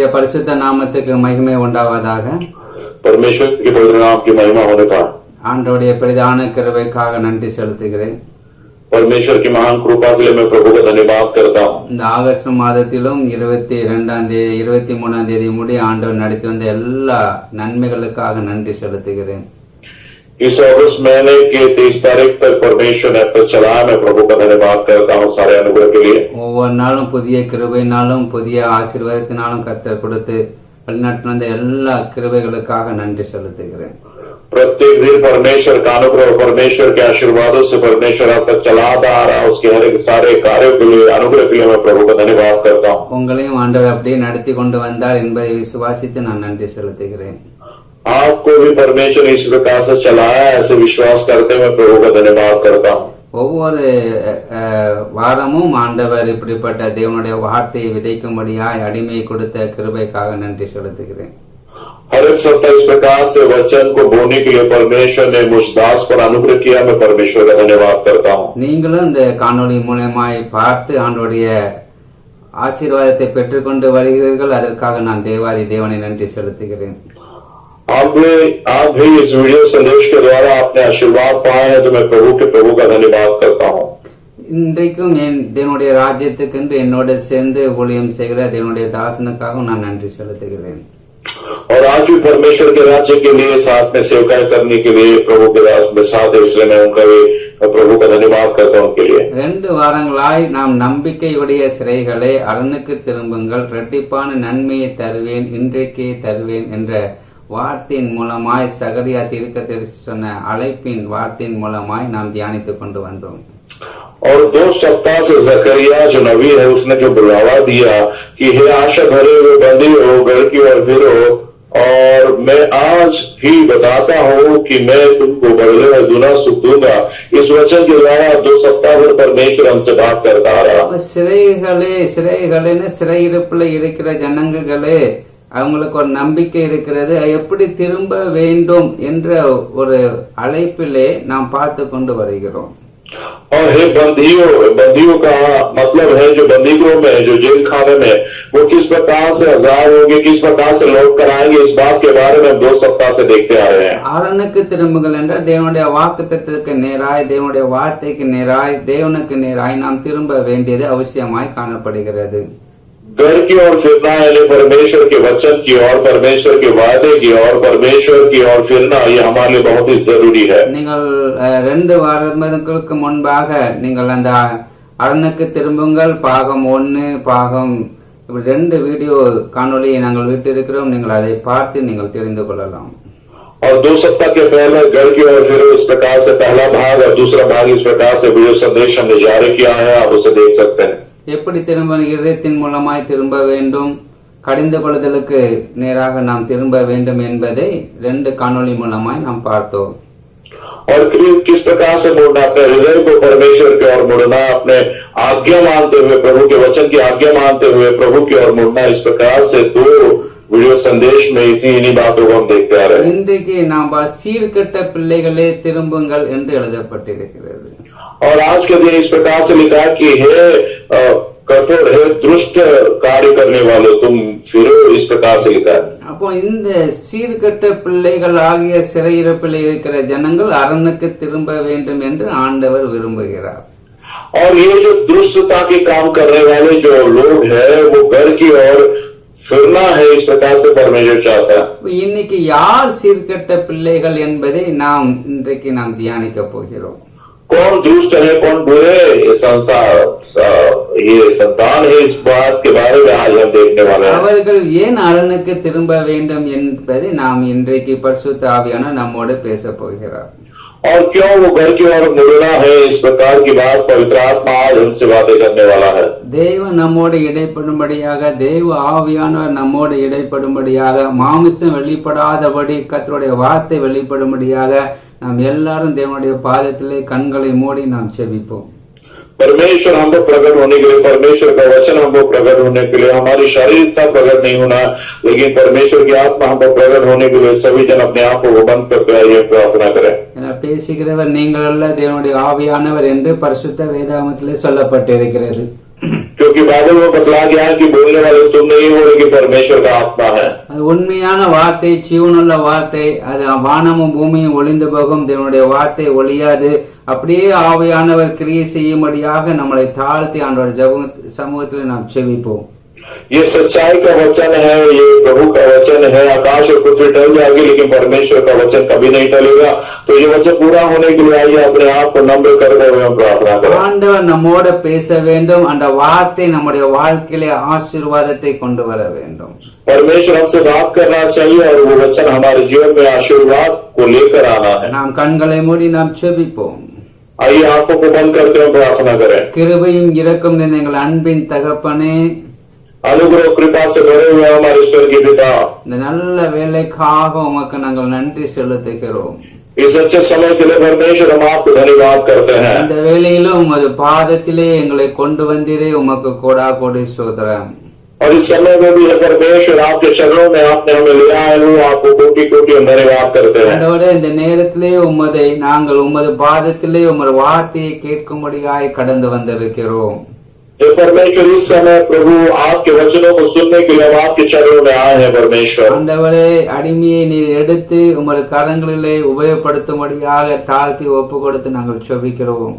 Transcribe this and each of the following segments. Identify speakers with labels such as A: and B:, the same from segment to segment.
A: கர்த்தருடைய பரிசுத்த நாமத்துக்கு மகிமை உண்டாவதாக.
B: परमेश्वर के पवित्र नाम की महिमा होने पाए.
A: ஆண்டவருடைய பெரிதான கிருபைக்காக நன்றி செலுத்துகிறேன்.
B: परमेश्वर की महान कृपा के लिए मैं प्रभु का धन्यवाद करता हूँ.
A: இந்த ஆகஸ்ட் மாதத்திலும் 22ஆம் தேதி 23ஆம் தேதி முடி ஆண்டவர் நடத்தி வந்த எல்லா நன்மைகளுக்காக நன்றி செலுத்துகிறேன்.
B: इस अगस्त महीने के 30 तारीख तक परमेश्वर ने अब तक चलाया. मैं प्रभु का धन्यवाद करता हूँ सारे अनुग्रह के लिए.
A: ஒவ்வொரு நாளும் புதிய கிருபையினாலும் புதிய ஆசீர்வாதத்தினாலும் கர்த்தர் கொடுத்து வழிநடத்தி வந்த எல்லா கிருபைகளுக்காக நன்றி செலுத்துகிறேன்.
B: प्रत्येक दिन परमेश्वर का अनुग्रह, परमेश्वर के आशीर्वादों से परमेश्वर अब तक चलाता आ रहा है. उसके हर एक सारे कार्यों के लिए, अनुग्रह के लिए मैं प्रभु का धन्यवाद करता हूँ.
A: உங்களையும் ஆண்டவர் அப்படியே நடத்தி கொண்டு வந்தார் என்பதை விசுவாசித்து நான் நன்றி செலுத்துகிறேன்.
B: आपको भी परमेश्वर इस प्रकार से चलाया, ऐसे विश्वास करते मैं प्रभु का धन्यवाद करता हूँ.
A: ஒவ்வொரு வாரமும் ஆண்டவர் இப்படிப்பட்ட தேவனுடைய வார்த்தையை விதைக்கும்படியாய் அடிமை கொடுத்த கிருபைக்காக நன்றி செலுத்துகிறேன்.
B: हर एक सप्ताह इस प्रकार से वचन को बोने के लिए परमेश्वर ने मुझ दास पर अनुग्रह किया. मैं परमेश्वर का धन्यवाद करता हूँ.
A: நீங்களும் இந்த காணொளி மூலமாய் பார்த்து ஆண்டவருடைய ஆசீர்வாதத்தை பெற்றுக்கொண்டு வருகிறீர்கள். அதற்காக நான் தேவாதி தேவனை நன்றி செலுத்துகிறேன்.
B: आप भी इस वीडियो संदेश के द्वारा आपने आशीर्वाद पाए हैं, तो मैं प्रभु का धन्यवाद करता हूँ.
A: இன்றைக்கும் தேவனுடைய ராஜ்யத்துக்கென்று என்னோட சேர்ந்து ஊழியம் செய்கிற தேவனுடைய தாசனுக்காக நான் நன்றி செலுத்துகிறேன்.
B: और आज भी परमेश्वर के राज्य के लिए साथ में सेवकाई करने के लिए प्रभु के दास में साथ है, इसलिए मैं उनका भी प्रभु का धन्यवाद करता हूँ उनके लिए.
A: 2 வாரங்களாய் நாம் நம்பிக்கையுடைய சிறைகளே அரணுக்கு திரும்புங்கள், இரட்டிப்பான நன்மையை தருவேன், இன்றைக்கே தருவேன் என்ற வார்த்தையின் மூலமாய் சகரியா தீர்க்கதரிசி சொன்ன அழைப்பின் வார்த்தையின் மூலமாய் நாம் தியானித்துக் கொண்டு வந்தோம்.
B: और 2 सप्ताह से जकरिया जो नबी है उसने जो बुलावा दिया कि हे आशा भरे हुए बंदी हो, घर की ओर फिरो. और मैं आज भी बताता हूँ कि मैं तुमको बदले में दुना सुख दूंगा. इस वचन के द्वारा 2 सप्ताह भर परमेश्वर हमसे बात करता आ रहा. சிறைகளே சிறையிருப்புல இருக்கிற ஜனங்களே, அவங்களுக்கு ஒரு நம்பிக்கை இருக்கிறது, எப்படி திரும்ப வேண்டும் என்ற ஒரு அழைப்பிலே நாம் பார்த்து கொண்டு வருகிறோம். और हे बंदियों का मतलब है जो बंदी गृह में, जो जेल खाने में, वो किस प्रकार से आजाद होंगे, किस प्रकार से लौट कर आएंगे, इस बात के बारे में 2 सप्ताह से देखते आ रहे हैं.
A: அரணுக்கு திரும்புங்கள் என்ற தேவனுடைய வாக்குத்தத்தத்துக்கு நேராய், தேவனுடைய வார்த்தைக்கு நேராய், தேவனுக்கு நேராய் நாம் திரும்ப வேண்டியது அவசியமாய் காணப்படுகிறது.
B: घर की ओर फिरना यानी परमेश्वर के वचन की ओर, परमेश्वर के वादे की ओर, परमेश्वर की ओर फिरना, ये हमारे लिए बहुत ही जरूरी है.
A: நீங்கள் 2 வாரங்களுக்கு முன்பாக நீங்கள் அந்த அரணுக்கு திரும்புங்கள் பாகம் 1 பாகம் 2 வீடியோ காணொளியை நாங்கள் விட்டிருக்கிறோம். நீங்கள் அதை பார்த்து நீங்கள் தெரிந்து கொள்ளலாம்.
B: और 2 सप्ताह के पहले घर की ओर फिरो इस प्रकार से पहला भाग और दूसरा भाग इस प्रकार से वीडियो संदेश हमने जारी किया है, आप उसे देख सकते हैं.
A: எப்படி திரும்ப இதயத்தின் மூலமாய் திரும்ப வேண்டும், கடிந்து கொள்ளுதலுக்கு நேராக நாம் திரும்ப வேண்டும் என்பதை 2 காணொளி மூலமாய் நாம் பார்த்தோம்.
B: और किस प्रकार से मुड़ना, अपने हृदय को परमेश्वर की ओर मुड़ना, अपने आज्ञा मानते हुए, प्रभु के वचन की आज्ञा मानते हुए प्रभु की ओर मुड़ना. इस प्रकार से 2 वीडियो संदेश में इन्हीं बातों को हम देखते आ रहे हैं.
A: இன்றைக்கு நாம் சீர்கெட்ட பிள்ளைகளே திரும்புங்கள் என்று எழுதப்பட்டிருக்கிறது.
B: और आज के दिन इस प्रकार से लिखा कि हे कठोर, हे दुष्ट कार्य करने वाले, तुम फिरो, इस प्रकार से लिखा है.
A: அப்போ இந்த சீர்கெட்ட பிள்ளைகள் ஆகிய சிறையிருப்பில் இருக்கிற ஜனங்கள் அரணுக்கு திரும்ப வேண்டும் என்று ஆண்டவர் விரும்புகிறார்.
B: और ये जो दुष्टता के काम करने वाले जो लोग हैं, वो घर की ओर फिरना है, इस प्रकार से परमेश्वर चाहता है.
A: இன்னைக்கு யார் சீர்கெட்ட பிள்ளைகள் என்பதை நாம் இன்றைக்கு நாம் தியானிக்க போகிறோம்.
B: कौन दुष्ट है, कौन बुरे, ये संसार, ये संतान है, इस बात के बारे में आज हम देखने वाले हैं.
A: அவர்கள் ஏன் அரணுக்கு திரும்ப வேண்டும் என்பதை நாம் இன்றைக்கு பரிசுத்த ஆவியானவர் நம்மோடு பேச போகிறார்.
B: और क्यों वो घर की ओर मुड़ना है, इस प्रकार की बात पवित्र आत्मा आज हमसे बातें करने वाला है.
A: தேவ நம்மோடு இடைப்படும்படியாக, தேவ ஆவியானவர் நம்மோடு இடைப்படும்படியாக, மாமிசம் வெளிப்படாதபடி கர்த்தருடைய வார்த்தை வெளிப்படும்படியாக நாம் எல்லாரும் தேவனுடைய பாதத்திலே கண்களை மூடி நாம் செபிப்போம்.
B: परमेश्वर हमको प्रकट होने के लिए, परमेश्वर का वचन हमको प्रकट होने के लिए, हमारी शरीर सा प्रकट नहीं होना, लेकिन परमेश्वर की आत्मा हमको प्रकट होने के लिए सभी जन अपने आप को बंद करके ये प्रार्थना करें.
A: பேசுகிறவர் நீங்கள் அல்ல, தேவனுடைய ஆவியானவர் என்று பரிசுத்த வேதாகமத்திலே சொல்லப்பட்டிருக்கிறது.
B: क्योंकि क्योंकि बाइबल में बतला गया है कि बोलने वाले तुम नहीं हो, लेकिन परमेश्वर का आत्मा है।
A: அது உண்மையான வார்த்தை, ஜீவனுள்ள வார்த்தை. அது வானமும் பூமியும் ஒளிந்து போகும், தேவனுடைய வார்த்தை ஒளியாது. அப்படியே ஆவியானவர் கிரியை செய்யும்படியாக நம்மளை தாழ்த்தி ஆண்டவர் சமூகத்தில் நாம் செபிப்போம்.
B: ये सच्चाई का वचन है, ये प्रभु का वचन है। आकाश और पृथ्वी टल जाएगी, लेकिन परमेश्वर का वचन कभी नहीं टलेगा। तो ये वचन पूरा होने के लिए आइए अपने आप को नम्र करते हुए हम प्रार्थना करें।
A: ஆண்டவர் நம்மோட பேச வேண்டும், அந்த வார்த்தை நம்முடைய வாழ்க்கையிலே ஆசீர்வாதத்தை கொண்டு வர வேண்டும்.
B: परमेश्वर हमसे बात करना चाहिए और वो वचन हमारे जीवन में आशीर्वाद को लेकर आना है।
A: நாம் கண்களை மூடி நாம் செபிப்போம்.
B: आइए आंखों को बंद करते हुए प्रार्थना करें।
A: கிருபையும் இரக்கம் நிறைந்த எங்கள் அன்பின் தகப்பனே,
B: अनुग्रह कृपा से भरे हुए हमारे ईश्वर के पिता,
A: இந்த நல்ல வேலைக்காக உமக்கு நாங்கள் நன்றி செலுத்துகிறோம்.
B: इस अच्छे समय के लिए परमेश्वर हम आपको धन्यवाद करते हैं।
A: இந்த வேளையிலும் உமது பாதத்திலே எங்களை கொண்டு வந்தீரே, உமக்கு கோடா கோடி ஸ்தோத்திரம்.
B: और इस समय में भी परमेश्वर आपके चरणों में आपने हमें लिया है, वो आपको कोटि कोटि धन्यवाद करते हैं।
A: ஆண்டவரே, இந்த நேரத்திலே நாங்கள் உமது பாதத்திலே உமது வார்த்தையை கேட்கும்படியாய் கடந்து வந்திருக்கிறோம்.
B: परमेश्वर इस समय प्रभु आपके वचनों को सुनने के लिए हम आपके चरणों में आए हैं। परमेश्वर
A: ஆண்டவரே, அடிமையை நீர் எடுத்து உமது கரங்களிலே உபயோகப்படுத்தும்படியாக தாழ்த்தி ஒப்பு கொடுத்து நாங்கள் செபிக்கிறோம்.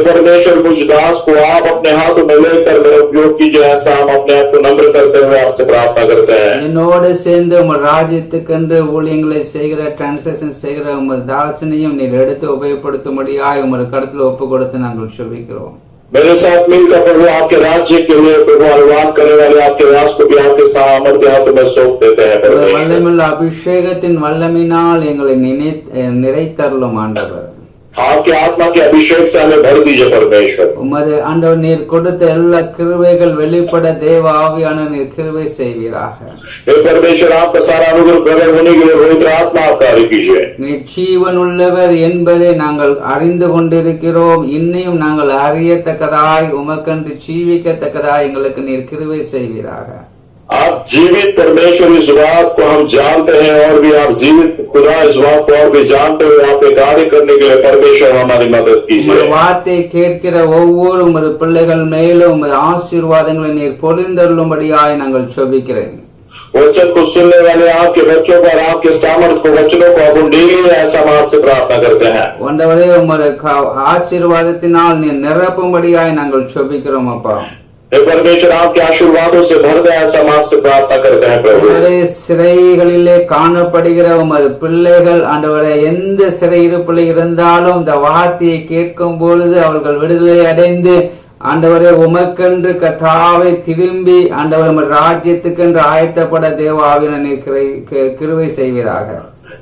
B: परमेश्वर मुझ दास को आप अपने हाथों में लेकर मेरा उपयोग कीजिए, ऐसा हम अपने आप को नम्र करते हुए आपसे प्रार्थना करते हैं।
A: என்னோடு சேர்ந்து உமது ராஜ்யத்துக்கென்று ஊழியங்களை செய்கிற, டிரான்சாக்சன் செய்கிற உமது தாசனையும் நீர் எடுத்து உபயோகப்படுத்தும்படியாக உமது கருத்தில் ஒப்பு கொடுத்து நாங்கள் செபிக்கிறோம்.
B: मेरे साथ मिलकर प्रभु आपके राज्य के लिए प्रभु अनुवाद करने वाले आपके दास को भी आपके सामर्थ्य हाथों में सौंप देते हैं।
A: வல்லமையுள்ள அபிஷேகத்தின் வல்லமையினால் எங்களை நிறைத்தருளும் ஆண்டவர்.
B: आपके आत्मा के अभिषेक से हमें भर दीजिए परमेश्वर।
A: உமது ஆண்டவர் நீர் கொடுத்த எல்லா கிருபைகள் வெளிப்பட தேவ ஆவியான நீர் கிருபை செய்வீராக.
B: हे परमेश्वर आपका सारा अनुग्रह प्रकट होने के लिए पवित्र आत्मा आप कार्य कीजिए।
A: நீர் ஜீவன் உள்ளவர் என்பதை நாங்கள் அறிந்து கொண்டிருக்கிறோம். இன்னும் நாங்கள் அறியத்தக்கதாய் உமக்கென்று ஜீவிக்கத்தக்கதாய் எங்களுக்கு நீர் கிருபை செய்வீராக.
B: आप जीवित परमेश्वर इस बात को हम जानते हैं, और भी आप जीवित खुदा इस बात को और भी जानते हुए आप कार्य करने के लिए परमेश्वर हमारी मदद कीजिए।
A: வார்த்தை கேட்கிற ஒவ்வொரு உமது பிள்ளைகள் மேலும் உமது ஆசீர்வாதங்களை நீர் பொழிந்தருளும்படியாய் நாங்கள் செபிக்கிறேன்.
B: वचन को सुनने वाले आपके बच्चों पर आपके सामर्थ्य को वचनों को आप डेली ऐसा हम आपसे प्रार्थना करते हैं।
A: ஆண்டவரே, உமது ஆசீர்வாதத்தினால் நீர் நிரப்பும்படியாய் நாங்கள் செபிக்கிறோம் அப்பா.
B: हे परमेश्वर आपके आशीर्वादों से भर दे, ऐसा हम आपसे प्रार्थना करते हैं प्रभु।
A: சிறைகளிலே காணப்படுகிற உமது பிள்ளைகள் ஆண்டவரே, எந்த சிறை இருப்பில் இருந்தாலும் இந்த வார்த்தையை கேட்கும் பொழுது அவர்கள் விடுதலை அடைந்து ஆண்டவரே உமக்கென்று கர்த்தாவை திரும்பி ஆண்டவர் உமது ராஜ்யத்துக்கென்று ஆயத்தப்பட தேவ ஆவியானவர் கிருபை செய்வீராக.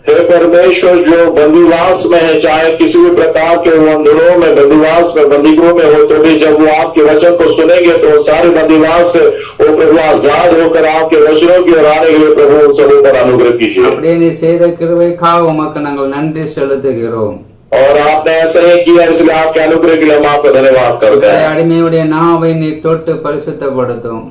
B: हे परमेश्वर, जो बंदीवास में है, चाहे किसी भी प्रकार के वो अंधेरों में, बंदीवास में, बंदीगृह में हो, तो भी जब वो आपके वचन को सुनेंगे तो सारे बंदीवास से वो प्रभु आजाद होकर आपके वचनों की ओर आने के लिए प्रभु उन सबों पर अनुग्रह कीजिए।
A: அப்படியே நீ செய்த கிருபைக்காக உமக்கு நாங்கள் நன்றி செலுத்துகிறோம்.
B: और आपने ऐसा ही किया, इसलिए आपके अनुग्रह के लिए हम आपका धन्यवाद करते हैं।
A: அடிமையுடைய நாவை நீ தொட்டு பரிசுத்தப்படுத்தும்.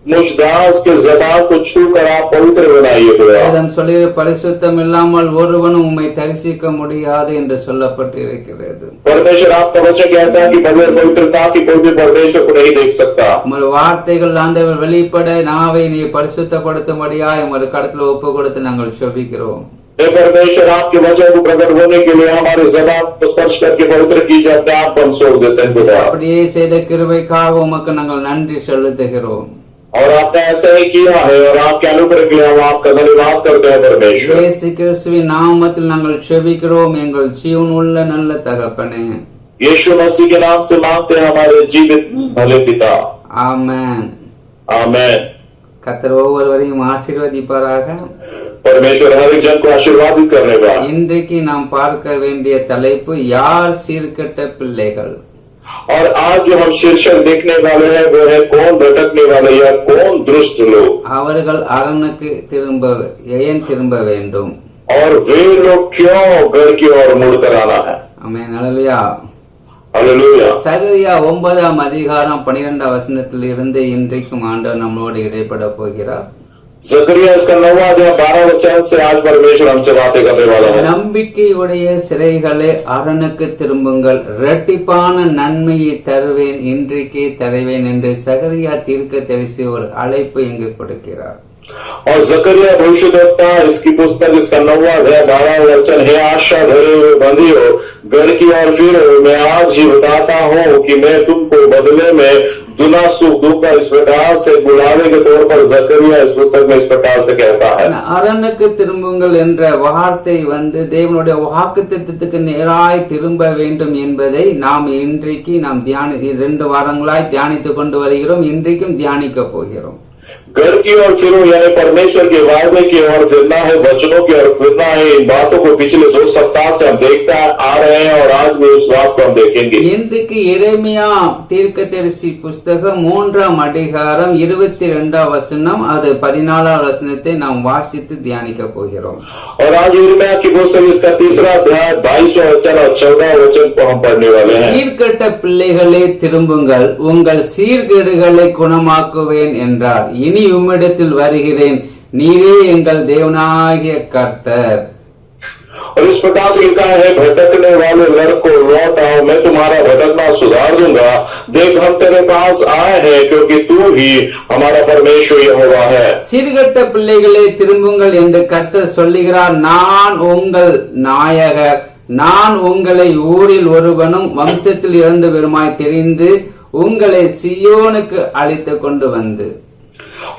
B: मुझ दास के ज़बान को छू कर आप पवित्र बनाइए।
A: வேதம் சொல்லுகிற பரிசுத்தம் இல்லாமல் ஒருவனும் உம்மை தரிசிக்க முடியாது என்று சொல்லப்பட்டிருக்கிறது.
B: परमेश्वर आपका वचन कहता है कि बगैर पवित्रता की कोई भी परमेश्वर को नहीं देख सकता।
A: உமது வார்த்தைகள் ஆண்டவர் வெளிப்பட நாவை நீ பரிசுத்தப்படுத்தும்படியாய் உமது கரத்தில் ஒப்பு கொடுத்து நாங்கள் செபிக்கிறோம்.
B: हे परमेश्वर, आपके वचन को प्रकट होने के लिए हमारे ज़बान को स्पर्श करके पवित्र कीजिए, अपने आप को हम सौंप देते हैं खुदा।
A: அப்படியே செய்த கிருபைக்காக உமக்கு நாங்கள் நன்றி செலுத்துகிறோம்.
B: और आपने ऐसा ही किया है, और आपके अनुग्रह के लिए हम आपका धन्यवाद करते हैं परमेश्वर।
A: இயேசு கிறிஸ்துவின் நாமத்தில் நாங்கள் செபிக்கிறோம் எங்கள் ஜீவனுள்ள நல்ல தகப்பனே.
B: यीशु मसीह के नाम से मांगते हैं हमारे जीवित भले पिता,
A: ஆமென்.
B: आमेन।
A: கர்த்தர் ஒவ்வொருவரையும் ஆசீர்வதிப்பாராக.
B: परमेश्वर हर एक जन को आशीर्वादित करने का।
A: இன்றைக்கு நாம் பார்க்க வேண்டிய தலைப்பு யார் சீர்கெட்ட பிள்ளைகள்.
B: और आज जो हम शीर्षक देखने वाले हैं वो है कौन भटकने वाले या कौन दुष्ट लोग,
A: அவர்கள் அரணுக்கு ஏன் திரும்ப வேண்டும்,
B: और वे लोग क्यों घर की ओर मुड़कर आना है।
A: ஆமென். அல்லேலூயா.
B: हालेलुया।
A: சகரியா 9ஆம் அதிகாரம் 12ஆம் வசனத்தில் இருந்து இன்றைக்கும் ஆண்டவர் நம்மளோடு இடைப்பட போகிறார்.
B: जकरिया इसका 9वां अध्याय 12 वचन से आज परमेश्वर हमसे बातें करने वाला है।
A: நம்பிக்கையுடைய சிறைகளே அரணுக்கு திரும்புங்கள், இரட்டிப்பான நன்மையை தருவேன், இன்றைக்கே தருவேன் என்று சகரியா தீர்க்கதரிசி ஒரு அழைப்பு இங்கு கொடுக்கிறார்.
B: और जकरिया भविष्यद्वक्ता इसकी पुस्तक इसका 9वां अध्याय 12 वचन, हे आशा धरे हुए बंदियों घर की ओर फिरो, मैं आज ही बताता हूँ कि मैं तुमको बदले में दुना सुख दूंगा। इस प्रकार से बुलावे के तौर पर जकरिया इस पुस्तक में इस प्रकार से कहता है।
A: அரணுக்கு திரும்புங்கள் என்ற வார்த்தை தேவனுடைய வாக்குத்தத்தத்துக்கு நேராய் திரும்ப வேண்டும் என்பதை நாம் இன்றைக்கு நாம் 2 வாரங்களாய் தியானித்துக் கொண்டு வருகிறோம். இன்றைக்கும் தியானிக்க போகிறோம்.
B: घर की ओर फिरो यानी परमेश्वर के वायदे की ओर फिरना है, वचनों की ओर फिरना है। इन बातों को पिछले 2 सप्ताह से हम देखते आ रहे हैं और आज भी उस बात को हम देखेंगे।
A: இன்றைக்கு எரேமியா தீர்க்கதரிசி புஸ்தகம் 3ஆம் அதிகாரம் 22ஆம் வசனம் அது 14ஆம் வசனத்தை நாம் வாசித்து தியானிக்க போகிறோம்.
B: और आज यिर्मयाह की पुस्तक इसका 3रा अध्याय 22वां वचन और 14वां वचन को हम पढ़ने वाले हैं।
A: சீர்கெட்ட பிள்ளைகளே திரும்புங்கள், உங்கள் சீர்கேடுகளை குணமாக்குவேன் என்றார். இனி உம்மிடத்தில் வருகிறேன், நீரே எங்கள் தேவனாகிய கர்த்தர்.
B: और इस प्रकार से लिखा है, भटकने वाले लड़को लौट आओ, मैं तुम्हारा भटकना सुधार दूंगा। देख हम तेरे पास आए हैं, क्योंकि तू ही हमारा परमेश्वर यहोवा है।
A: சீர்கெட்ட பிள்ளைகளே திரும்புங்கள் என்று கர்த்தர் சொல்லுகிறார். நான் உங்கள் நாயகர், நான் உங்களை ஊரில் ஒருவனும் வம்சத்தில் 2 பேருமாய் தெரிந்து உங்களை சியோனுக்கு அழைத்து கொண்டு வந்து.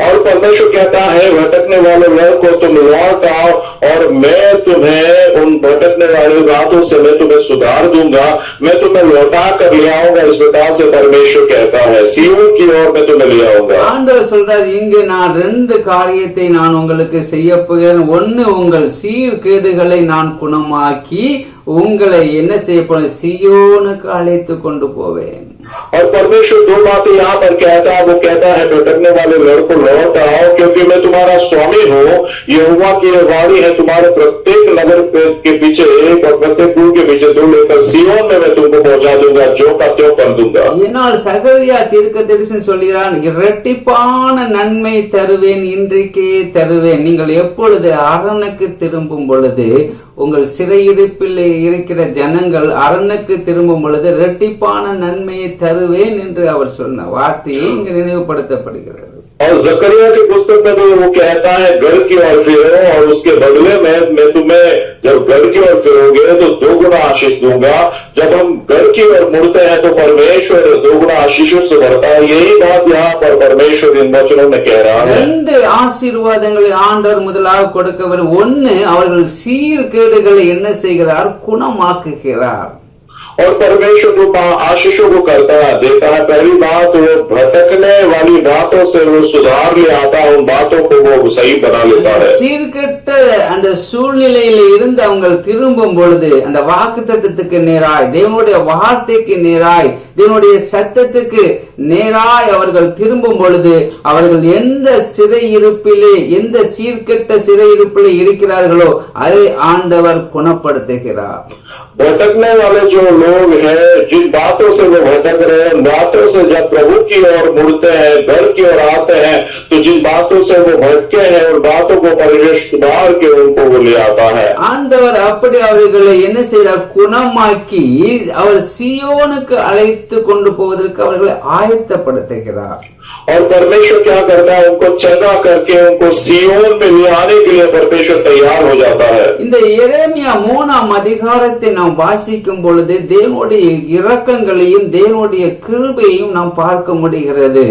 B: और परमेश्वर कहता है, भटकने वाले लड़को तुम लौट आओ और मैं तुम्हें उन भटकने वाली बातों से मैं तुम्हें सुधार दूंगा, मैं तुम्हें लौटा कर ले आऊंगा। इस प्रकार से परमेश्वर कहता है, सियोन की ओर मैं तुम्हें ले आऊंगा।
A: ஆண்டவர் சொல்றார், இங்கு நான் 2 காரியத்தை நான் உங்களுக்கு செய்ய போகிறேன். ஒன்னு, உங்கள் சீர்கேடுகளை நான் குணமாக்கி உங்களை என்ன செய்ய போறேன், சியோனுக்கு அழைத்து கொண்டு போவேன்.
B: और परमेश्वर 2 बातें यहाँ पर कहता है। वो कहता है, भटकने वाले लड़को लौट आओ, क्योंकि मैं तुम्हारा स्वामी हूँ। यहोवा की यह वाणी है, तुम्हारे प्रत्येक नगर के पीछे एक और प्रत्येक कुल के पीछे 2 लेकर सियोन में मैं तुमको पहुंचा दूंगा, जो का त्यों कर दूंगा।
A: ஏனால் சகரியா தீர்க்கதரிசி சொல்கிறான், இரட்டிப்பான நன்மை தருவேன், இன்றைக்கே தருவேன். நீங்கள் எப்பொழுது அரணுக்கு திரும்பும் பொழுது, உங்கள் சிறையிருப்பில் இருக்கிற ஜனங்கள் அரணுக்கு திரும்பும் பொழுது இரட்டிப்பான நன்மையை தருவேன் என்று அவர் சொன்ன வார்த்தையை இங்கு நினைவுபடுத்தப்படுகிறது.
B: और जकरिया की पुस्तक में तो वो कहता है, घर की ओर फिरो और उसके बदले में मैं तुम्हें जब घर की ओर फिरोगे तो 2 गुना आशीष दूंगा। जब हम घर की ओर मुड़ते हैं तो परमेश्वर 2 गुना आशीषों से भरता है। यही बात यहाँ पर परमेश्वर इन वचनों में कह रहा है।
A: 2 ஆசீர்வாதங்களை ஆண்டவர் முதலாக கொடுக்கவர். 1, அவர்கள் சீர்கேடுகளை என்ன செய்கிறார், குணமாக்குகிறார்.
B: और परमेश्वर को आशीषों को करता है, देता है। पहली बात, वो भटकने वाली बातों से वो सुधार ले आता है, उन बातों को वो सही बना लेता है।
A: சீர்கெட்ட அந்த சூழ்நிலையில இருந்து அவங்க திரும்பும் பொழுது அந்த வாக்குத்தத்தத்துக்கு நேராய், தேவனுடைய வார்த்தைக்கு நேராய், தேவனுடைய சத்தத்துக்கு நேராய் அவர்கள் திரும்பும் பொழுது அவர்கள் எந்த சிறையிருப்பிலே, எந்த சீர்கெட்ட சிறையிருப்பிலே இருக்கிறார்களோ அதை ஆண்டவர் குணப்படுத்துகிறார்.
B: भटकने वाले जो लोग हैं, जिन बातों से वो भटक रहे हैं, उन बातों से जब प्रभु की ओर मुड़ते हैं, घर की ओर आते हैं, तो जिन बातों से वो भटके हैं उन बातों को परमेश्वर सुधार के उनको वो ले आता है।
A: ஆண்டவர் அப்படி அவர்களை என்ன செய்தார், குணமாக்கி அவர் சியோனுக்கு அழைத்து கொண்டு போவதற்கு அவர்களை ஆயத்தப்படுத்துகிறார்.
B: और परमेश्वर क्या करता है, उनको चंगा करके उनको सियोन में ले आने के लिए परमेश्वर तैयार हो जाता है।
A: இந்த எரேமியா 3ஆம் அதிகாரத்தை நாம் வாசிக்கும் பொழுது தேவனுடைய இரக்கங்களையும் தேவனுடைய கிருபையையும் நாம் பார்க்க முடிகிறது.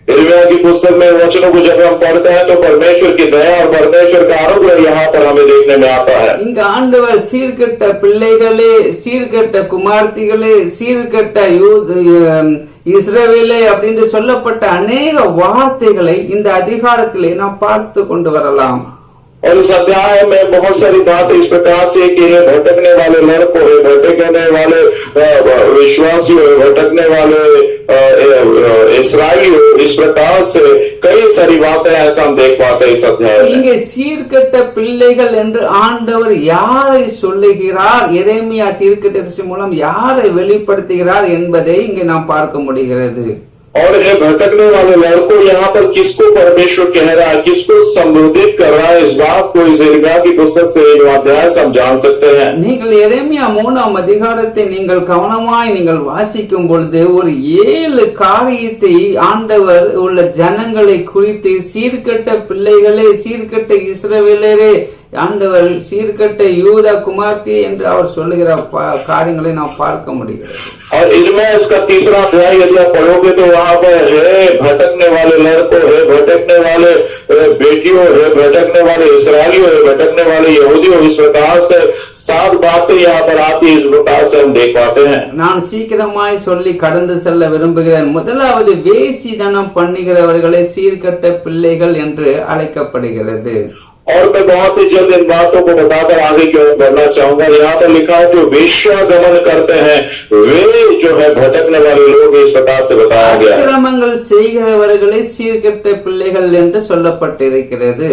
B: यिर्मयाह की पुस्तक में वचनों को जब हम पढ़ते हैं तो परमेश्वर की दया और परमेश्वर का अनुग्रह यहाँ पर हमें देखने में आता है।
A: இங்க ஆண்டவர் சீர்கெட்ட பிள்ளைகளே, சீர்கெட்ட குமார்த்திகளே, சீர்கெட்ட இஸ்ரவேலே அப்படின்னு சொல்லப்பட்ட அநேக வார்த்தைகளை இந்த அதிகாரத்திலே நாம் பார்த்து கொண்டு வரலாம்.
B: और इस अध्याय में बहुत सारी बातें इस प्रकार से कि भटकने वाले लड़कों, भटकने वाले विश्वासियों, भटकने वाले इस्राएलियों, इस प्रकार से कई सारी बातें ऐसा हम देख पाते हैं इस अध्याय में।
A: இங்கே சீர்கெட்ட பிள்ளைகள் என்று ஆண்டவர் யாரை சொல்லுகிறார், எரேமியா தீர்க்கதரிசி மூலம் யாரை வெளிப்படுத்துகிறார் என்பதை இங்கே நாம் பார்க்க முடிகிறது.
B: और ये भटकने वाले लड़कों यहाँ पर किसको परमेश्वर कह रहा है, किसको संबोधित कर रहा है, इस बात को इस यिर्मयाह की पुस्तक से एक अध्याय से हम जान सकते हैं।
A: நீங்கள் எரேமியா 3ஆம் அதிகாரத்தை நீங்கள் கவனமாய் நீங்கள் வாசிக்கும் பொழுது ஒரு 7 காரியத்தை ஆண்டவர் உள்ள ஜனங்களை குறித்து சீர்கெட்ட பிள்ளைகளே, சீர்கெட்ட இஸ்ரவேலரே, ஆண்டவர் சீர்கெட்ட யூதா குமார்த்தி என்று அவர் சொல்லுகிற காரியங்களை நாம் பார்க்க முடிகிறது.
B: और इनमें इसका तीसरा अध्याय यदि आप पढ़ोगे तो वहां पर है भटकने वाले लड़कों, है भटकने वाले बेटियों, है भटकने वाले इसराइलियों, है भटकने वाले यहूदियों, इस प्रकार से 7 बातें यहाँ पर आती है, इस प्रकार से हम देख पाते हैं।
A: நான் சீக்கிரமாய் சொல்லி கடந்து செல்ல விரும்புகிறேன். முதலாவது வேசிதனம் பண்ணுகிறவர்களே சீர்கெட்ட பிள்ளைகள் என்று அழைக்கப்படுகிறது.
B: और मैं बहुत ही जल्द इन बातों को बताकर आगे की ओर बढ़ना चाहूंगा। यहाँ पर लिखा है जो वेश्यागमन करते हैं वे जो है भटकने वाले लोग, इस प्रकार से बताया गया है।
A: அக்கிரமங்கள் செய்கிறவர்களே சீர்கெட்ட பிள்ளைகள் என்று சொல்லப்பட்டிருக்கிறது.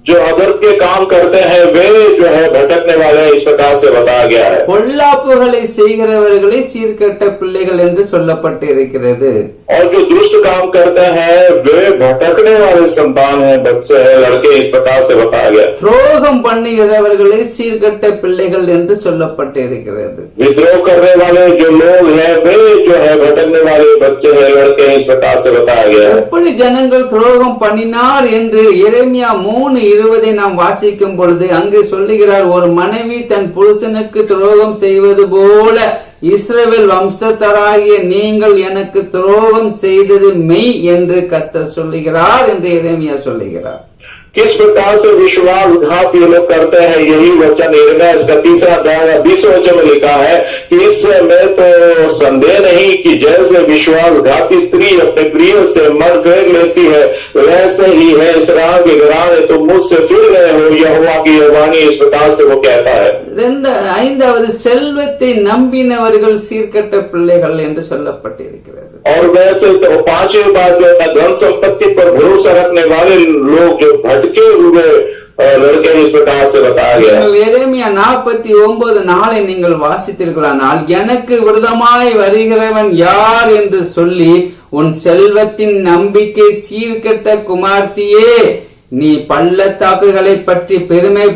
B: जो अधर्म के काम करते हैं वे जो है भटकने वाले, इस प्रकार से बताया गया है।
A: பொல்லாப்புகளை செய்கிறவர்களே சீர்கெட்ட பிள்ளைகள் என்று சொல்லப்பட்டிருக்கிறது.
B: और जो दुष्ट काम करते हैं वे भटकने वाले संतान हैं, बच्चे हैं, लड़के, इस प्रकार से बताया गया।
A: துரோகம் பண்ணுகிறவர்களே சீர்கெட்ட பிள்ளைகள் என்று சொல்லப்பட்டிருக்கிறது.
B: विद्रोह करने वाले जो लोग हैं वे जो है भटकने वाले बच्चे हैं, लड़के, इस प्रकार से बताया गया है।
A: எப்படி ஜனங்கள் துரோகம் பண்ணினார் என்று எரேமியா 3:20 நாம் வாசிக்கும் பொழுது அங்கே சொல்லுகிறார், ஒரு மனைவி தன் புருஷனுக்கு துரோகம் செய்வது போல இஸ்ரவேல் வம்சத்தராகிய நீங்கள் எனக்கு துரோகம் செய்தது மெய் என்று கர்த்தர் சொல்லுகிறார் என்று எரேமியா சொல்லுகிறார்.
B: किस प्रकार से विश्वासघात ये लोग करते हैं, यही वचन यिर्मयाह इसका 3रा अध्याय 20वें वचन में लिखा है कि इसमें तो संदेह नहीं कि जैसे विश्वासघाती स्त्री अपने प्रिय से मन फेर लेती है वैसे ही है इस्राएल के घराने तुम मुझसे फिर गए हो, यहोवा की यह वाणी, इस प्रकार से वो कहता है।
A: 5வது செல்வத்தை நம்பினவர்கள் சீர்கெட்ட பிள்ளைகள் என்று சொல்லப்பட்டிருக்கிறது.
B: और वैसे तो 5वीं बात जो है धन संपत्ति पर भरोसा रखने वाले लोग जो भटके हुए लड़के, इस प्रकार से बताया गया।
A: எரேமியா 49:4 நீங்கள் வாசித்தீர்களானால் எனக்கு விரோதமாய் வருகிறவன் யார் என்று சொல்லி உன் செல்வத்தின் நம்பிக்கை சீர்கெட்ட குமார்த்தியே, நீ பள்ளத்தாக்குகளை பற்றி பெருமை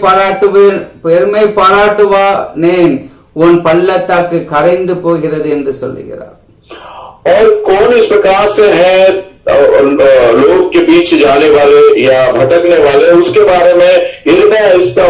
A: பாராட்டுவானேன், உன் பள்ளத்தாக்கு கரைந்து போகிறது என்று சொல்லுகிறார்.
B: और कौन इस प्रकार से है लोग के बीच जाने वाले या भटकने वाले, उसके बारे में यिर्मयाह इसका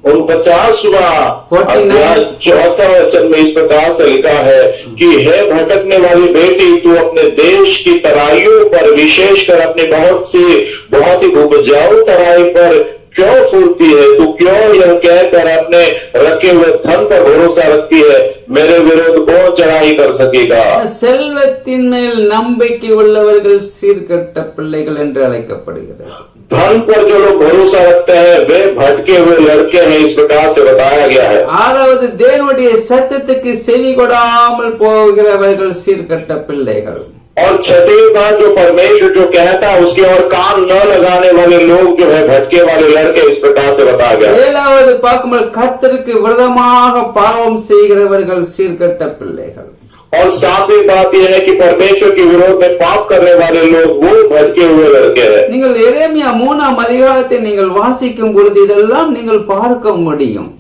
B: 49वां अध्याय 4था वचन में इस प्रकार से लिखा है कि हे भटकने वाली बेटी, तू अपने देश की तराइयों पर, विशेषकर अपनी बहुत ही उपजाऊ तराई पर क्यों फूलती है, तू क्यों यह कहकर अपने रखे हुए धन पर भरोसा रखती है, मेरे विरोध कौन चढ़ाई कर सकेगा।
A: செல்வத்தின் மேல் நம்பிக்கை உள்ளவர்கள் சீர்கெட்ட பிள்ளைகள் என்று அழைக்கப்படுகிறார்கள்.
B: धन पर जो लोग भरोसा रखते हैं वे भटके हुए लड़के हैं, इस प्रकार से बताया गया है।
A: 6வது தேவனுடைய சத்தத்துக்கு செவி கொடாமல் போகிறவர்கள் சீர்கெட்ட பிள்ளைகள்.
B: और 6वीं बात जो परमेश्वर जो कहता है उसके और कान न लगाने वाले लोग जो है भटके वाले लड़के, इस प्रकार से बताया गया।
A: 7வது பார்க்கும்போது கர்த்தருக்கு விரோதமாக பாவம் செய்கிறவர்கள் சீர்கெட்ட பிள்ளைகள்.
B: और 7वीं बात यह है कि परमेश्वर के विरोध में पाप करने वाले लोग वो भटके हुए लड़के हैं।
A: நீங்கள் எரேமியா 3ஆம் அதிகாரத்தை நீங்கள் வாசிக்கும் பொழுது இதெல்லாம் நீங்கள் பார்க்க முடியும்.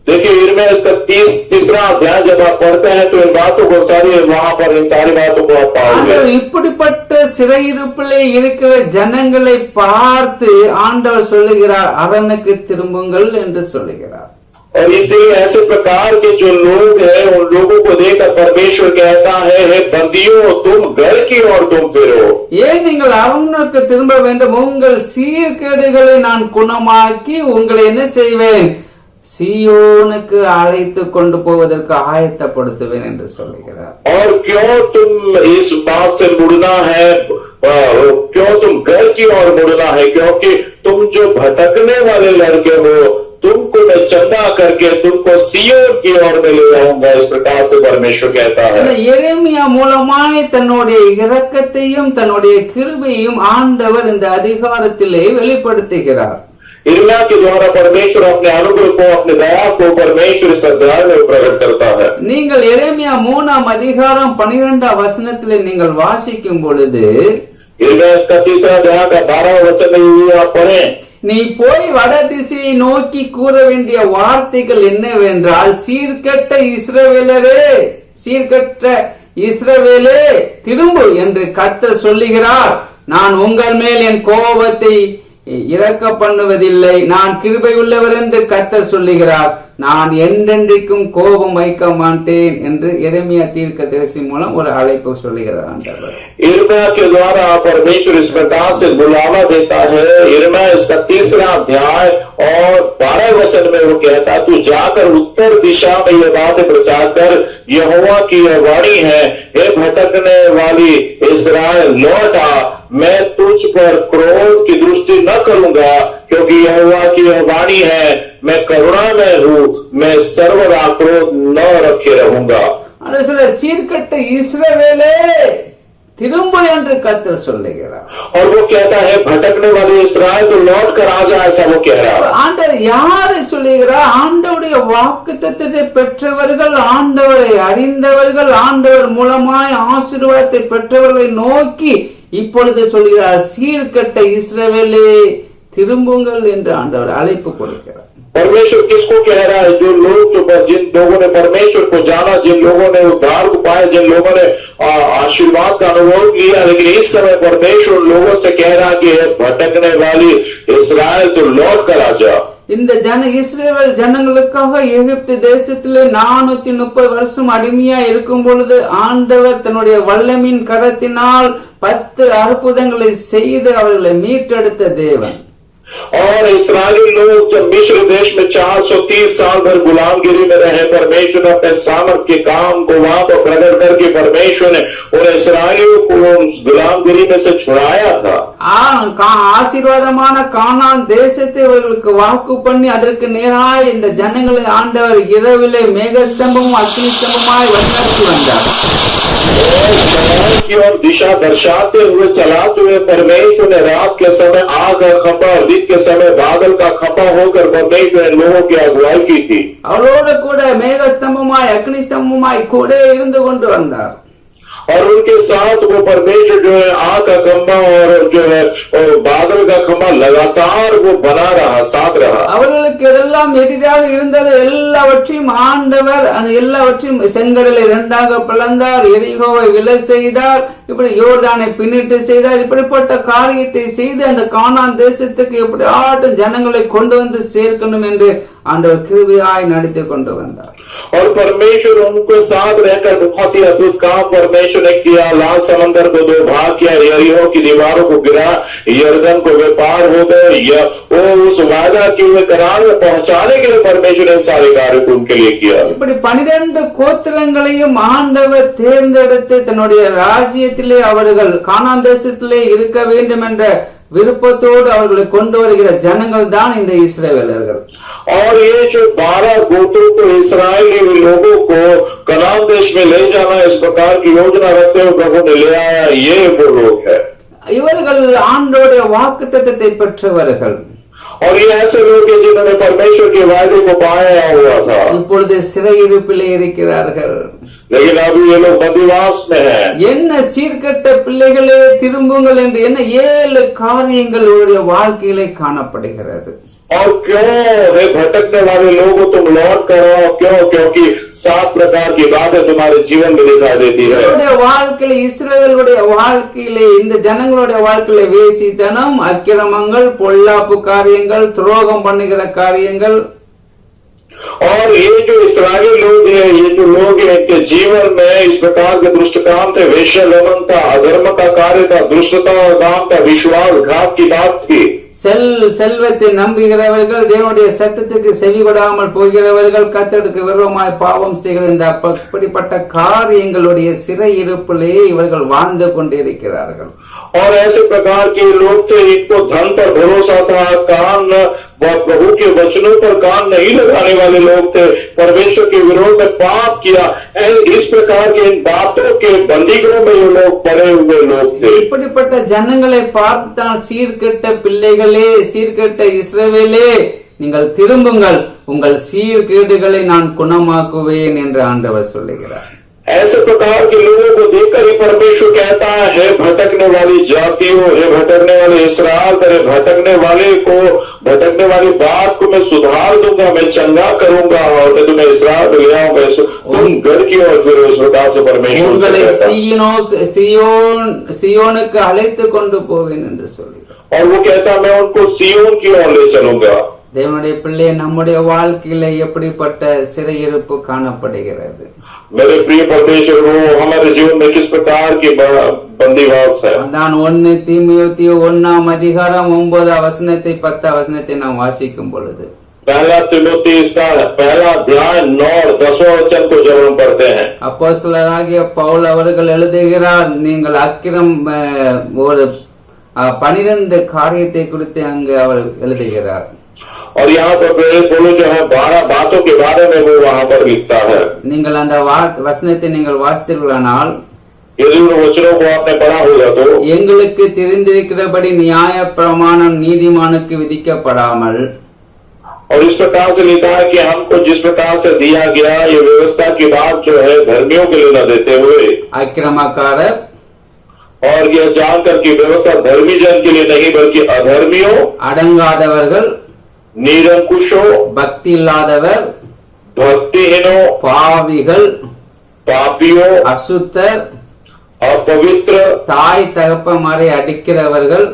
B: देखिए यिर्मयाह इसका 3रा अध्याय जब आप पढ़ते हैं तो इन बातों को वहां पर इन सारी बातों को आप पाओगे।
A: இப்படிப்பட்ட சிறையிருப்பிலே இருக்கிற ஜனங்களை பார்த்து ஆண்டவர் சொல்லுகிறார், அரணுக்கு திரும்புங்கள் என்று சொல்லுகிறார்.
B: और इसीलिए ऐसे प्रकार के जो लोग हैं उन लोगों को देखकर परमेश्वर कहता है, हे बंदियों तुम घर की ओर तुम फिरो।
A: ஏன் நீங்கள் அரணுக்கு திரும்ப வேண்டும், உங்கள் சீர்கேடுகளை நான் குணமாக்கி உங்களை என்ன செய்வேன், सियोनुக்கு அழைத்து கொண்டு போவதற்கு ஆயத்தப்படுத்துவேன் என்று சொல்கிறார்.
B: और क्यों तुम इस बात से मुड़ना है, क्यों तुम घर की ओर मुड़ना है, क्योंकि तुम जो भटकने वाले लड़के हो तुमको मैं चंदा करके तुमको सियोन की ओर में ले जाऊंगा, इस प्रकार से परमेश्वर कहता है।
A: எரேமியா மூலமாய் தன்னுடைய இரக்கத்தையும் தன்னுடைய கிருபையும் ஆண்டவர் இந்த அதிகாரத்திலே வெளிப்படுத்துகிறார்.
B: इर्मिया के द्वारा परमेश्वर अपने अनुग्रह को, अपने दया को परमेश्वर इस अध्याय में प्रकट करता है।
A: நீங்கள் எரேமியா 3ஆம் அதிகாரம் 12ஆம் வசனத்திலே நீங்கள் வாசிக்கும் பொழுது
B: इर्मिया इसका 3रा अध्याय का 12वां वचन में आप पढ़ें,
A: நீ போய் வட திசையை நோக்கி கூற வேண்டிய வார்த்தைகள் என்னவென்றால், சீர்கெட்ட இஸ்ரவேலரே, சீர்கெட்ட இஸ்ரவேலே திரும்பு என்று கர்த்தர் சொல்லுகிறார். நான் உங்கள் மேல் என் கோபத்தை இறக்க பண்ணுவதில்லை, நான் கிருபை உள்ளவர் என்று கர்த்தர் சொல்லுகிறார். நான் என்றென்றைக்கும் கோபம் வைக்க மாட்டேன் என்று எரேமியா தீர்க்கதரிசி மூலம் ஒரு அழைப்பு சொல்லுகிறார் ஆண்டவர்.
B: इर्मिया के द्वारा परमेश्वर इस प्रकार से बुलावा देता है। इर्मिया इसका 3रा अध्याय और 12 वचन में वो कहता, तू जाकर उत्तर दिशा में यह बातें प्रचार कर, यहोवा की यह वाणी है, हे भटकने वाली इस्राएल लौट आ, मैं तुझ पर क्रोध की दृष्टि न करूंगा, क्योंकि यहोवा की यह वाणी है, मैं करुणामय हूं, मैं सर्वदा क्रोध न रखे रहूंगा।
A: சீர்கெட்ட இஸ்ரவேலே திரும்ப என்று கர்த்தர் சொல்லுகிறார்.
B: और वो कहता है भटकने वाले इस्राएल तो लौट कर आ जा, ऐसा वो कह रहा है।
A: ஆண்டவர் யாரை சொல்லுகிறார்? ஆண்டவருடைய வாக்குத்தத்தத்தை பெற்றவர்கள், ஆண்டவரை அறிந்தவர்கள், ஆண்டவர் மூலமாய் ஆசீர்வாதத்தை பெற்றவர்களை நோக்கி இப்பொழுது சொல்கிறார், சீர்கெட்ட இஸ்ரவேலே திரும்புங்கள் என்று ஆண்டவர் அழைப்பு கொடுக்கிறார்.
B: परमेश्वर किसको कह रहा है? जो लोग, जिन लोगों ने परमेश्वर को जाना, जिन लोगों ने उद्धार को पाया, जिन लोगों ने आशीर्वाद का अनुभव किया, लेकिन इस समय परमेश्वर लोगों से कह रहा कि भटकने वाली इस्राएल तो लौट कर आ जा।
A: இந்த இஸ்ரவேல் ஜனங்களுக்காக எகிப்து தேசத்திலே 430 வருஷம் அடிமையா இருக்கும் பொழுது ஆண்டவர் தன்னுடைய வல்லமையின் கரத்தினால் 10 அற்புதங்களை செய்து அவர்களை மீட்டெடுத்த தேவன்.
B: और इस्राएली लोग जब मिस्र देश में 430 साल भर गुलामगिरी में रहे, परमेश्वर ने अपने सामर्थ के काम को वहां पर प्रकट करके परमेश्वर ने उन इस्राएलियों को गुलामगिरी में से छुड़ाया था।
A: ஆசீர்வாதமான கானான் தேசத்தை அவர்களுக்கு வாக்கு பண்ணி அதற்கு நேராய் இந்த ஜனங்களை ஆண்டவர் இரவிலே மேகஸ்தம்பமும் அக்னி ஸ்தம்பமாய் வழிநடத்தி வந்தார்.
B: की ओर दिशा दर्शाते हुए चलाते हुए परमेश्वर ने रात के समय आग का खंभा और दिन के समय बादल का खंभा होकर परमेश्वर ने लोगों की अगुवाई की थी।
A: அவரோடு கூட மேகஸ்தம்பமாய் அக்னி ஸ்தம்பமாய் கூட இருந்து கொண்டு வந்தார்.
B: और उनके साथ वो परमेश्वर जो है आग का खंभा और जो है बादल का खंभा लगातार वो बना रहा, साथ रहा।
A: அவர்களுக்கு எல்லாம் எதிராக இருந்தது எல்லாவற்றையும் ஆண்டவர் எல்லாவற்றையும் செங்கடலை 2ஆக பிளந்தார், எரிகோவை விலை செய்தார், இப்படி யோர்தானை பின்னிட்டு செய்தார். இப்படிப்பட்ட காரியத்தை செய்து அந்த கானான் தேசத்துக்கு எப்படி ஆட்டும் ஜனங்களை கொண்டு வந்து சேர்க்கணும் என்று ஆண்டவர் கிருபையாய் நடத்தி கொண்டு வந்தார்.
B: और परमेश्वर उनको साथ रहकर बहुत ही अद्भुत काम परमेश्वर ने किया। लाल समंदर को 2 भाग किया, यरीहो की दीवारों को गिरा, यरदन को व्यापार हो गए, वो उस वादा की हुए करार में पहुंचाने के लिए परमेश्वर ने सारे कार्य को उनके लिए किया।
A: இப்படி 12 கோத்திரங்களையும் ஆண்டவர் தேர்ந்தெடுத்து தன்னுடைய ராஜ்யத்திலே அவர்கள் கானான் தேசத்திலே இருக்க வேண்டும் என்ற விருப்பத்தோடு அவர்களை கொண்டு வருகிற ஜனங்கள் தான் இந்த இஸ்ரவேலர்கள்.
B: और ये जो 12 गोत्रों को, इस्राएली लोगों को कनान देश में ले जाना, इस प्रकार की योजना रखते हुए प्रभु ने ले आया, ये वो लोग है।
A: இவர்கள் ஆண்டவருடைய வாக்குத்தத்தத்தை பெற்றவர்கள்.
B: और ये ऐसे लोग हैं जिन्होंने परमेश्वर के वायदे को पाया हुआ था।
A: இப்பொழுது சிறையிருப்பிலே இருக்கிறார்கள்.
B: लेकिन अभी ये लोग बंदीवास में हैं।
A: என்ன சீர்கெட்ட பிள்ளைகளே திரும்புங்கள் என்று என்ன 7 காரியங்கள் உங்களுடைய வாழ்க்கையிலே காணப்படுகிறது.
B: और क्यों है भटकने वाले लोगों तुम लौट कर आओ? क्यों? क्योंकि 7 प्रकार की बातें तुम्हारे जीवन में दिखाई देती है।
A: வாழ்க்கையில இஸ்ரவேலுடைய வாழ்க்கையிலே, இந்த ஜனங்களுடைய வாழ்க்கையில வேசித்தனம், அக்கிரமங்கள், பொல்லாப்பு காரியங்கள், துரோகம் பண்ணுகிற காரியங்கள்,
B: और ये जो इस्राएली लोग हैं, ये जो लोग हैं, इनके जीवन में इस प्रकार के दुष्ट काम थे, वेश्यागमन था, अधर्म का कार्य था, दुष्टता का काम था, विश्वासघात की बात थी।
A: செல்வத்தை நம்புகிறவர்கள், தேவனுடைய சத்தத்துக்கு செவி கொடாமல் போகிறவர்கள், கர்த்தருக்கு விரோதமாய் பாவம் செய்கிற இந்த அப்படிப்பட்ட காரியங்களுடைய சிறையிருப்பிலே இவர்கள் வாழ்ந்து கொண்டிருக்கிறார்கள்.
B: और ऐसे प्रकार के लोग थे, इनको धन पर भरोसा था, वह प्रभु के वचनों पर कान नहीं लगाने वाले लोग थे, परमेश्वर के विरोध में पाप किया। इस प्रकार के इन बातों के बंदीगृह में ये लोग पड़े हुए लोग थे।
A: இப்படிப்பட்ட ஜனங்களை பார்த்து தான் சீர்கெட்ட பிள்ளைகளே, சீர்கெட்ட இஸ்ரவேலே, நீங்கள் திரும்புங்கள், உங்கள் சீர்கேடுகளை நான் குணமாக்குவேன் என்று ஆண்டவர் சொல்லுகிறார்.
B: ऐसे प्रकार के लोगों को देखकर ही परमेश्वर कहता है, भटकने वाली जातियों, हे भटकने वाले इस्राएल, तेरे भटकने वाली बात को मैं सुधार दूंगा, मैं चंगा करूंगा और मैं तुम्हें इस्राएल में ले आऊंगा। तुम घर की ओर फिर उस प्रकार से परमेश्वर
A: உங்களை சியோனுக்கு அழைத்து கொண்டு போவேன் என்று சொல்லுகிறார்.
B: और वो कहता मैं उनको सियोन की ओर ले चलूंगा।
A: தேவனுடைய பிள்ளை, நம்முடைய வாழ்க்கையில எப்படிப்பட்ட சிறையிருப்பு காணப்படுகிறது?
B: मेरे प्रिय परमेश्वर, वो हमारे जीवन में किस प्रकार की बंदीवास है?
A: நான் 1 தீமோத்தேயு 1ஆம் அதிகாரம் 9 வசனத்தை 10 வசனத்தை நாம் வாசிக்கும் பொழுது,
B: पहला तिमोथी इसका पहला अध्याय 9 और 10वां वचन को जब हम पढ़ते हैं,
A: அப்போஸ்தலராகிய பவுல் அவர்கள் எழுதுகிறார், நீங்கள் அக்கிரம் ஒரு 12 காரியத்தை குறித்து அங்கு அவர் எழுதுகிறார்.
B: और यहाँ पर प्रेरित पौलुस जो है 12 बातों के बारे में वो वहां पर लिखता है।
A: நீங்கள் அந்த வசனத்தை நீங்கள் வாசித்தீர்களானால்,
B: यदि उन वचनों को आपने पढ़ा होगा तो,
A: எங்களுக்கு தெரிந்திருக்கிறபடி நியாய பிரமாணம் நீதிமானுக்கு விதிக்கப்படாமல்,
B: और इस प्रकार से लिखा है कि हमको जिस प्रकार से दिया गया ये व्यवस्था की बात जो है धर्मियों के लिए न देते हुए,
A: அக்கிரமக்காரர்,
B: और यह जानकर की व्यवस्था धर्मी जन के लिए नहीं बल्कि अधर्मियों,
A: அடங்காதவர்கள்,
B: निरंकुशों,
A: பக்தி இல்லாதவர்,
B: भक्तिहीनों,
A: பாவிகள்,
B: पापियों,
A: அசுத்தர்,
B: अपवित्र,
A: தாய் தகப்பமாரை அடிக்கிறவர்கள்,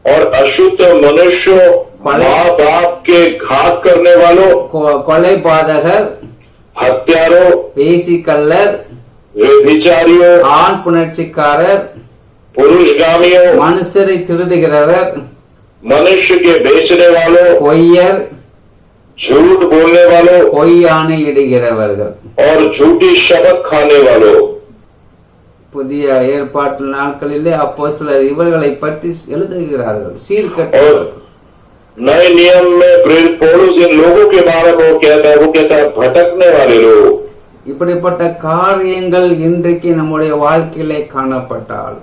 B: और अशुद्ध मनुष्यों, माँ बाप के घात करने वालों,
A: கொலைபாதகர்,
B: हत्यारों,
A: பேசிக்கல்லர்,
B: व्यभिचारियों,
A: ஆண் புணர்ச்சிக்காரர்,
B: पुरुषगामियों,
A: மனுஷரை திருடுகிறவர்,
B: मनुष्य के बेचने वालों,
A: பொய்யர்,
B: झूठ बोलने वालों,
A: பொய் ஆணை இடுகிறவர்கள்.
B: और झूठी शपथ खाने वालों।
A: புதிய ஏற்பாட்டு நாட்களிலே அப்போஸ்தலர் இவர்களை பற்றி எழுதுகிறார்கள்,
B: और
A: சீர்கெட்டவர்கள்.
B: नए नियम में प्रेरित पौलुस इन लोगों के बारे में वो कहता है भटकने वाले लोग।
A: இப்படிப்பட்ட காரியங்கள் இன்றைக்கு நம்முடைய வாழ்க்கையிலே காணப்பட்டால்,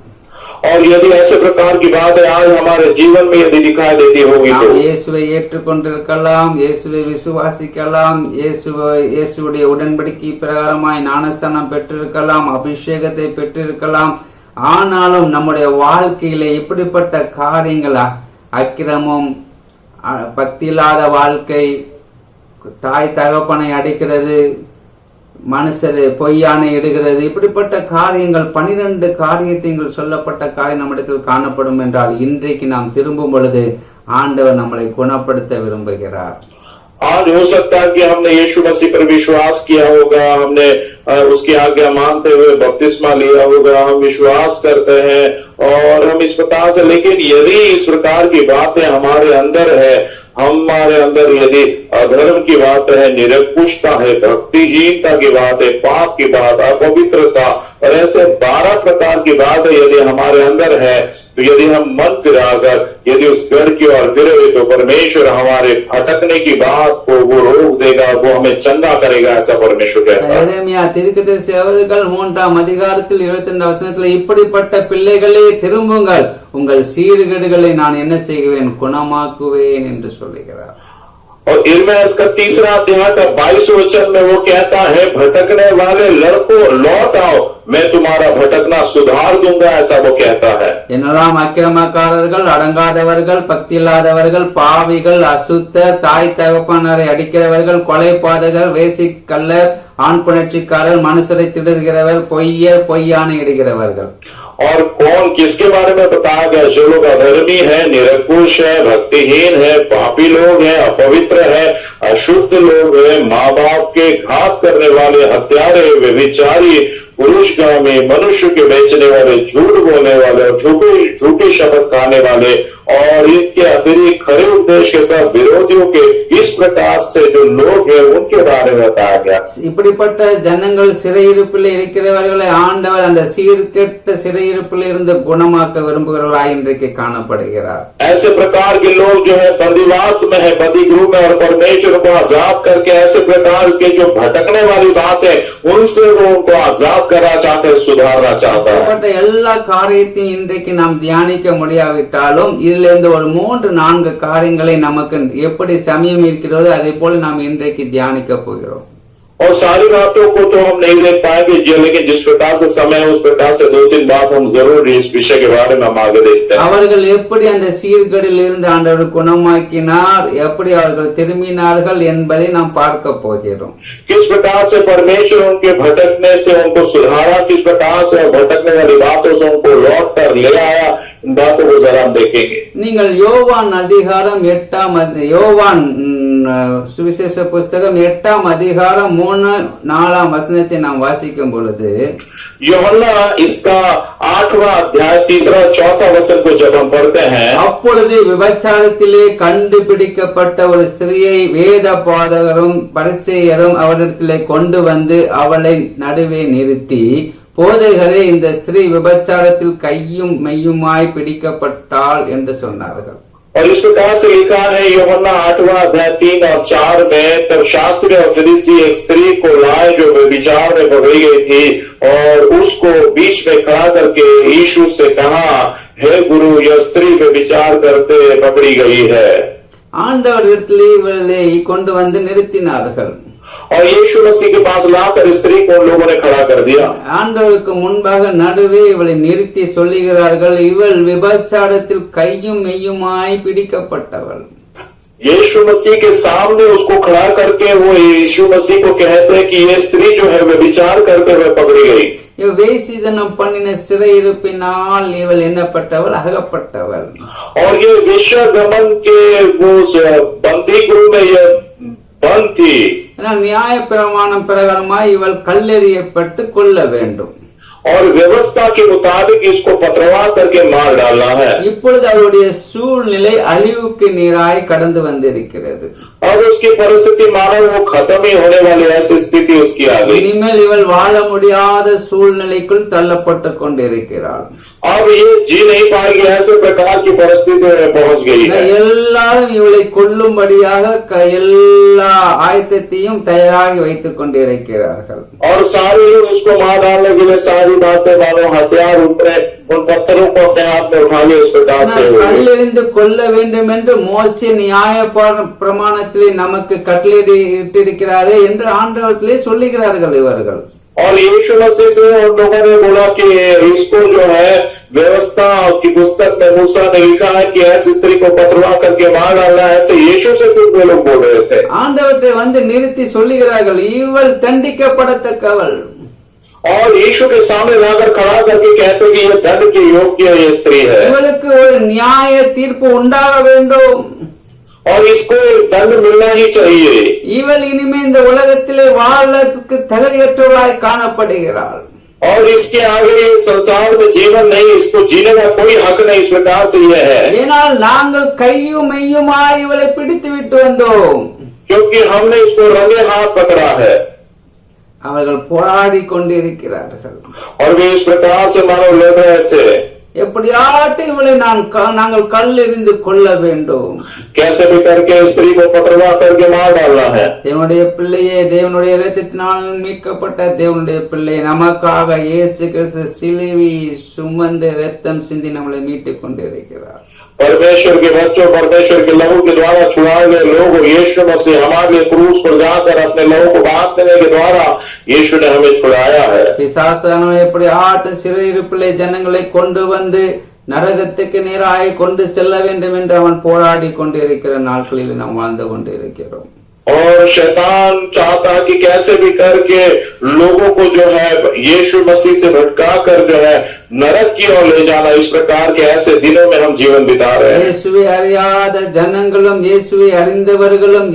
B: और यदि ऐसे प्रकार की बात है आज हमारे जीवन में यदि दिखाई देती होगी तो,
A: நாம் இயேசுவை ஏற்றுக்கொண்டிருக்கலாம், இயேசுவை விசுவாசிக்கலாம், இயேசுடைய உடன்படிக்கை பிரகாரமாய் ஞானஸ்தானம் பெற்றிருக்கலாம், அபிஷேகத்தை பெற்றிருக்கலாம். ஆனாலும் நம்முடைய வாழ்க்கையிலே இப்படிப்பட்ட காரியங்கள், அக்கிரமம், பக்தி இல்லாத வாழ்க்கை, தாய் தகப்பனை அடிக்கிறது, மனுஷர் பொய்யானை இடுகிறது, இப்படிப்பட்ட காரியங்கள் 12 காரியத்தில் சொல்லப்பட்ட காரியம் நம்மிடத்தில் காணப்படும் என்றால், இன்றைக்கு நாம் திரும்பும் பொழுது ஆண்டவர் நம்மளை குணப்படுத்த விரும்புகிறார்.
B: आज हो सकता है कि हमने यीशु मसीह पर विश्वास किया होगा, हमने उसकी आज्ञा मानते हुए बपतिस्मा लिया होगा, हम विश्वास करते हैं और हम इस प्रकार से, लेकिन यदि इस प्रकार की बातें हमारे अंदर है, हमारे अंदर यदि अधर्म की बात है, निरंकुशता है, भक्तिहीनता की बात है, पाप की बात, अपवित्रता और ऐसे 12 प्रकार की बात है यदि हमारे अंदर है, तो यदि हम मन फिराकर यदि उस घर की ओर फिरे तो परमेश्वर हमारे भटकने की बात को वो रोक देगा, वो हमें चंगा करेगा, ऐसा परमेश्वर कहता है।
A: எரேமியா தீர்க்கதரிசி அவர்கள் 3ஆம் அதிகாரத்தில் 22 வசனத்தில், இப்படிப்பட்ட பிள்ளைகளே திரும்புங்கள், உங்கள் சீர்கேடுகளை நான் என்ன செய்வேன், குணமாக்குவேன் என்று சொல்லுகிறார்.
B: और इर्मिया का 3रा अध्याय का 22 वचन में वो कहता है, भटकने वाले लड़कों लौट आओ, मैं तुम्हारा भटकना सुधार दूंगा, ऐसा वो कहता है।
A: என்னெல்லாம் அக்கிரமக்காரர்கள், அடங்காதவர்கள், பக்தி இல்லாதவர்கள், பாவிகள், அசுத்த, தாய் தகப்பனரை அடிக்கிறவர்கள், கொலைபாதகர், வேசிக்கல்லர், ஆண் புணர்ச்சிக்காரர், மனுஷரை திருடுகிறவர், பொய்யர், பொய்யானை இடுகிறவர்கள்.
B: और कौन किसके बारे में बताया गया? जो लोग अधर्मी है, निरंकुश है, भक्तिहीन है, पापी लोग हैं, अपवित्र है, अशुद्ध लोग हैं, माँ बाप के घात करने वाले, हत्यारे, व्यभिचारी, पुरुषगामी, मनुष्य के बेचने वाले, झूठ बोलने वाले और झूठी शपथ खाने वाले और इसके अतिरिक्त खरे उपदेश के साथ विरोधियों के इस प्रकार से जो लोग हैं उनके बारे में बताया गया।
A: இப்படிப்பட்ட ஜனங்கள் சிறையிருப்பில் இருக்கிறவர்களை ஆண்டவர் அந்த சீர்கெட்ட சிறையிருப்பில் இருந்து குணமாக்க விரும்புகிறவர்களாய் இன்றைக்கு காணப்படுகிறார்.
B: ऐसे प्रकार के लोग जो है बंदीवास में है, बंदी गृह में, और परमेश्वर को आजाद करके ऐसे प्रकार के जो भटकने वाली बात है उनसे वो उनको आजाद करना चाहते हैं, सुधारना चाहता है।
A: இப்படிப்பட்ட எல்லா காரியத்தையும் இன்றைக்கு நாம் தியானிக்க முடியாவிட்டாலும் இதுல இருந்து ஒரு 3-4 காரியங்களை நமக்கு எப்படி சமயம் இருக்கிறதோ அதே போல நாம் இன்றைக்கு தியானிக்க போகிறோம்.
B: और सारी बातों को तो हम नहीं देख पाएंगे जो, लेकिन जिस प्रकार से समय है उस प्रकार से 2-3 बात हम जरूर इस विषय के बारे में हम आगे देखते हैं।
A: அவர்கள் எப்படி அந்த சீர்கேடில் இருந்து ஆண்டவர் குணமாக்கினார், எப்படி அவர்கள் திரும்பினார்கள் என்பதை நாம் பார்க்க போகிறோம்.
B: किस प्रकार से परमेश्वर उनके भटकने से उनको सुधारा, किस प्रकार से भटकने वाली बातों से उनको लौट कर ले आया, इन बातों को जरा हम देखेंगे।
A: நீங்கள் யோவான் அதிகாரம் 8 யோவான் சுவிசேஷ புஸ்தகம் 8 அதிகாரம் 3-4 வசனத்தை நாம் வாசிக்கும் பொழுது,
B: யோहन्ना इसका 8वां अध्याय 3-4 वचन को जब हम पढ़ते हैं,
A: அப்பொழுது விபச்சாரத்திலே கண்டுபிடிக்கப்பட்ட ஒரு ஸ்திரியை வேத பாதகரும் பரிசேயரும் அவரிடத்திலே கொண்டு வந்து அவளை நடுவே நிறுத்தி, போதகரே, இந்த ஸ்திரீ விபச்சாரத்தில் கையும் மெய்யுமாய் பிடிக்கப்பட்டாள் என்று சொன்னார்கள்.
B: और इस प्रकार से लिखा है यूहन्ना 8वां अध्याय 3 और 4 में, तब शास्त्री और फरीसी एक स्त्री को लाए जो व्यभिचार में पकड़ी गई थी, और उसको बीच में खड़ा करके यीशु से कहा, हे गुरु, यह स्त्री व्यभिचार करते पकड़ी गई है।
A: ஆண்டவர் இடத்திலே இவர்களை கொண்டு வந்து நிறுத்தினார்கள்.
B: और यीशु मसीह के पास लाकर स्त्री को उन लोगों ने खड़ा कर दिया।
A: ஆண்டவருக்கு முன்பாக நடுவே இவளை நிறுத்தி சொல்லுகிறார்கள், இவள் விபச்சாரத்தில் கையும் மெய்யுமாய் பிடிக்கப்பட்டவள்.
B: यीशु मसीह के सामने उसको खड़ा करके वो यीशु मसीह को कहते हैं कि ये स्त्री जो है व्यभिचार करते हुए पकड़ी गई।
A: இவ வேசிதனம் பண்ணின சிறையிருப்பினால் இவள் எண்ணப்பட்டவள், அகப்பட்டவள்.
B: और ये विश्वगमन के वो बंदी गृह में ये बंद थी।
A: நியாய பிரமாணம் பிரகாரமாய் இவள் கல்லெறியப்பட்டு கொள்ள வேண்டும்.
B: और व्यवस्था के मुताबिक इसको पथरवा करके मार डालना है।
A: இப்பொழுது அவருடைய சூழ்நிலை அழிவுக்கு நேராய் கடந்து வந்திருக்கிறது.
B: अब उसकी परिस्थिति मानो वो खत्म ही होने वाली ऐसी स्थिति उसकी आ गई।
A: இனிமேல் இவள் வாழ முடியாத சூழ்நிலைக்குள் தள்ளப்பட்டு கொண்டிருக்கிறாள்.
B: अब ये जी नहीं पाएगी, ऐसे प्रकार की परिस्थिति में पहुंच गई है।
A: எல்லாரும் இவளை கொல்லும்படியாக எல்லா ஆயத்தத்தையும் தயாராகி வைத்துக் கொண்டிருக்கிறார்கள்.
B: और सारे लोग उसको मार डालने के लिए सारी बातें मानो हथियार उठे, उन पत्थरों को अपने हाथ में उठा लिए इस प्रकार से
A: கல்லெறிந்து கொல்ல வேண்டும் என்று மோசே நியாய பிரமாணத்திலே நமக்கு கட்டளையிட்டிருக்கிறாரே என்று ஆண்டவத்திலே சொல்லுகிறார்கள் இவர்கள்.
B: और यीशु मसीह से उन लोगों ने बोला कि इसको जो है व्यवस्था की पुस्तक में मूसा ने लिखा है कि ऐसी स्त्री को पथरवा करके मार डालना है, ऐसे यीशु से कुछ वे लोग बोल रहे थे।
A: ஆண்டவரை வந்து நிறுத்தி சொல்லுகிறார்கள், இவள் தண்டிக்கப்படத்தக்கவள்.
B: और यीशु के सामने लाकर खड़ा करके कहते कि यह दंड के योग्य ये स्त्री है,
A: இவளுக்கு ஒரு நியாய தீர்ப்பு உண்டாக வேண்டும்,
B: और इसको एक दंड मिलना ही चाहिए।
A: இவள் இனிமே இந்த உலகத்திலே வாழறதுக்கு தகுதியற்றவளாய் காணப்படுகிறாள்.
B: और इसके आगे ये संसार में जीवन नहीं, इसको जीने का कोई हक नहीं, इस प्रकार से यह है।
A: ஏனால் நாங்கள் கையும் மெய்யுமாய் இவளை பிடித்து விட்டு வந்தோம்.
B: क्योंकि हमने इसको रंगे हाथ पकड़ा है।
A: அவர்கள் போராடி கொண்டிருக்கிறார்கள்.
B: और वे इस प्रकार से मानो लड़ रहे थे,
A: எப்படியாட்டும் இவளை நாங்கள் கல்லெறிந்து கொள்ள வேண்டும்.
B: कैसे भी करके स्त्री को पथरवा करके मार डालना है।
A: தேவனுடைய பிள்ளையே, தேவனுடைய இரத்தத்தினால் மீட்கப்பட்ட தேவனுடைய பிள்ளை, நமக்காக இயேசு கிறிஸ்து சிலுவை சுமந்து இரத்தம் சிந்தி நம்மளை மீட்டுக் கொண்டிருக்கிறார்.
B: परमेश्वर के बच्चों, परमेश्वर के लहू के द्वारा छुड़ाए गए लोग, यीशु मसीह हमारे क्रूस पर जाकर अपने लहू को बांध देने के द्वारा यीशु ने हमें छुड़ाया है।
A: பிசாசானவன் எப்படி ஆட்டு சிறையிருப்பிலே ஜனங்களை கொண்டு வந்து நரகத்துக்கு நேராய் கொண்டு செல்ல வேண்டும் என்று அவன் போராடி கொண்டிருக்கிற நாட்களில் நாம் வாழ்ந்து கொண்டிருக்கிறோம்.
B: और शैतान चाहता है कि कैसे भी करके लोगों को जो है यीशु मसीह से भटका कर जो है नरक की ओर ले जाना। इस प्रकार के ऐसे दिनों में हम जीवन बिता रहे हैं।
A: இயேசுவை அறியாத ஜனங்களும் இயேசுவை அறிந்தவர்களும்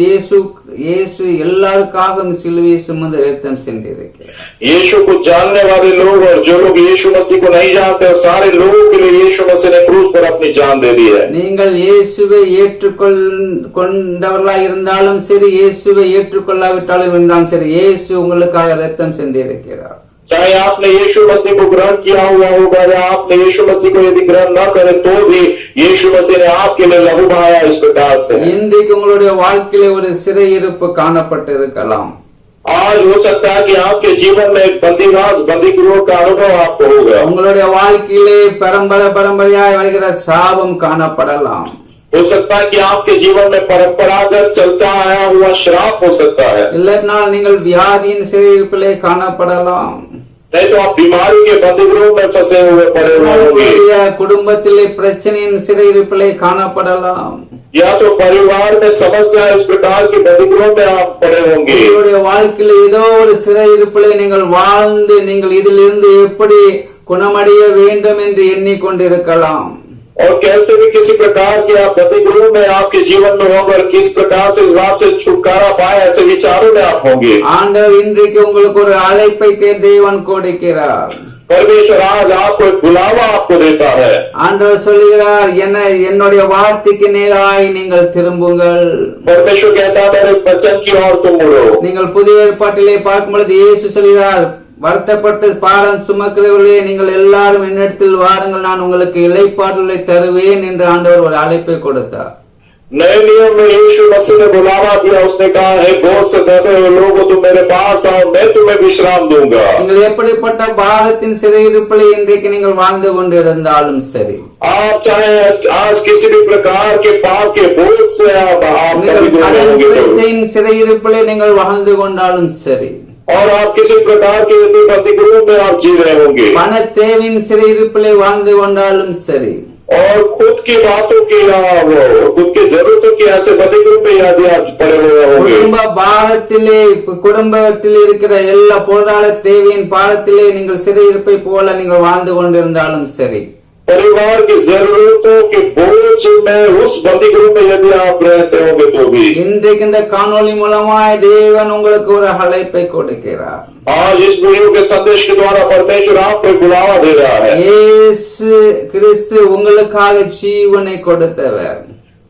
A: இயேசு எல்லாருக்காகவும் சிலுவையை சுமந்து ரத்தம் சிந்தியிருக்கிறார்.
B: यीशु को जानने वाले लोग और जो लोग यीशु मसीह को नहीं जानते और सारे लोगों के लिए यीशु मसीह ने क्रूस पर अपनी जान दे दी है.
A: நீங்கள் இயேசுவை ஏற்றுக்கொண்டவர்களாக இருந்தாலும் சரி, இயேசுவை ஏற்றுக்கொள்ளாவிட்டாலும் இருந்தாலும் சரி, இயேசு உங்களுக்காக ரத்தம் சிந்தியிருக்கிறார்.
B: चाहे आपने यीशु मसीह को ग्रहण किया हुआ होगा या आपने यीशु मसीह को यदि ग्रहण न करे तो भी यीशु मसीह ने आपके लिए लहू बहाया. इस प्रकार से
A: இன்றைக்கு உங்களுடைய வாழ்க்கையில ஒரு சிறையிருப்பு காணப்பட்டு இருக்கலாம்.
B: आज हो सकता है कि आपके जीवन में एक बंदीवास बंदीगृह का अनुभव आपको होगा.
A: உங்களுடைய வாழ்க்கையிலே பரம்பரையாய் வருகிற சாபம் காணப்படலாம்.
B: हो सकता है कि आपके जीवन में परंपरागत चलता आया हुआ श्राप हो सकता है.
A: இல்லைனால் நீங்கள் வியாதியின் சிறையிருப்பிலே காணப்படலாம்.
B: नहीं तो आप बीमारी के बंदीगृह में फंसे हुए पड़े हुए होंगे.
A: குடும்பத்திலே பிரச்சனையின் சிறையிருப்பிலே காணப்படலாம்.
B: या तो परिवार में समस्या इस प्रकार के बंदीगृह में आप पड़े होंगे.
A: உங்களுடைய வாழ்க்கையில ஏதோ ஒரு சிறையிருப்பிலே நீங்கள் வாழ்ந்து நீங்கள் இதிலிருந்து எப்படி குணமடைய வேண்டும் என்று எண்ணிக்கொண்டிருக்கலாம்.
B: और कैसे भी किसी प्रकार के आप बंदीगृह में आपके जीवन में होंगे और किस प्रकार से इस बात से छुटकारा पाए ऐसे विचारों में आप होंगे.
A: ஆண்டவர் இன்றைக்கு உங்களுக்கு ஒரு அழைப்பை தேவன் கொடுக்கிறார்.
B: परमेश्वर आज आपको एक बुलावा आपको देता है.
A: ஆண்டவர் சொல்லுகிறார், என்னுடைய வார்த்தைக்கு நேராய் நீங்கள் திரும்புங்கள்.
B: परमेश्वर कहता है मेरे वचन की ओर तुम मुड़ो.
A: நீங்கள் புதிய ஏற்பாட்டிலே பார்க்கும் பொழுது இயேசு சொல்கிறார், வருத்தப்பட்டு பாரம் சுமக்கிறவர்களே நீங்கள் எல்லாரும் என்னிடத்தில் வாருங்கள், நான் உங்களுக்கு இளைப்பாறுதலை தருவேன் என்று ஆண்டவர் ஒரு அழைப்பை கொடுத்தார்.
B: नए नियम में यीशु मसीह ने बुलावा दिया. उसने कहा है बोझ से दबे हुए लोगों तुम मेरे पास आओ, मैं तुम्हें विश्राम दूंगा.
A: நீங்கள் எப்படிப்பட்ட பாரத்தின் சிறையிருப்பிலே இன்றைக்கு நீங்கள் வாழ்ந்து கொண்டிருந்தாலும் சரி,
B: आप चाहे आज किसी भी प्रकार के पाप के बोझ से आप
A: சிறையிருப்பிலே நீங்கள் வாழ்ந்து கொண்டாலும் சரி,
B: और आप किसी प्रकार के यदि बंदीगृह में आप जी रहे होंगे,
A: பண தேவையின் சிறையிருப்பிலே வாழ்ந்து கொண்டாலும் சரி,
B: और खुद की बातों की खुद की जरूरतों की ऐसे बंदीगृह में यदि आप पड़े हुए होंगे,
A: குடும்ப பாரத்திலே குடும்பத்தில் இருக்கிற எல்லா பொருளாதார தேவையின் பாரத்திலே நீங்கள் சிறையிருப்பை போல நீங்கள் வாழ்ந்து கொண்டிருந்தாலும் சரி,
B: परिवार की जरूरतों के बोझ में उस बंदीगृह में यदि आप रहते होंगे तो भी
A: இன்றைக்கு இந்த காணொளி மூலமாய் தேவன் உங்களுக்கு ஒரு அழைப்பை கொடுக்கிறார்.
B: आज इस वीडियो के संदेश के द्वारा परमेश्वर आपको बुलावा दे रहा है.
A: இயேசு கிறிஸ்து உங்களுக்காக ஜீவனை கொடுத்தவர்.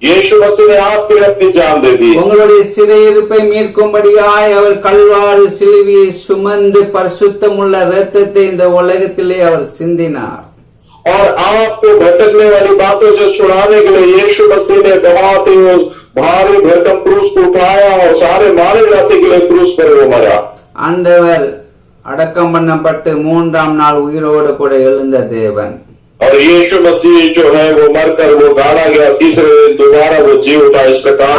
B: यीशु मसीह ने आपके लिए अपनी जान दे दी.
A: உங்களுடைய சிறையிருப்பை மீட்கும்படியாய் அவர் கல்வாரி சிலுவையை சுமந்து பரிசுத்தமுள்ள இரத்தத்தை இந்த உலகத்திலே அவர் சிந்தினார்.
B: और आपको भटकने वाली बातों से छुड़ाने के लिए यीशु मसीह ने बहुत ही उस भारी भरकम क्रूस को उठाया और सारे मारे जाते के लिए क्रूस पर वो मरा.
A: ஆண்டவர் அடக்கம் பண்ணப்பட்டு மூன்றாம் நாள் உயிரோடு கூட எழுந்த தேவன்.
B: और यीशु मसीह जो है वो मरकर वो गाड़ा गया, तीसरे दिन दोबारा वो जी उठा. इस प्रकार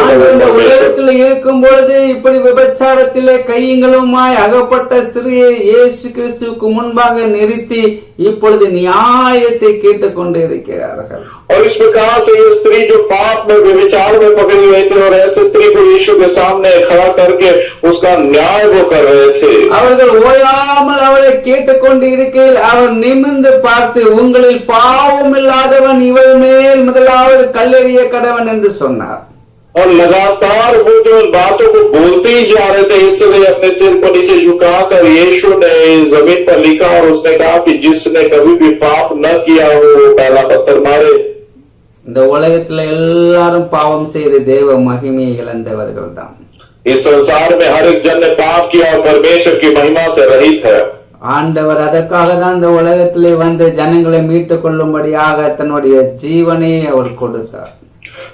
A: உலகத்தில் இருக்கும் பொழுது இப்படி விபச்சாரத்திலே கையங்களுமாய் அகப்பட்ட ஸ்திரியை இயேசு கிறிஸ்துவுக்கு முன்பாக நிறுத்தி இப்பொழுது நியாயத்தை கேட்டுக் கொண்டு இருக்கிறார்கள்.
B: और इस प्रकार से ये स्त्री जो पाप में व्यभिचार में पकड़ी गई थी और ऐसे स्त्री को यीशु के सामने खड़ा करके उसका न्याय वो कर रहे थे.
A: அவர்கள் ஓயாமல் அவரை கேட்டுக்கொண்டு இருக்கையில் அவர் நிமிர்ந்து பார்த்து, உங்களில் பாவம் இல்லாதவன் இவள் மேல் முதலாவது கல்லெறிய கடவன் என்று சொன்னார்.
B: और लगातार वो जो बातों को बोलते ही जा रहे थे, इसलिए अपने सिर को नीचे झुकाकर यीशु ने जमीन पर लिखा और उसने कहा कि जिसने कभी भी पाप न किया हो वो पहला पत्थर मारे.
A: இந்த உலகத்துல எல்லாரும் பாவம் செய்து தேவ மகிமையை இழந்தவர்கள் தான்.
B: इस संसार में हर एक जन ने पाप किया और परमेश्वर की महिमा से रहित है.
A: ஆண்டவர் அதற்காக தான் இந்த உலகத்திலே வந்து ஜனங்களை மீட்டுக் கொள்ளும்படியாக தன்னுடைய ஜீவனை அவர் கொடுத்தார்.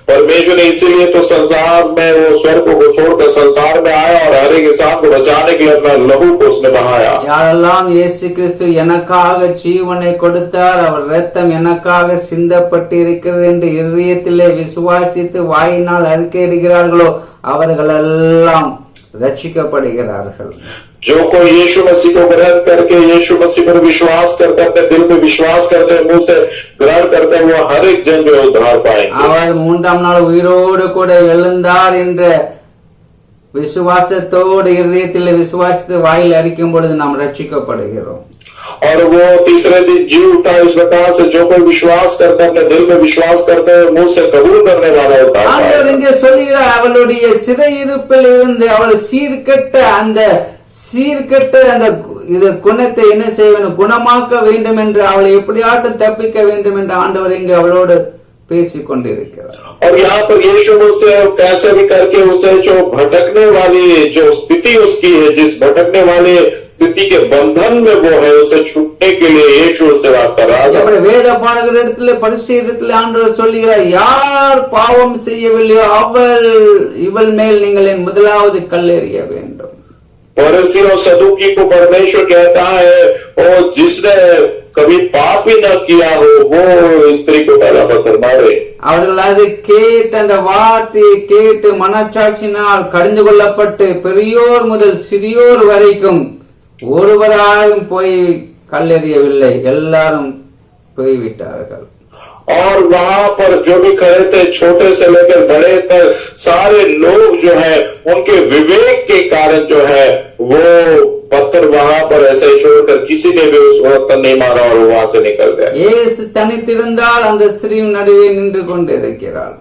B: परमेश्वर ने इसीलिए तो संसार में वो स्वर्ग को छोड़कर संसार में आया और हर एक इंसान को बचाने के लिए अपना लहू को उसने बहाया.
A: யாரெல்லாம் இயேசு கிறிஸ்து எனக்காக ஜீவனை கொடுத்தார், அவர் இரத்தம் எனக்காக சிந்தப்பட்டு இருக்கிறது என்று இதயத்திலே விசுவாசித்து வாயினால் அறிக்கையிடுகிறார்களோ அவர்கள் எல்லாம் ரட்சிக்கப்படுகிறார்கள்.
B: जो कोई यीशु मसीह को ग्रहण करके यीशु मसीह पर विश्वास करते, अपने दिल में विश्वास करते, मुंह से ग्रहण करते, वो हर एक जन जो उद्धार पाएंगे.
A: அவர் மூன்றாம் நாள் உயிரோடு கூட எழுந்தார் என்ற விசுவாசத்தோடு இதயத்தில் விசுவாசித்து வாயில் அறிக்கும் பொழுது நாம் ரட்சிக்கப்படுகிறோம்.
B: और वो तीसरे दिन जी उठा इस प्रकार से जो कोई विश्वास करता है, अपने दिल में विश्वास करते हैं, मुंह से कबूल करने वाला होता
A: ஆண்டவர்
B: है।
A: இங்கே சொல்லுகிறார், அவளுடைய சிறையிருப்பில் இருந்து அவள் சீர்கெட்ட அந்த இது குணத்தை என்ன செய்ய வேண்டும், குணமாக்க வேண்டும் என்று, அவளை எப்படியாட்டும் தப்பிக்க வேண்டும் என்று ஆண்டவர் இங்கு அவளோடு பேசிக் கொண்டிருக்கிறார்.
B: और यहाँ पर यीशु उसे कैसे भी करके उसे जो भटकने वाली जो स्थिति उसकी है, जिस भटकने वाली स्थिति के बंधन में वो है, उसे छूटने के लिए यीशु उससे बात कर रहा था।
A: வேத பாடகரிடத்திலே பரிசேயரிடத்திலே ஆண்டவர் சொல்லுகிறார், யார் பாவம் செய்யவில்லையோ இவள் மேல் நீங்கள் என் முதலாவது கல்லெறிய வேண்டும்.
B: फरीसी और सदूकी को परमेश्वर कहता है, और जिसने कभी पाप ही न किया हो वो स्त्री को पहला पत्थर मारे।
A: அவர்கள் அதை கேட்டு, அந்த வார்த்தையை கேட்டு மனச்சாட்சியினால் கடிந்து கொள்ளப்பட்டு பெரியோர் முதல் சிறியோர் வரைக்கும் ஒருவராலும் போய் கல்லெறியவில்லை, எல்லாரும் போய்விட்டார்கள்.
B: और वहां पर जो भी खड़े थे, छोटे से लेकर बड़े तक सारे लोग जो है उनके विवेक के कारण जो है वो पत्थर वहां पर ऐसे ही छोड़कर किसी ने भी उस वक्त नहीं मारा और वहां से निकल गए।
A: இயேசு தனித்திருந்தால் அந்த ஸ்திரீயும் நடுவே நின்று கொண்டிருக்கிறாள்.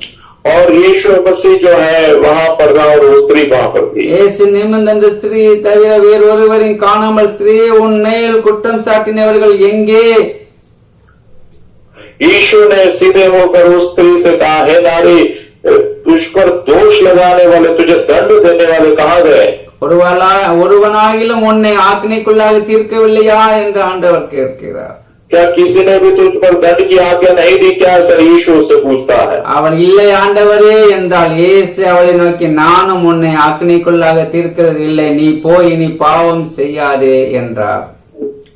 B: और यीशु मसीह जो है वहां पर था और वो स्त्री वहां पर थी।
A: இயேசு நிமிர்ந்த அந்த ஸ்திரீயை தவிர வேறொருவரையும் காணாமல், ஸ்திரீயே உன் மேல் குற்றம் சாட்டினவர்கள் எங்கே?
B: यीशु ने सीधे होकर उस स्त्री से कहा, हे नारी, तुझ पर दोष लगाने वाले, तुझे दंड देने वाले कहाँ गए?
A: ஒருவனாகிலும் உன்னை ஆக்கினைக்குள்ளாக தீர்க்கவில்லையா என்று ஆண்டவர் கேட்கிறார்.
B: क्या किसी ने भी तुझ पर दंड की आज्ञा नहीं दी क्या? ऐसा यीशु से पूछता है।
A: அவள் இல்லை ஆண்டவரே என்றால், இயேசு அவளை நோக்கி, நானும் உன்னை ஆக்கினைக்குள்ளாக தீர்க்கிறது இல்லை, நீ போய் நீ பாவம் செய்யாதே என்றார்.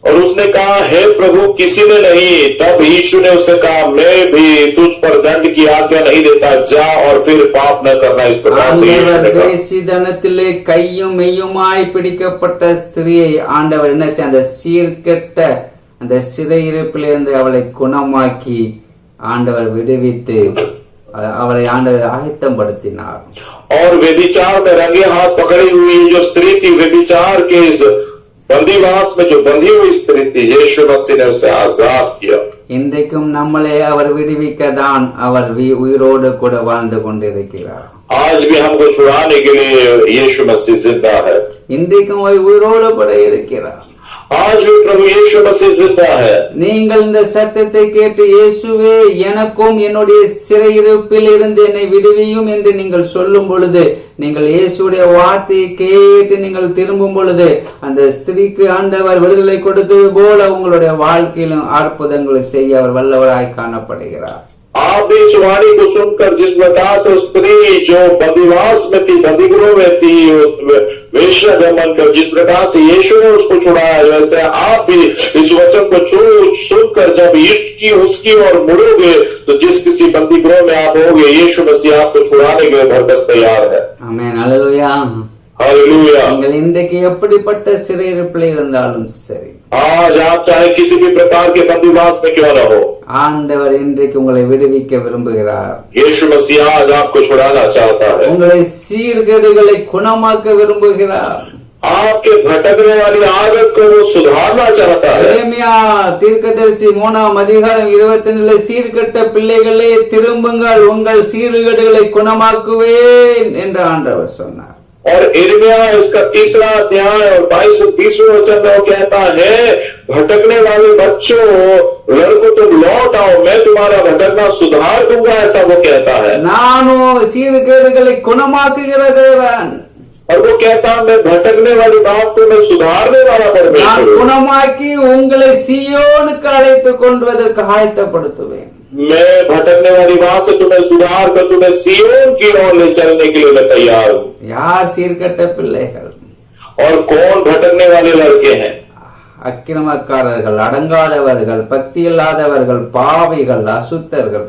B: और उसने कहा, हे प्रभु किसी ने नहीं। तब यीशु ने उससे कहा, मैं भी तुझ पर दंड की आज्ञा नहीं देता, जा और फिर पाप न करना। इस प्रकार से यीशु ने कहा।
A: வேசித்தனத்திலே கையும் மெய்யுமாய் பிடிக்கப்பட்ட ஸ்திரியை ஆண்டவர் என்ன செய்ய, அந்த சீர்கெட்ட அந்த சிறையிருப்பிலிருந்து அவளை குணமாக்கி ஆண்டவர் விடுவித்து அவளை ஆண்டவர் ஆயத்தப்படுத்தினார்.
B: और व्यभिचार में रंगे हाथ पकड़ी हुई जो स्त्री थी, व्यभिचार के इस बंदीवास में जो बंधी हुई स्त्री थी, यीशु मसीह ने उसे आजाद किया।
A: இன்றைக்கும் நம்மளே அவர் விடுவிக்க தான் அவர் உயிரோடு கூட வாழ்ந்து கொண்டிருக்கிறார்.
B: आज भी हमको छुड़ाने के लिए यीशु मसीह जिंदा है।
A: இன்றைக்கும் அவர் உயிரோடு கூட இருக்கிறார்.
B: आज भी प्रभु यीशु मसीह जिंदा है।
A: நீங்கள் இந்த சத்தத்தை கேட்டு, இயேசுவே எனக்கும் என்னுடைய சிறையிருப்பில் இருந்து என்னை விடுவியும் என்று நீங்கள் சொல்லும் பொழுது, நீங்கள் இயேசுடைய வார்த்தையை கேட்டு நீங்கள் திரும்பும் பொழுது, அந்த ஸ்திரீக்கு ஆண்டவர் விடுதலை கொடுத்தது போல உங்களுடைய வாழ்க்கையிலும் அற்புதங்களை செய்ய அவர் வல்லவராய் காணப்படுகிறார்.
B: आप भी इस वाणी को सुनकर जिस प्रकार से स्त्री जो बंदीवास में थी, बंदीगृह में थी, वेश्या दमन कर जिस प्रकार से यीशु ने उसको छुड़ाया, वैसे आप भी इस वचन को सुनकर जब इसकी उसकी ओर मुड़ोगे, तो जिस किसी बंदीगृह में आप होगे, यीशु मसीह आपको छुड़ाने के लिए भरकस तैयार है।
A: आमीन, हालेलुया,
B: हालेलुया।
A: நீங்கள் இன்றைக்கு எப்படிப்பட்ட சிறையிருப்பில் இருந்தாலும் சரி,
B: आज आप चाहे किसी भी प्रकार के बंदीवास में क्यों न हो,
A: ஆண்டவர் இன்றைக்கு உங்களை விடுவிக்க விரும்புகிறார்.
B: यीशु मसीह आज आपको छुड़ाना चाहता है।
A: உங்களை சீர்கேடுகளை குணமாக்க விரும்புகிறார்.
B: आपके भटकने वाली आदत को वो सुधारना चाहता है।
A: எரேமியா தீர்க்கதரிசி 3ஆம் அதிகாரம் 22 சீர்கெட்ட பிள்ளைகளே திரும்புங்கள், உங்கள் சீர்கேடுகளை குணமாக்குவேன் என்று ஆண்டவர் சொன்னார்.
B: और इर्मिया इसका 3रा अध्याय और 22-20 वचन में वो कहता है, भटकने वाले बच्चों, लड़कों तुम लौट आओ, मैं तुम्हारा भटकना सुधार दूंगा, ऐसा वो कहता है।
A: நானும் சீர்கேடுகளை குணமாக்குகிற தேவன்.
B: और वो कहता है, मैं भटकने वाली बात को मैं सुधारने वाला
A: நான்
B: परमेश्वर।
A: குணமாக்கி உங்களை சீயோனுக்கு அழைத்து கொண்டு வருவதற்கு ஆயத்தப்படுத்துவேன்.
B: मैं भटकने वाली बात से तुम्हें सुधार कर तुम्हें सियोन की ओर ले चलने के लिए मैं तैयार हूँ।
A: யார் சீர்கெட்ட பிள்ளைகள்?
B: और कौन भटकने वाले लड़के हैं?
A: அக்கிரமக்காரர்கள், அடங்காதவர்கள், பக்தி இல்லாதவர்கள், பாவிகள், அசுத்தர்கள்.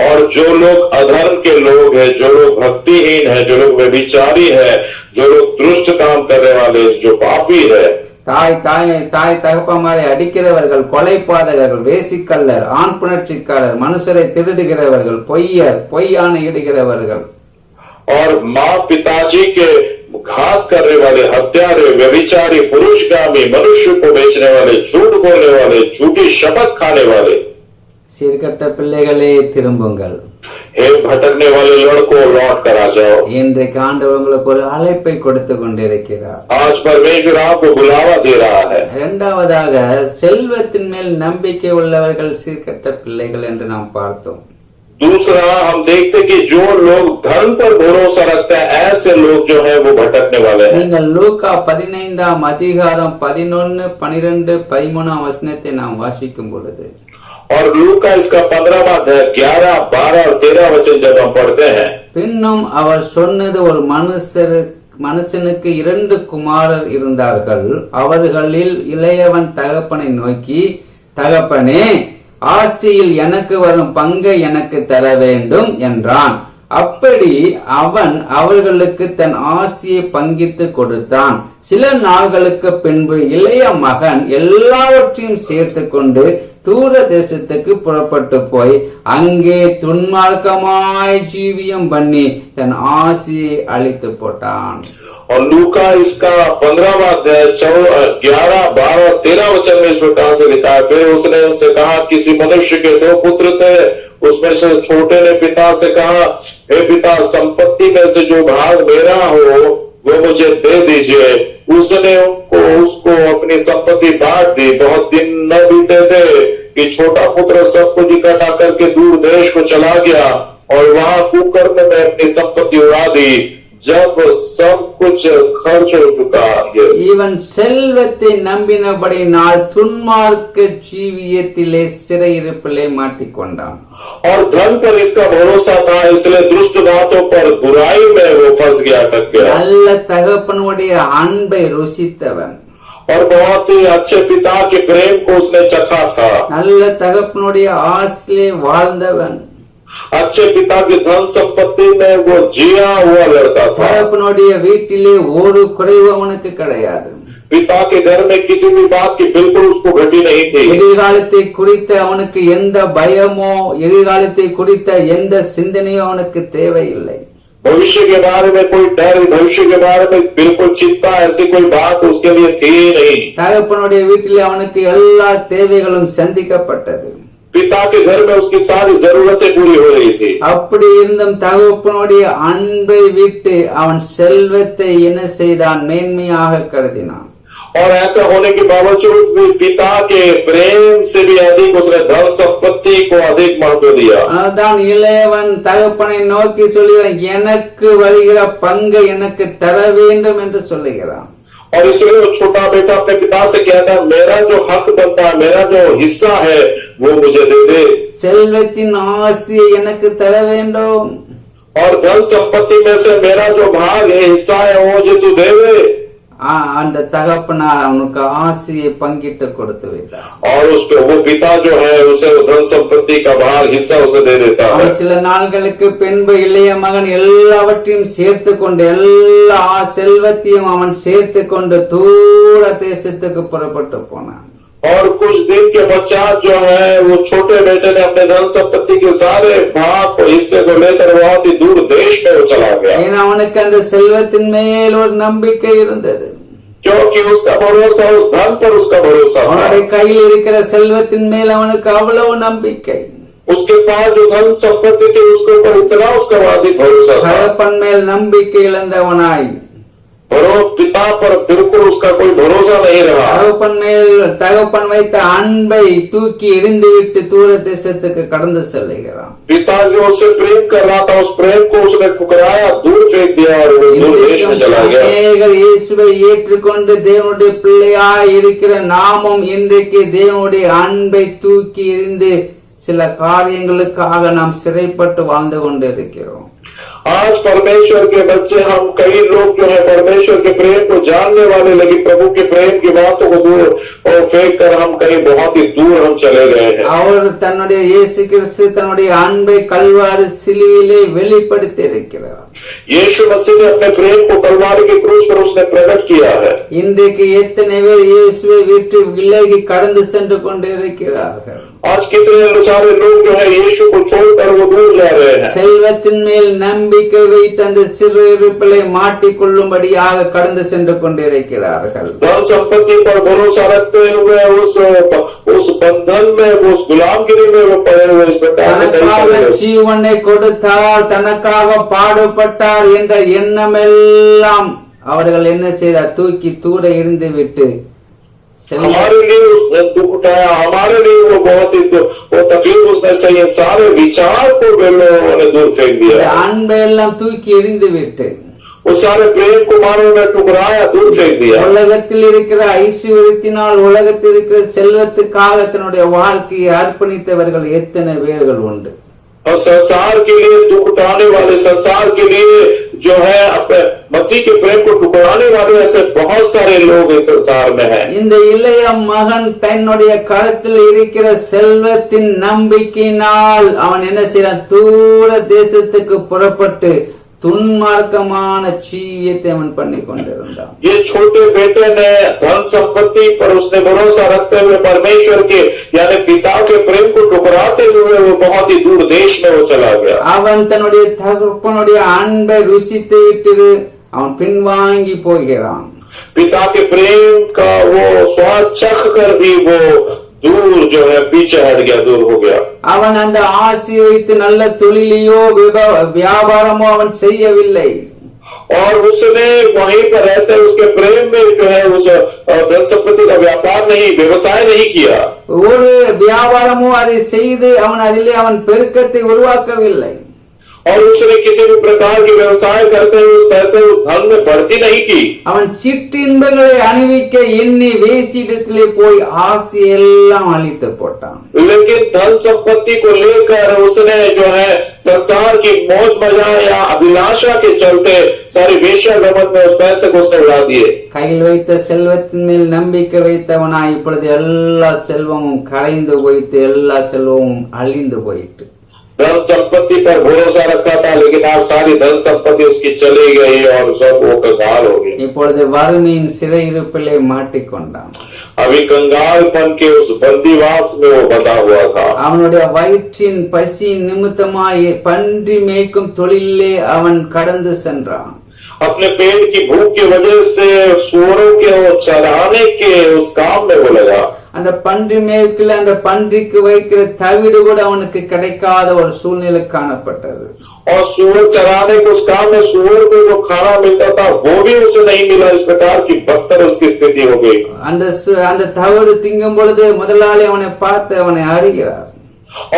B: और जो लोग अधर्म के लोग हैं, जो लोग भक्तिहीन हैं, जो लोग व्यभिचारी हैं, जो लोग दुष्ट काम करने वाले, जो पापी है,
A: தாய் தகப்பமாரை அடிக்கிறவர்கள், கொலைபாதகர்கள், வேசிக்கல்லர், ஆண் புணர்ச்சிக்காரர், மனுஷரை திருடுகிறவர்கள், பொய்யர், பொய்யான இடுகிறவர்கள்,
B: और माँ पिताजी के घात करने वाले, हत्यारे, व्यभिचारी, पुरुषगामी, मनुष्य को बेचने वाले, झूठ बोलने वाले, झूठी शपथ खाने वाले,
A: சீர்கட்ட பிள்ளைகளே திரும்புங்கள்.
B: हे भटकने वाले लड़कों, लौट कर आ जाओ.
A: இன்றைக்கு ஆண்டவர் உங்களுக்கு ஒரு அழைப்பை கொடுத்து கொண்டிருக்கிறார்.
B: आज परमेश्वर आपको बुलावा दे रहा है.
A: இரண்டாவதாக செல்வத்தின் மேல் நம்பிக்கை உள்ளவர்கள் சீர்கட்ட பிள்ளைகள் என்று நாம் பார்த்தோம்.
B: दूसरा हम देखते कि जो लोग धर्म पर भरोसा रखते हैं, ऐसे लोग जो है वो भटकने वाले हैं.
A: நீங்கள் லூக்கா 15 அதிகாரம் 11, 12, 13 வசனத்தை நாம் வாசிக்கும் பொழுது,
B: और लूका इसका 15वां अध्याय 11, 12 और 13 वचन जब हम पढ़ते हैं,
A: பின்னும் அவர் சொன்னது, ஒரு மனுஷனுக்கு 2 குமாரர் இருந்தார்கள். அவர்களில் இளையவன் தகப்பனை நோக்கி, தகப்பனே, ஆஸ்தியில் எனக்கு வரும் பங்கை எனக்கு தர வேண்டும் என்றான். அப்படி அவன் அவர்களுக்கு தன் ஆசியை பங்கிட்டு கொடுத்தான். சில நாள்களுக்கு பின்பு இளைய மகன் எல்லாவற்றையும் சேர்த்து கொண்டு தூர தேசத்துக்கு புறப்பட்டு போய் அங்கே துன்மார்க்கமாய் ஜீவியம் பண்ணி தன் ஆசியை அழித்து போட்டான்.
B: और लूका इसका 15वां अध्याय 11, 12, 13 वचन में इस प्रकार से लिखा है, फिर उसने उनसे कहा, किसी मनुष्य के 2 पुत्र थे. उसमें से छोटे ने पिता से कहा, हे पिता, संपत्ति में से जो भाग मेरा हो वो मुझे दे दीजिए. उसने उसको अपनी संपत्ति बांट दी. बहुत दिन न बीते थे कि छोटा पुत्र सब कुछ इकट्ठा करके दूर देश को चला गया और वहां कुकर्म में अपनी संपत्ति उड़ा दी. जब सब कुछ खर्च हो चुका,
A: இவன் செல்வத்தை நம்பினபடியினால் துன்மார்க்க ஜீவியத்திலே சிறையிருப்பிலே மாட்டிக்கொண்டான்.
B: और धन पर इसका भरोसा था, इसलिए दुष्ट बातों पर, बुराई में वो फंस गया, अटक गया.
A: நல்ல தகப்பனுடைய அன்பை ருசித்தவன்,
B: और बहुत ही अच्छे पिता के प्रेम को उसने चखा था.
A: நல்ல தகப்பனுடைய ஆசிலே வாழ்ந்தவன்,
B: अच्छे पिता की धन संपत्ति में वो जिया हुआ लड़का था.
A: தகப்பனுடைய வீட்டிலே ஒரு குறைவு அவனுக்கு கிடையாது.
B: पिता के घर में किसी भी बात की बिल्कुल उसको घटी नहीं थी.
A: எதிர்காலத்தை குறித்த அவனுக்கு எந்த பயமோ, எதிர்காலத்தை குறித்த எந்த சிந்தனையோ அவனுக்கு தேவையில்லை.
B: भविष्य के बारे में कोई डर, भविष्य के बारे में बिल्कुल चिंता, ऐसी कोई बात उसके लिए थी नहीं.
A: தகப்பனுடைய வீட்டிலே அவனுக்கு எல்லா தேவைகளும் சந்திக்கப்பட்டது.
B: पिता के घर में उसकी सारी जरूरतें पूरी हो रही थी.
A: அப்படி இருந்தும் தகப்பனுடைய அன்பை விட்டு அவன் செல்வத்தை என்ன செய்தான்? மேன்மையாக கருதினான்.
B: और ऐसा होने के बावजूद भी पिता के प्रेम से भी अधिक उसने धन संपत्ति को अधिक महत्व दिया.
A: அதான் இளையவன் தகப்பனை நோக்கி சொல்லுகிறான், எனக்கு வருகிற பங்கை எனக்கு தர வேண்டும் என்று சொல்லுகிறான்.
B: और इसलिए वो छोटा बेटा अपने पिता से कहता है, मेरा जो हक बनता है, मेरा जो हिस्सा है वो मुझे दे दे.
A: செல்வத்தின் ஆசையை எனக்கு தர வேண்டும்.
B: और धन संपत्ति में से मेरा जो भाग है, हिस्सा है, वो मुझे तू दे दे.
A: அந்த தகப்பனார் அவனுக்கு ஆசையை பங்கிட்டு கொடுத்து விட்டார்.
B: और उसको वो पिता जो है उसे धन संपत्ति का भाग, हिस्सा उसे दे देता है.
A: சில நாட்களுக்கு பின்பு இளைய மகன் எல்லாவற்றையும் சேர்த்து கொண்டு, எல்லா செல்வத்தையும் அவன் சேர்த்து கொண்டு தூர தேசத்துக்கு புறப்பட்டு போனான்.
B: और कुछ दिन के पश्चात जो है वो छोटे बेटे ने अपने धन संपत्ति के सारे भाग को, हिस्से को लेकर बहुत ही दूर देश में वो चला गया.
A: ஏன்னா அவனுக்கு அந்த செல்வத்தின் மேல் ஒரு நம்பிக்கை இருந்தது.
B: क्योंकि उसका भरोसा उस धन पर उसका भरोसा था.
A: அவனுடைய கையில் இருக்கிற செல்வத்தின் மேல் அவனுக்கு अவ்வளவு நம்பிக்கை.
B: उसके पास जो धन संपत्ति थी उसके ऊपर इतना उसका अधिक भरोसा था.
A: தகப்பன் மேல் நம்பிக்கை இழந்தவனாய்,
B: पिता पर बिल्कुल उसका कोई भरोसा नहीं रहा.
A: தகப்பன் வைத்த அன்பை தூக்கி எறிந்துவிட்டு தூர தேசத்துக்கு கடந்து செல்லுகிறான்.
B: पिता जो उससे प्रेम कर रहा था, उस प्रेम को उसने ठुकराया, दूर फेंक दिया और वो दूर देश में चला गया.
A: அநேகர் இயேசுவை ஏற்றுக்கொண்டு தேவனுடைய பிள்ளையாய் இருக்கிற நாமும் இன்றைக்கு தேவனுடைய அன்பை தூக்கி எறிந்து சில காரியங்களுக்காக நாம் சிறைப்பட்டு வாழ்ந்து கொண்டு இருக்கிறோம்.
B: आज परमेश्वर के बच्चे हम, कई लोग जो है परमेश्वर के प्रेम को जानने वाले, लेकिन प्रभु के प्रेम की बातों को दूर और फेंक कर हम कहीं बहुत ही दूर हम चले गए हैं.
A: அவர் தன்னுடைய இயேசு கிறிஸ்து தன்னுடைய அன்பை கல்வாரி சிலுவையிலே வெளிப்படுத்தி இருக்கிறார்.
B: यीशु मसीह ने अपने प्रेम को कलवारी के क्रूस पर उसने प्रकट किया है।
A: இன்றைக்கு எத்தனை பேர் இயேசுவை விட்டு விலகி கடந்து சென்று கொண்டிருக்கிறார்கள்?
B: आज कितने सारे लोग जो है यीशु को छोड़कर वो दूर जा रहे हैं।
A: செல்வத்தின் மேல் நம்பிக்கை வைத்து அந்த சிறையிருப்பிலே மாட்டிக்கொள்ளும்படியாக கடந்து சென்று கொண்டிருக்கிறார்கள்.
B: धन संपत्ति पर भरोसा रखते हुए उस बंधन में, उस गुलामगिरी में वो पड़े हुए इस प्रकार से
A: தனக்காக ஜீவனை கொடுத்தார், தனக்காக பாடுபட்டார் என்ற எண்ணமெல்லாம் அவர்கள் என்ன செய்தார்? தூக்கி தூர இருந்து விட்டு
B: हमारे लिए उसने दुख उठाया, हमारे लिए वो बहुत ही वो तकलीफ उसने सही, सारे विचार को वे लोगों ने दूर फेंक दिया,
A: அன்பை எல்லாம் தூக்கி எறிந்து விட்டு
B: वो सारे प्रेम को मानो में ठुकराया, दूर फेंक दिया।
A: உலகத்தில் இருக்கிற ஐஸ்வர்யத்தினால், உலகத்தில் இருக்கிற செல்வத்துக்காக தன்னுடைய வாழ்க்கையை அர்ப்பணித்தவர்கள் எத்தனை பேர்கள் உண்டு?
B: और संसार के लिए दुख उठाने वाले, संसार के लिए जो है अपने मसीह के प्रेम को ठुकराने वाले ऐसे बहुत सारे लोग इस संसार में हैं।
A: இந்த இளைய மகன் தன்னுடைய கரத்தில் இருக்கிற செல்வத்தின் நம்பிக்கையினால் அவன் என்ன செய்தான்? தூர தேசத்துக்கு புறப்பட்டு துன்மார்க்கமான ஜீவியத்தை அவன் பண்ணி கொண்டிருந்தான்.
B: ये छोटे बेटे ने धन संपत्ति पर उसने भरोसा रखते हुए परमेश्वर के यानी पिता के प्रेम को ठुकराते हुए वो बहुत ही दूर देश में वो चला गया।
A: அவன் தன்னுடைய தகப்பனுடைய அன்பை ருசித்து விட்டு அவன் பின்வாங்கி போகிறான்.
B: पिता के प्रेम का वो स्वाद चख कर भी वो दूर जो है पीछे हट गया, दूर हो गया।
A: அவன் அந்த ஆசி வைத்து நல்ல தொழிலையோ வியாபாரமோ அவன் செய்யவில்லை.
B: और उसने वहीं पर रहते उसके प्रेम में जो है उस धन संपत्ति का व्यापार नहीं, व्यवसाय नहीं किया।
A: ஒரு வியாபாரமோ அதை செய்து அவன் அதிலே அவன் பெருக்கத்தை உருவாக்கவில்லை.
B: और उसने किसी भी प्रकार के व्यवसाय करते हुए उस पैसे उस धन में बढ़ती नहीं की।
A: அவன் சிற்றின்பங்களை அணிவிக்க எண்ணி வேசியிடத்திலே போய் ஆசி எல்லாம் அழித்து போட்டான்.
B: लेकिन धन संपत्ति को लेकर उसने जो है संसार की मौज मजा या अभिलाषा के चलते सारी वेश्या गमन में उस पैसे को उसने उड़ा दिए।
A: கையில் வைத்த செல்வத்தின் மேல் நம்பிக்கை வைத்தவனாய் இப்பொழுது எல்லா செல்வமும் கரைந்து போயிட்டு, எல்லா செல்வமும் அழிந்து போயிட்டு.
B: धन संपत्ति पर भरोसा रखा था, लेकिन आप सारी धन संपत्ति उसकी चली गई और सब वो कंगाल हो गई।
A: இப்பொழுது வறுமையின் சிறையிருப்பிலே மாட்டிக்கொண்டான்.
B: अभी कंगालपन के उस बंदीवास में वो बंधा हुआ था।
A: அவனுடைய வயிற்றின் பசி நிமித்தமாய் பன்றி மேய்க்கும் தொழிலே அவன் கடந்து சென்றான்.
B: अपने पेट की भूख की वजह से सूअरों के वो चराने के उस काम में वो लगा।
A: அந்த பன்றி மேய்க்கல அந்த பன்றிக்கு வைக்கிற தவிடு கூட அவனுக்கு கிடைக்காத ஒரு சூழ்நிலை காணப்பட்டது.
B: और सूअर चराने के उस काम में सूअर को जो खाना मिलता था वो भी उसे नहीं मिला। इस प्रकार की बदतर उसकी स्थिति हो गई।
A: அந்த தவிடு திங்கும் பொழுது முதலாளி அவனை பார்த்து அவனை அறிகிறார்.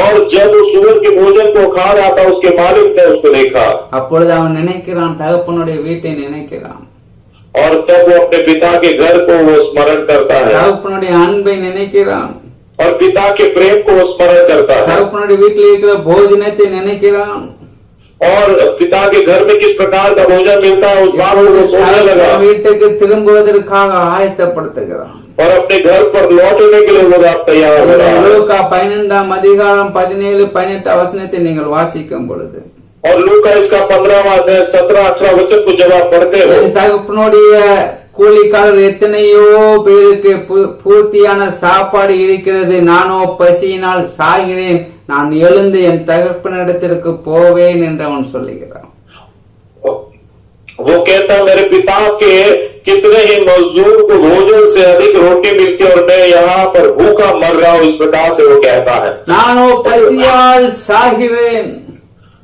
B: और जब वो सूअर के भोजन को खा रहा था उसके मालिक ने उसको देखा।
A: அப்பொழுது அவன் நினைக்கிறான், தகப்பனுடைய வீட்டை நினைக்கிறான்.
B: और तब वो अपने पिता के घर को वो स्मरण करता है
A: தகப்பனுடைய அன்பை நினைக்கிறான்.
B: और पिता के प्रेम को वो स्मरण करता है
A: தகப்பனுடைய வீட்டில் இருக்கிற போஜனத்தை நினைக்கிறான்.
B: और पिता के घर में किस प्रकार का भोजन मिलता है उस बात को वो सोचने लगा
A: வீட்டுக்கு திரும்புவதற்காக ஆயத்தப்படுத்துகிறான்.
B: और अपने घर पर लौटने के लिए वो तैयार हो रहा है।
A: லூக்கா 12ஆம் அதிகாரம் 17-18 வசனத்தை நீங்கள் வாசிக்கும் பொழுது,
B: और लूका इसका 15वां अध्याय 17-18 वचन को जब आप पढ़ते हो,
A: என் தகப்பனுடைய கூலிக்காரர் எத்தனையோ பேருக்கு பூர்த்தியான சாப்பாடு இருக்கிறது, நானோ பசியினால் சாகிறேன், நான் எழுந்து என் தகப்பனிடத்திற்கு போவேன் என்று அவன் சொல்லுகிறான்.
B: वो कहता मेरे पिता के कितने ही मजदूर को भोजन से अधिक रोटी मिलती और मैं यहाँ पर भूखा मर रहा हूँ। इस प्रकार से वो कहता है
A: நானோ பசியால் சாகிறேன்,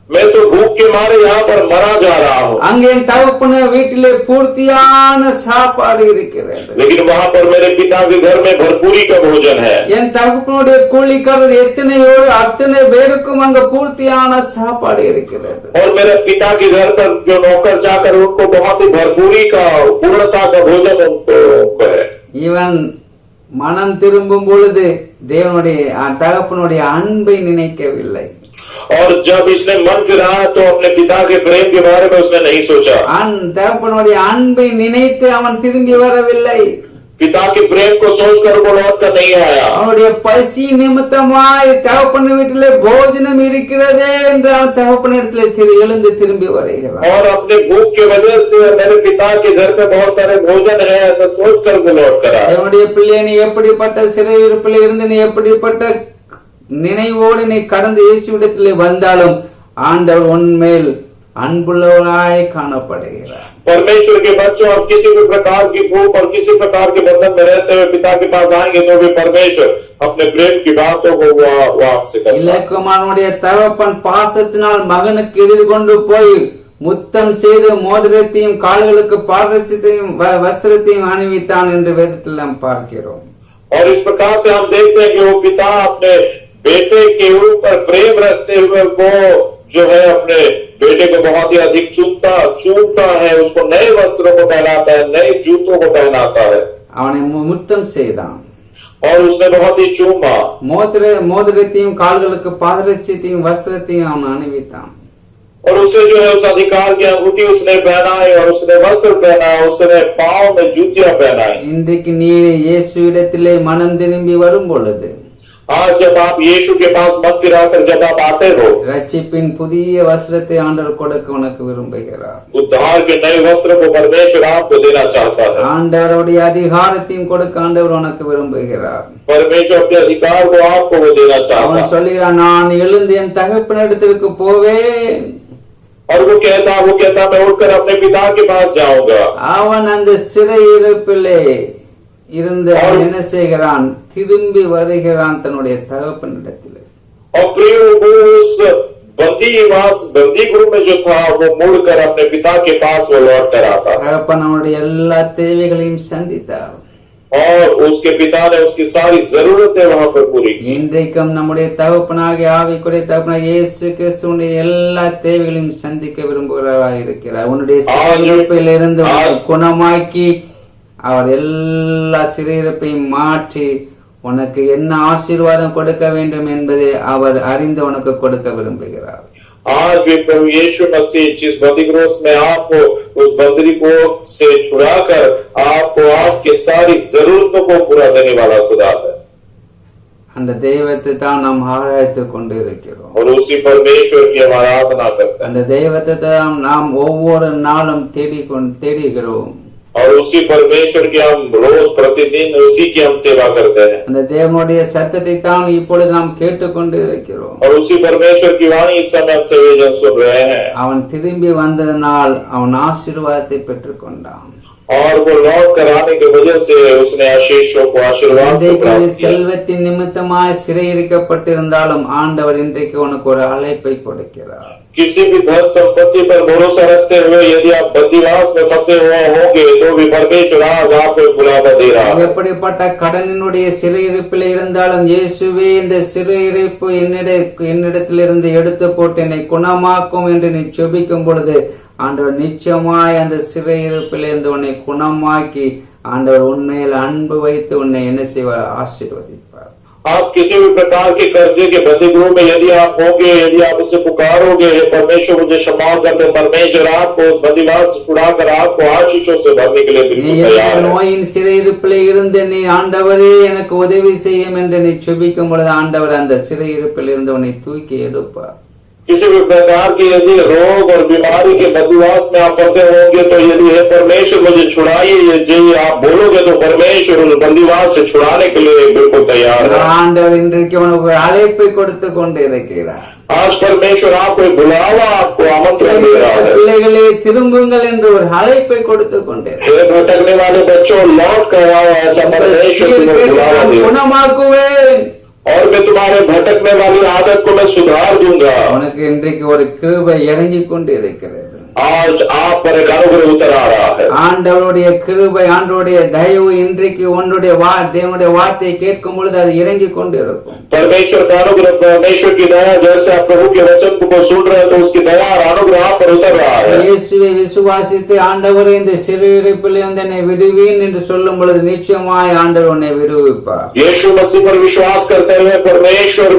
B: मैं तो भूख के मारे यहाँ पर मरा जा रहा हूँ।
A: அங்கே என் தகப்பன வீட்டிலே பூர்த்தியான சாப்பாடு இருக்கிறது,
B: लेकिन वहाँ पर मेरे पिता के घर में भरपूरी का भोजन है।
A: என் தகப்பனுடைய கூலிக்காரர் எத்தனையோ அத்தனை பேருக்கும் அங்க பூர்த்தியான சாப்பாடு இருக்கிறது.
B: और मेरे पिता के घर पर जो नौकर जाकर उनको बहुत ही भरपूरी का पूर्णता का भोजन उनको है।
A: இவன் மனம் திரும்பும் பொழுது தேவனுடைய தகப்பனுடைய அன்பை நினைக்கவில்லை.
B: और जब इसने मन फिराया तो अपने पिता के प्रेम के बारे में उसने नहीं सोचा।
A: தகப்பனுடைய அன்பை நினைத்து அவன் திரும்பி வரவில்லை.
B: पिता के प्रेम को सोचकर वो लौट कर नहीं आया।
A: அவனுடைய பசி நிமித்தமாய் தகப்பன் வீட்டிலே போஜனம் இருக்கிறதே என்று அவன் தகப்பன் இடத்திலே எழுந்து திரும்பி வருகிறான்.
B: और अपने भूख की वजह से मेरे पिता के घर पे बहुत सारे भोजन है ऐसा सोचकर वो लौट कर आया।
A: என்னுடைய பிள்ளை நீ எப்படிப்பட்ட சிறையிருப்பில் இருந்து நீ எப்படிப்பட்ட நினைவோடு நீ கடந்து இயேசுவிடத்திலே வந்தாலும் ஆண்டவர் உன்மேல் अनबुलवराय காணப்படுகிறார்.
B: परमेश्वर के बच्चों और किसी भी प्रकार की भूख और किसी प्रकार के बंधन में रहते हुए पिता के पास आएंगे तो भी परमेश्वर अपने प्रेम की बातों को वो आपसे करेगा।
A: இலக்குமாரனுடைய தகப்பன் பாசத்தினால் மகனுக்கு எதிர்கொண்டு போய் முத்தம் செய்து மோதிரத்தையும் கால்களுக்கு பாதரட்சத்தையும் வஸ்திரத்தையும் அணிவித்தான் என்று வேதத்தில் நாம் பார்க்கிறோம்.
B: और इस प्रकार से हम देखते हैं कि वो पिता अपने बेटे के ऊपर प्रेम रखते हुए वो जो है अपने बेटे को बहुत ही अधिक चूमता है, उसको नए वस्त्रों को पहनाता है, नए जूतों को पहनाता है।
A: அவனை முத்தம் செய்தான்
B: और उसने बहुत ही चूमा।
A: மோதிரத்தையும் கால்களுக்கு பாதரட்சத்தையும் வஸ்திரத்தையும் அவன் அணிவித்தான்।
B: और उसे जो है उस अधिकार की अंगूठी उसने पहनाई और उसने वस्त्र पहना, उसने पांव में जूतियां पहनाई।
A: இன்றைக்கு நீ இயேசுவிடத்திலே மனம் திரும்பி வரும் பொழுது
B: आज जब आप यीशु के पास मन फिराकर जब आप आते हो,
A: ரட்சிப்பின் புதிய வஸ்திரத்தை ஆண்டவர் கொடுக்க உனக்கு விரும்புகிறார்।
B: उद्धार के नए वस्त्र को परमेश्वर आपको देना चाहता है।
A: ஆண்டவருடைய அதிகாரத்தையும் கொடுக்க ஆண்டவர் உனக்கு விரும்புகிறார்।
B: परमेश्वर अपने अधिकार को आपको वो देना चाहता है।
A: அவன் சொல்கிறான், நான் எழுந்து என் தகப்பனிடத்திற்கு போவேன்।
B: और वो कहता मैं उठकर अपने पिता के पास जाऊंगा।
A: அவன் அந்த சிறையிருப்பிலே இருந்து என்ன செய்கிறான்? திரும்பி வருகிறான் தன்னுடைய தகப்பனிடத்திலே।
B: और प्रिय वो उस बंदी गृह में जो था वो मुड़कर अपने पिता के पास वो लौट कर आता।
A: தகப்பன் அவனுடைய எல்லா தேவைகளையும் சந்தித்தார்।
B: और उसके पिता ने उसकी सारी जरूरतें वहां पर पूरी की।
A: இன்றைக்கும் நம்முடைய தகப்பனாகிய ஆவிக்குரிய தகப்பனாகிய இயேசு கிறிஸ்துவின் எல்லா தேவைகளையும் சந்திக்க விரும்புகிறவராய் இருக்கிறார்। உன்னுடைய சிறையிருப்பில் இருந்து குணமாக்கி அவர் எல்லா சிறையிருப்பையும் மாற்றி உனக்கு என்ன ஆசீர்வாதம் கொடுக்க வேண்டும் என்பதை அவர் அறிந்து உனக்கு கொடுக்க விரும்புகிறார்।
B: आज भी प्रभु यीशु मसीह जिस बंदी गृह में आपको उस बंदी को से छुड़ाकर आपको आपकी सारी जरूरतों को पूरा देने वाला खुदा है।
A: அந்த தெய்வத்தை தான் நாம் ஆராய்ந்து கொண்டு இருக்கிறோம்।
B: और उसी परमेश्वर की हम आराधना करते हैं।
A: அந்த தெய்வத்தை தான் நாம் ஒவ்வொரு நாளும் தேடுகிறோம்।
B: और उसी परमेश्वर की हम रोज प्रतिदिन उसी की हम सेवा करते हैं।
A: அந்த தேவனுடைய சத்தத்தை தான் இப்பொழுது நாம் கேட்டுக்கொண்டு இருக்கிறோம்।
B: और उसी परमेश्वर की वाणी इस समय हम सभी जन सुन रहे हैं।
A: அவன் திரும்பி வந்ததனால் அவன் ஆசீர்வாதத்தை பெற்றுக்கொண்டான்।
B: और वो लौट कर आने की वजह से उसने आशीषों को आशीर्वाद को प्राप्त किया।
A: செல்வத்தின் நிமித்தமாய் சிறையிருக்கப்பட்டிருந்தாலும் ஆண்டவர் இன்றைக்கு உனக்கு ஒரு அழைப்பை கொடுக்கிறார்।
B: किसी भी धन संपत्ति पर भरोसा रखते हुए यदि आप बंदीवास में फंसे हुए होंगे तो भी परमेश्वर आज आपको बुलावा दे रहा है।
A: எப்படிப்பட்ட கடனினுடைய சிறையிருப்பில் இருந்தாலும் இயேசுவே இந்த சிறையிருப்பு என்னிடத்திலிருந்து எடுத்து போட்டு என்னை குணமாக்கும் என்று நீ ஜெபிக்கும் பொழுது ஆண்டவர் நிச்சயமாய் அந்த சிறையிருப்பிலிருந்து உன்னை குணமாக்கி ஆண்டவர் உன்மேல் அன்பு வைத்து உன்னை என்ன செய்வார்? ஆசீர்வதிப்பார்।
B: आप किसी भी प्रकार के कर्जे के बंदी गृह में यदि आप होंगे, यदि आप उसे पुकारोगे, परमेश्वर मुझे क्षमा कर दे, परमेश्वर आपको उस बंदीवास से छुड़ाकर आपको आशीषों से भरने के लिए बिल्कुल तैयार है।
A: நோயின் சிறையிருப்பிலே இருந்து நீ ஆண்டவரே எனக்கு உதவி செய்யும் என்று நீ ஜெபிக்கும் பொழுது ஆண்டவர் அந்த சிறையிருப்பில் இருந்து உன்னை தூக்கி எடுப்பார்।
B: किसी भी प्रकार की यदि रोग और बीमारी के बंदीवास में आप फंसे होंगे तो यदि हे परमेश्वर मुझे छुड़ाइए यदि आप बोलोगे तो परमेश्वर उस बंदीवास से छुड़ाने के लिए बिल्कुल तैयार है।
A: ஆண்டவர் இன்றைக்கு உனக்கு அழைப்பை கொடுத்து கொண்டிருக்கிறார்।
B: आज परमेश्वर आपको बुलावा आपको आमंत्रण दे रहा है।
A: பிள்ளைகளே திரும்புங்கள் என்று ஒரு அழைப்பை கொடுத்து கொண்டிருக்கிறார்।
B: हे भटकने वाले बच्चों लौट कर आओ, ऐसा परमेश्वर तुम्हें बुलावा दे।
A: குணமாக்குவேன்
B: और मैं तुम्हारे भटकने वाली आदत को मैं सुधार दूंगा।
A: உனக்கு இன்றைக்கு ஒரு கிருபை இறங்கிக் கொண்டு இருக்கிறது।
B: आज आप पर एक अनुग्रह उतर आ रहा है।
A: ஆண்டவருடைய கிருபை ஆண்டவருடைய தயவு இன்றைக்கு உன்னுடைய தேவனுடைய வார்த்தையை கேட்கும் பொழுது அது இறங்கிக் கொண்டு இருக்கும்।
B: परमेश्वर का अनुग्रह, परमेश्वर की दया, जैसे आप प्रभु के वचन को सुन रहे हैं तो उसकी दया और अनुग्रह आप पर उतर रहा है।
A: இயேசுவை விசுவாசித்து ஆண்டவரே இந்த சிறையிருப்பிலிருந்து என்னை விடுவீன் என்று சொல்லும் பொழுது நிச்சயமாய் ஆண்டவர் உன்னை விடுவிப்பார்।
B: यीशु मसीह पर विश्वास करते हुए परमेश्वर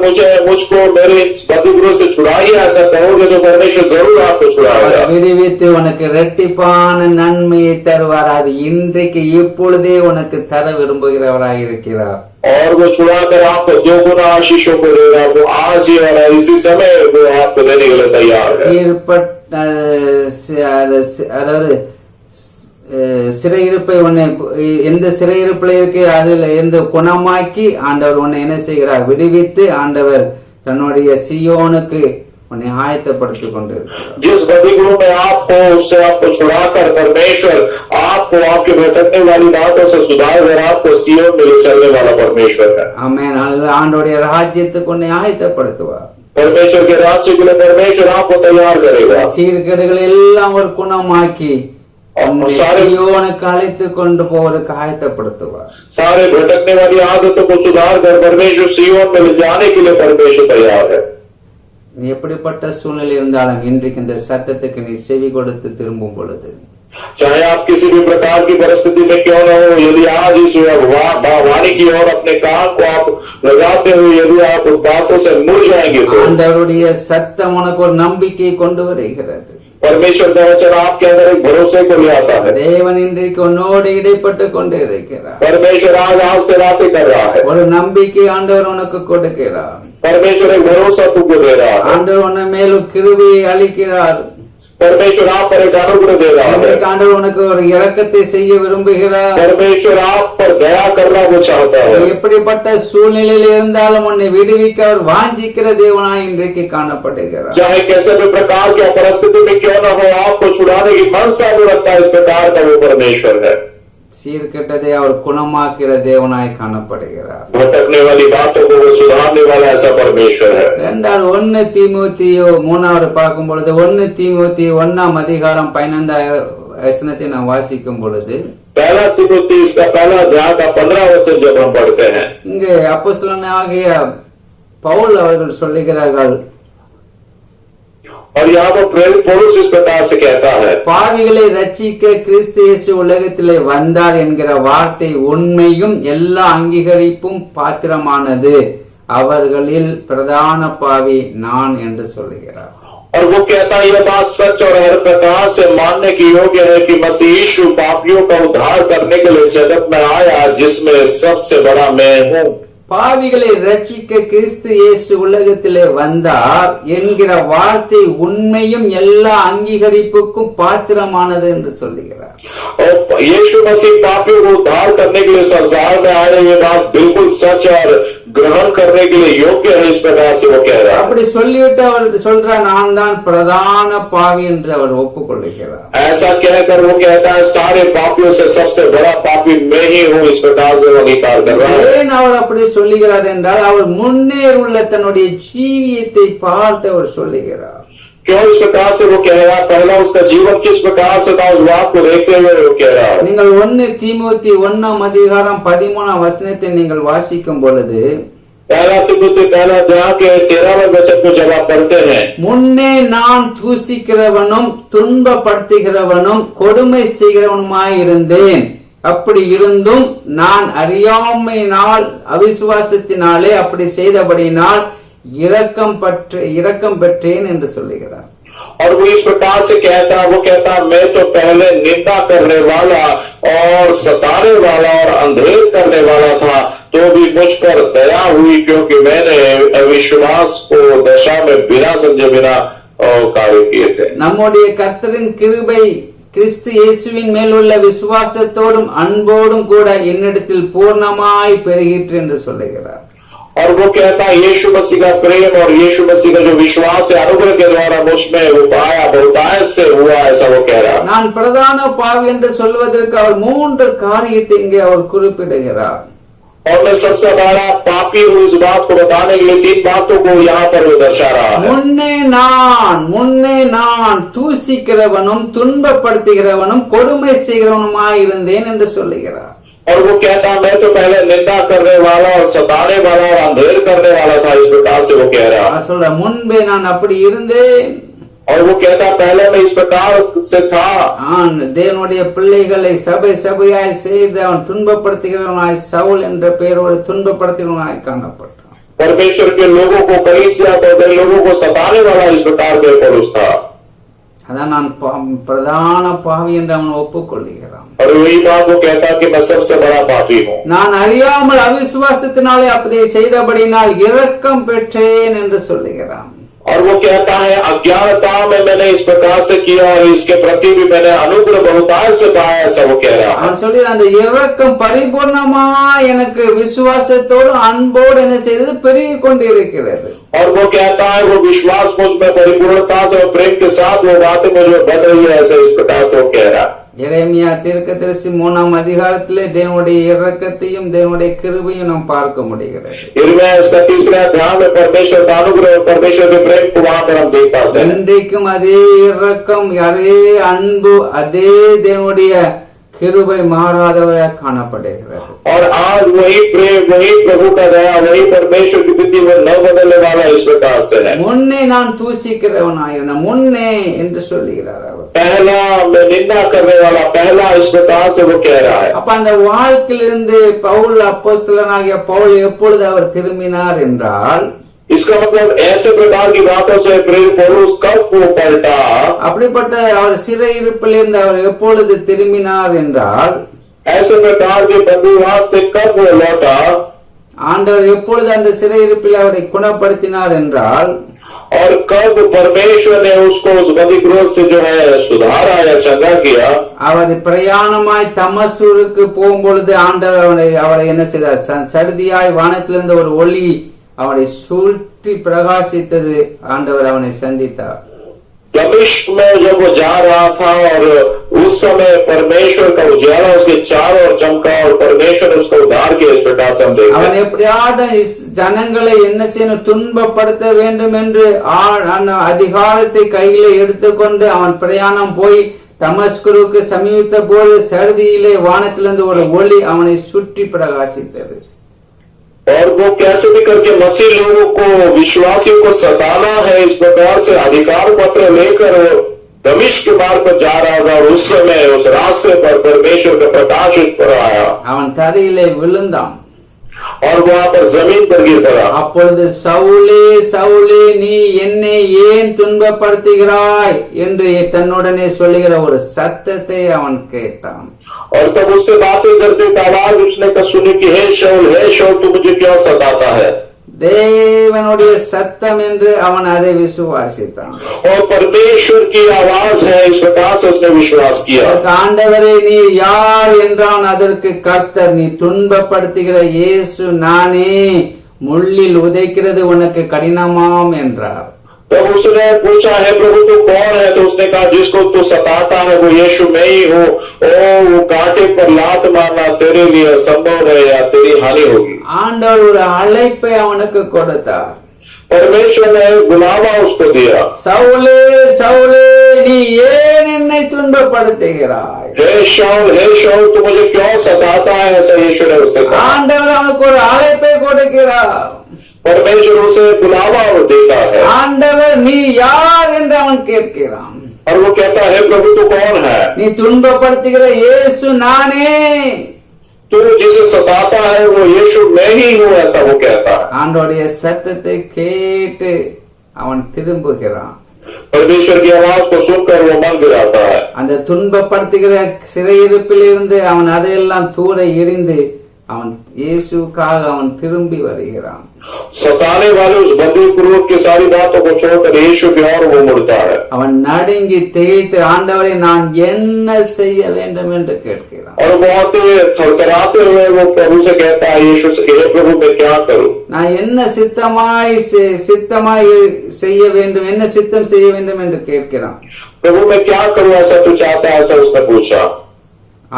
B: मुझको मेरे इस बंदी गृह से छुड़ाइए ऐसा कहोगे तो परमेश्वर जरूर आपको छुड़ाएगा।
A: விடுவித்து உனக்கு இரட்டிப்பான நன்மையை தருவார். அது இன்றைக்கு இப்பொழுதே உனக்கு தர விரும்புகிறவராய் இருக்கிறார்.
B: और वो छुड़ाकर आपको दो गुना आशीषों को देगा। वो आज ही और इसी समय वो आपको देने के लिए तैयार है।
A: அதாவது சிறையிருப்பை உன்னை எந்த சிறையிருப்பில் இருக்கு அதில் எந்த குணமாக்கி ஆண்டவர் உன்னை என்ன செய்கிறார்? விடுவித்து ஆண்டவர் தன்னுடைய சியோனுக்கு उन्हें आयत्तப்படுத்தி கொண்டிருக்கிறார்.
B: जिस बंदीगृह में आप हो उससे आपको छुड़ाकर परमेश्वर आपको आपके भटकने वाली बातों से सुधारकर आपको सियोन में ले चलने वाला परमेश्वर है।
A: आमेन। ஆண்டவருடைய ராஜ்யத்துக்கு உன்னை ஆயத்தப்படுத்துவார்.
B: परमेश्वर के राज्य के लिए परमेश्वर आपको तैयार करेगा।
A: சீர்கேடுகள் எல்லாம் ஒரு குணமாக்கி சியோனுக்கு அழைத்து கொண்டு போவதற்கு ஆயத்தப்படுத்துவார்.
B: सारे भटकने वाली आदतों को सुधार कर परमेश्वर सियोन में ले जाने के लिए परमेश्वर तैयार है।
A: எப்படிப்பட்ட சூழ்நிலை இருந்தாலும் இன்றைக்கு இந்த சத்தத்துக்கு நீ செவி கொடுத்து திரும்பும் பொழுது,
B: चाहे आप किसी भी प्रकार की परिस्थिति में क्यों न हो, यदि आज इस वाणी की ओर अपने कान को आप लगाते हुए यदि आप उन बातों से मुड़ जाएंगे तो
A: ஆண்டவருடைய சத்தம் உனக்கு ஒரு நம்பிக்கையை கொண்டு வருகிறது.
B: परमेश्वर का वचन आपके अंदर एक भरोसे को ले आता है।
A: தேவன் இன்றைக்கு உன்னோடு இடைப்பட்டு கொண்டு இருக்கிறார்.
B: परमेश्वर आज आपसे बातें कर रहा है।
A: ஒரு நம்பிக்கை ஆண்டவர் உனக்கு கொடுக்கிறார்.
B: परमेश्वर एक भरोसा तुमको दे रहा है।
A: ஆண்டவர் உன்னை மேலும் கிருபையை அளிக்கிறார்.
B: परमेश्वर आप पर एक अनुग्रह दे रहा है।
A: ஆண்டவர் உனக்கு ஒரு இரக்கத்தை செய்ய விரும்புகிறார்.
B: परमेश्वर आप पर दया करना वो चाहता है।
A: எப்படிப்பட்ட சூழ்நிலையில் இருந்தாலும் உன்னை விடுவிக்க அவர் வாஞ்சிக்கிற தேவனாய் இன்றைக்கு காணப்படுகிறார்.
B: चाहे कैसे भी प्रकार की परिस्थिति में क्यों न हो, आपको छुड़ाने की मनसा भी रखता है। इस प्रकार का वो परमेश्वर है।
A: சீர்கெட்டதை அவர் குணமாக்கிற தேவனாய் காணப்படுகிறார்.
B: भटकने वाली बातों को वो सुधारने वाला ऐसा परमेश्वर है।
A: 1 தீமோத்தேயு 3 பார்க்கும் பொழுது 1 தீமோத்தேயு 1:15 வசனத்தை நாம் வாசிக்கும் பொழுது,
B: पहला तीमुथी इसका पहला अध्याय का 15 वचन जब हम पढ़ते हैं,
A: இங்கே அப்போஸ்தலனாகிய பவுல் அவர்கள் சொல்லுகிறார்கள்,
B: और यहाँ पर प्रेरित पौलुस इस प्रकार से कहता है,
A: பாவிகளை ரட்சிக்க கிறிஸ்து இயேசு உலகத்திலே வந்தார் என்கிற வார்த்தை உண்மையும் எல்லா அங்கீகரிப்பும் பாத்திரமானது. அவர்களில் பிரதான பாவி நான் என்று சொல்லுகிறார்.
B: और वो कहता है, यह बात सच और हर प्रकार से मानने की योग्य है कि मसीह यीशु पापियों का उद्धार करने के लिए जगत में आया, जिसमें सबसे बड़ा मैं हूँ।
A: பாவிகளை ரட்சிக்க கிறிஸ்து இயேசு உலகத்திலே வந்தார் என்கிற வார்த்தை உண்மையும் எல்லா அங்கீகரிப்புக்கும் பாத்திரமானது என்று சொல்லுகிறார்.
B: और यीशु मसीह पापियों को उद्धार करने के लिए संसार में आए, ये बात बिल्कुल सच और ग्रहण करने के लिए योग्य है। इस प्रकार से वो कह रहा है।
A: அப்படி சொல்லிவிட்டு அவர் சொல்றார், நான் தான் பிரதான பாவி என்று அவர் ஒப்புக்கொள்கிறார்.
B: ऐसा कहकर वो कहता है, सारे पापियों से सबसे बड़ा पापी मैं ही हूँ। इस प्रकार से वो अंगीकार कर रहा है।
A: ஏன் அவர் அப்படி சொல்லுகிறார் என்றால், அவர் முன்னேறுள்ள தன்னுடைய ஜீவியத்தை பார்த்து அவர் சொல்லுகிறார்.
B: क्यों इस प्रकार से वो कह रहा है? पहला उसका जीवन किस प्रकार से था, उस बात को देखते हुए वो कह रहा है।
A: நீங்கள் 1 தீமோத்தி 1:13 வசனத்தை நீங்கள் வாசிக்கும் பொழுது,
B: पहला तीमुथी पहला अध्याय के 13वें वचन को जब आप पढ़ते हैं,
A: முன்னே நான் தூசிக்கிறவனும் துன்பப்படுத்துகிறவனும் கொடுமை செய்கிறவனுமாய் இருந்தேன். அப்படி இருந்தும் நான் அறியாமையினால் அவிசுவாசத்தினாலே அப்படி செய்தபடியினால் இரக்கம் பெற்றேன் என்று சொல்லுகிறார்.
B: और वो इस प्रकार से कहता, वो कहता, मैं तो पहले निंदा करने वाला और सताने वाला और अंधेर करने वाला था, तो भी मुझ पर दया हुई, क्योंकि मैंने अविश्वास को दशा में बिना समझे बिना कार्य किए थे।
A: நம்முடைய கர்த்தரின் கிருபை கிறிஸ்து இயேசுவின் மேல் உள்ள விசுவாசத்தோடும் அன்போடும் கூட என்னிடத்தில் பூர்ணமாய் பெருகிற்று என்று சொல்லுகிறார்.
B: और वो कहता, यीशु मसीह का प्रेम और यीशु मसीह का जो विश्वास है अनुग्रह के द्वारा मुझमें वो पाया बहुतायत से हुआ, ऐसा वो कह रहा।
A: நான் பிரதான பாவி என்று சொல்வதற்கு அவர் 3 காரியத்தை இங்கே அவர் குறிப்பிடுகிறார்.
B: और मैं सबसे बड़ा पापी हूँ इस बात को बताने के लिए 3 बातों को यहाँ पर वो दर्शा रहा है। முன்னே நான் தூசிக்கிறவனும் துன்பப்படுத்துகிறவனும் கொடுமை செய்கிறவனுமாய் இருந்தேன் என்று சொல்லுகிறார். और वो कहता, मैं तो पहले निंदा करने वाला और सताने वाला और अंधेर करने वाला था। इस प्रकार से वो कह रहा।
A: சொல்ற முன்பே நான் அப்படி இருந்தேன்.
B: और वो कहता, पहले मैं इस प्रकार से था।
A: தேவனுடைய பிள்ளைகளை சபையாய் செய்து அவன் துன்பப்படுத்துகிறவனாய் சவுல் என்ற பெயரோடு துன்பப்படுத்துகிறவனாய் காணப்பட்டான்.
B: परमेश्वर के लोगों को कलीसिया को लोगों को सताने वाला इस प्रकार के पौलुस था।
A: அதான் நான் பிரதான பாவி என்று அவன் ஒப்புக்கொள்கிறான்.
B: और वही बात वो कहता कि मैं सबसे बड़ा पापी हूँ.
A: நான் அறியாமல் அவிசுவாசத்தினாலே அப்படி செய்தபடினால் இரக்கம் பெற்றேன் என்று சொல்லுகிறான்.
B: और वो कहता है अज्ञानता में मैंने इस प्रकार से किया और इसके प्रति भी मैंने अनुग्रह बहुतायत से पाया, ऐसा वो कह रहा है.
A: அவன் சொல்லி அந்த இரக்கம் பரிபூர்ணமா எனக்கு விசுவாசத்தோடு அன்போடு என்ன செய்தது பெருகிக் கொண்டிருக்கிறது.
B: और वो कहता है वो विश्वास मुझ में परिपूर्णता से और प्रेम के साथ वो बातें मुझे बढ़ रही है, ऐसा इस प्रकार से वो कह रहा है.
A: எரேமியா தீர்க்கதரிசி 3ஆம் அதிகாரத்திலே தேவனுடைய இரக்கத்தையும் தேவனுடைய கிருபையும் நாம் பார்க்க முடிகிறது.
B: यिर्मयाह इसका 3रे अध्याय में परमेश्वर का अनुग्रह और परमेश्वर के प्रेम को वहां पर हम देख पाते हैं.
A: இன்றைக்கும் அதே இரக்கம், அதே அன்பு, அதே தேவனுடைய கிருபை மாறாதவராக காணப்படுகிறது.
B: और आज वही प्रेम, वही प्रभु का दया, वही परमेश्वर की बुद्धि वो न बदलने वाला इस प्रकार से है.
A: முன்னே நான் தூசிக்கிறவனாயிருந்தேன், முன்னே என்று சொல்லுகிறார் அவர்.
B: पहला मैं निंदा करने वाला, पहला इस प्रकार से वो कह रहा है.
A: அப்ப அந்த வாழ்க்கையிலிருந்து பவுல் அப்போஸ்தலனாகிய பவுல் எப்பொழுது அவர் திரும்பினார் என்றால்,
B: इसका मतलब ऐसे प्रकार की बातों से प्रेरित पौलुस कब वो पलटा,
A: அப்படிப்பட்ட அவர் சிறையிருப்பிலிருந்து அவர் எப்பொழுது திரும்பினார் என்றால்,
B: ऐसे प्रकार के बंदीवास से कब वो लौटा,
A: ஆண்டவர் எப்பொழுது அந்த சிறையிருப்பில் அவரை குணப்படுத்தினார் என்றால்,
B: और कब परमेश्वर ने उसको उस बंदीगृह से जो है सुधारा या चंगा किया.
A: அவர் பிரயாணமாய் தமஸ்கூருக்கு போகும்பொழுது ஆண்டவர் அவரை என்ன செய்தார், சடுதியாய் வானத்திலிருந்து ஒரு ஒளி அவனை சுற்றி பிரகாசித்தது. ஆண்டவர் அவனை சந்தித்தார்.
B: दमिश्क में जब वो जा रहा था और उस समय परमेश्वर का उजाला उसके चारों ओर चमका और परमेश्वर ने उसका उद्धार किया, इस प्रकार से हम देखते हैं.
A: அவன் எப்படியாவது ஜனங்களை என்ன செய்யணும், துன்பப்படுத்த வேண்டும் என்று அதிகாரத்தை கையில எடுத்துக்கொண்டு அவன் பிரயாணம் போய் தமஸ்குருக்கு சமீபித்த போது சடுதியிலே வானத்திலிருந்து ஒரு ஒளி அவனை சுற்றி பிரகாசித்தது.
B: और वो कैसे भी करके मसीह लोगों को, विश्वासियों को सताना है, इस प्रकार से अधिकार पत्र लेकर वो दमिश्क के मार्ग पर जा रहा था. और उस समय उस रास्ते पर परमेश्वर का प्रकाश उस पर आया
A: அவன் தரையிலே விழுந்தான்.
B: और वहां पर जमीन पर गिर पड़ा.
A: அப்பொழுது சவுலே சவுலே நீ என்னை ஏன் துன்பப்படுத்துகிறாய் என்று தன்னுடனே சொல்லுகிற ஒரு சத்தத்தை அவன் கேட்டான்.
B: और तब उससे बातें करते आवाज उसने का सुनी कि हे शाऊल तू मुझे क्यों सताता है.
A: தேவனுடைய சத்தம் என்று அவன் அதை விசுவாசித்தான்.
B: और परमेश्वर की आवाज है, इस प्रकार से उसने विश्वास किया.
A: ஆண்டவரே நீ யார் என்றான். அதற்கு கர்த்தர், நீ துன்பப்படுத்துகிற இயேசு நானே, முள்ளில் உதைக்கிறது உனக்கு கடினமாம் என்றார்.
B: तब उसने पूछा है प्रभु तू कौन है. तो उसने कहा जिसको तू सताता है वो यीशु मैं ही हूँ. वो कांटे पर लात मारना तेरे लिए संभव है या तेरी हानि होगी.
A: ஆண்டவர் ஒரு அழைப்பை அவனுக்கு கொடுத்தார்.
B: परमेश्वर ने बुलावा उसको दिया.
A: சவுலே சவுலே நீ ஏன் என்னை துன்பப்படுத்துகிறாய்.
B: हे शाऊल तू मुझे क्यों सताता है, ऐसा यीशु ने उससे कहा.
A: ஆண்டவர் அவனுக்கு ஒரு அழைப்பை கொடுக்கிறார்.
B: परमेश्वर उसे बुलावा देता है.
A: ஆண்டவர் நீ யார் என்று அவன் கேட்கிறான்.
B: और वो कहता है प्रभु तू कौन है.
A: நீ துன்பப்படுத்துகிற இயேசு நானே,
B: तू जिसे सताता है वो यीशु मैं ही हूँ, ऐसा वो कहता है.
A: ஆண்டவருடைய சத்தத்தை கேட்டு அவன் திரும்புகிறான்.
B: परमेश्वर की आवाज को सुनकर वो मन फिराता है.
A: அந்த துன்பப்படுத்துகிற சிறையிருப்பில் இருந்து அவன் அதையெல்லாம் தூர எறிந்து அவன் இயேசுக்காக அவன் திரும்பி வருகிறான்.
B: सताने वाले उस बंदी पूर्वक की सारी बातों को छोड़कर यीशु की ओर वो मुड़ता है.
A: அவன் நடுங்கி திகைத்து ஆண்டவரை நான் என்ன செய்ய வேண்டும் என்று கேட்கிறான்.
B: और बहुत ही थरथराते हुए वो प्रभु से कहता है, यीशु से हे प्रभु मैं क्या करूं.
A: நான் என்ன சித்தமாய் செய்ய வேண்டும், என்ன சித்தம் செய்ய வேண்டும் என்று கேட்கிறான்.
B: प्रभु मैं क्या करूं, ऐसा तू चाहता है, ऐसा उसने पूछा.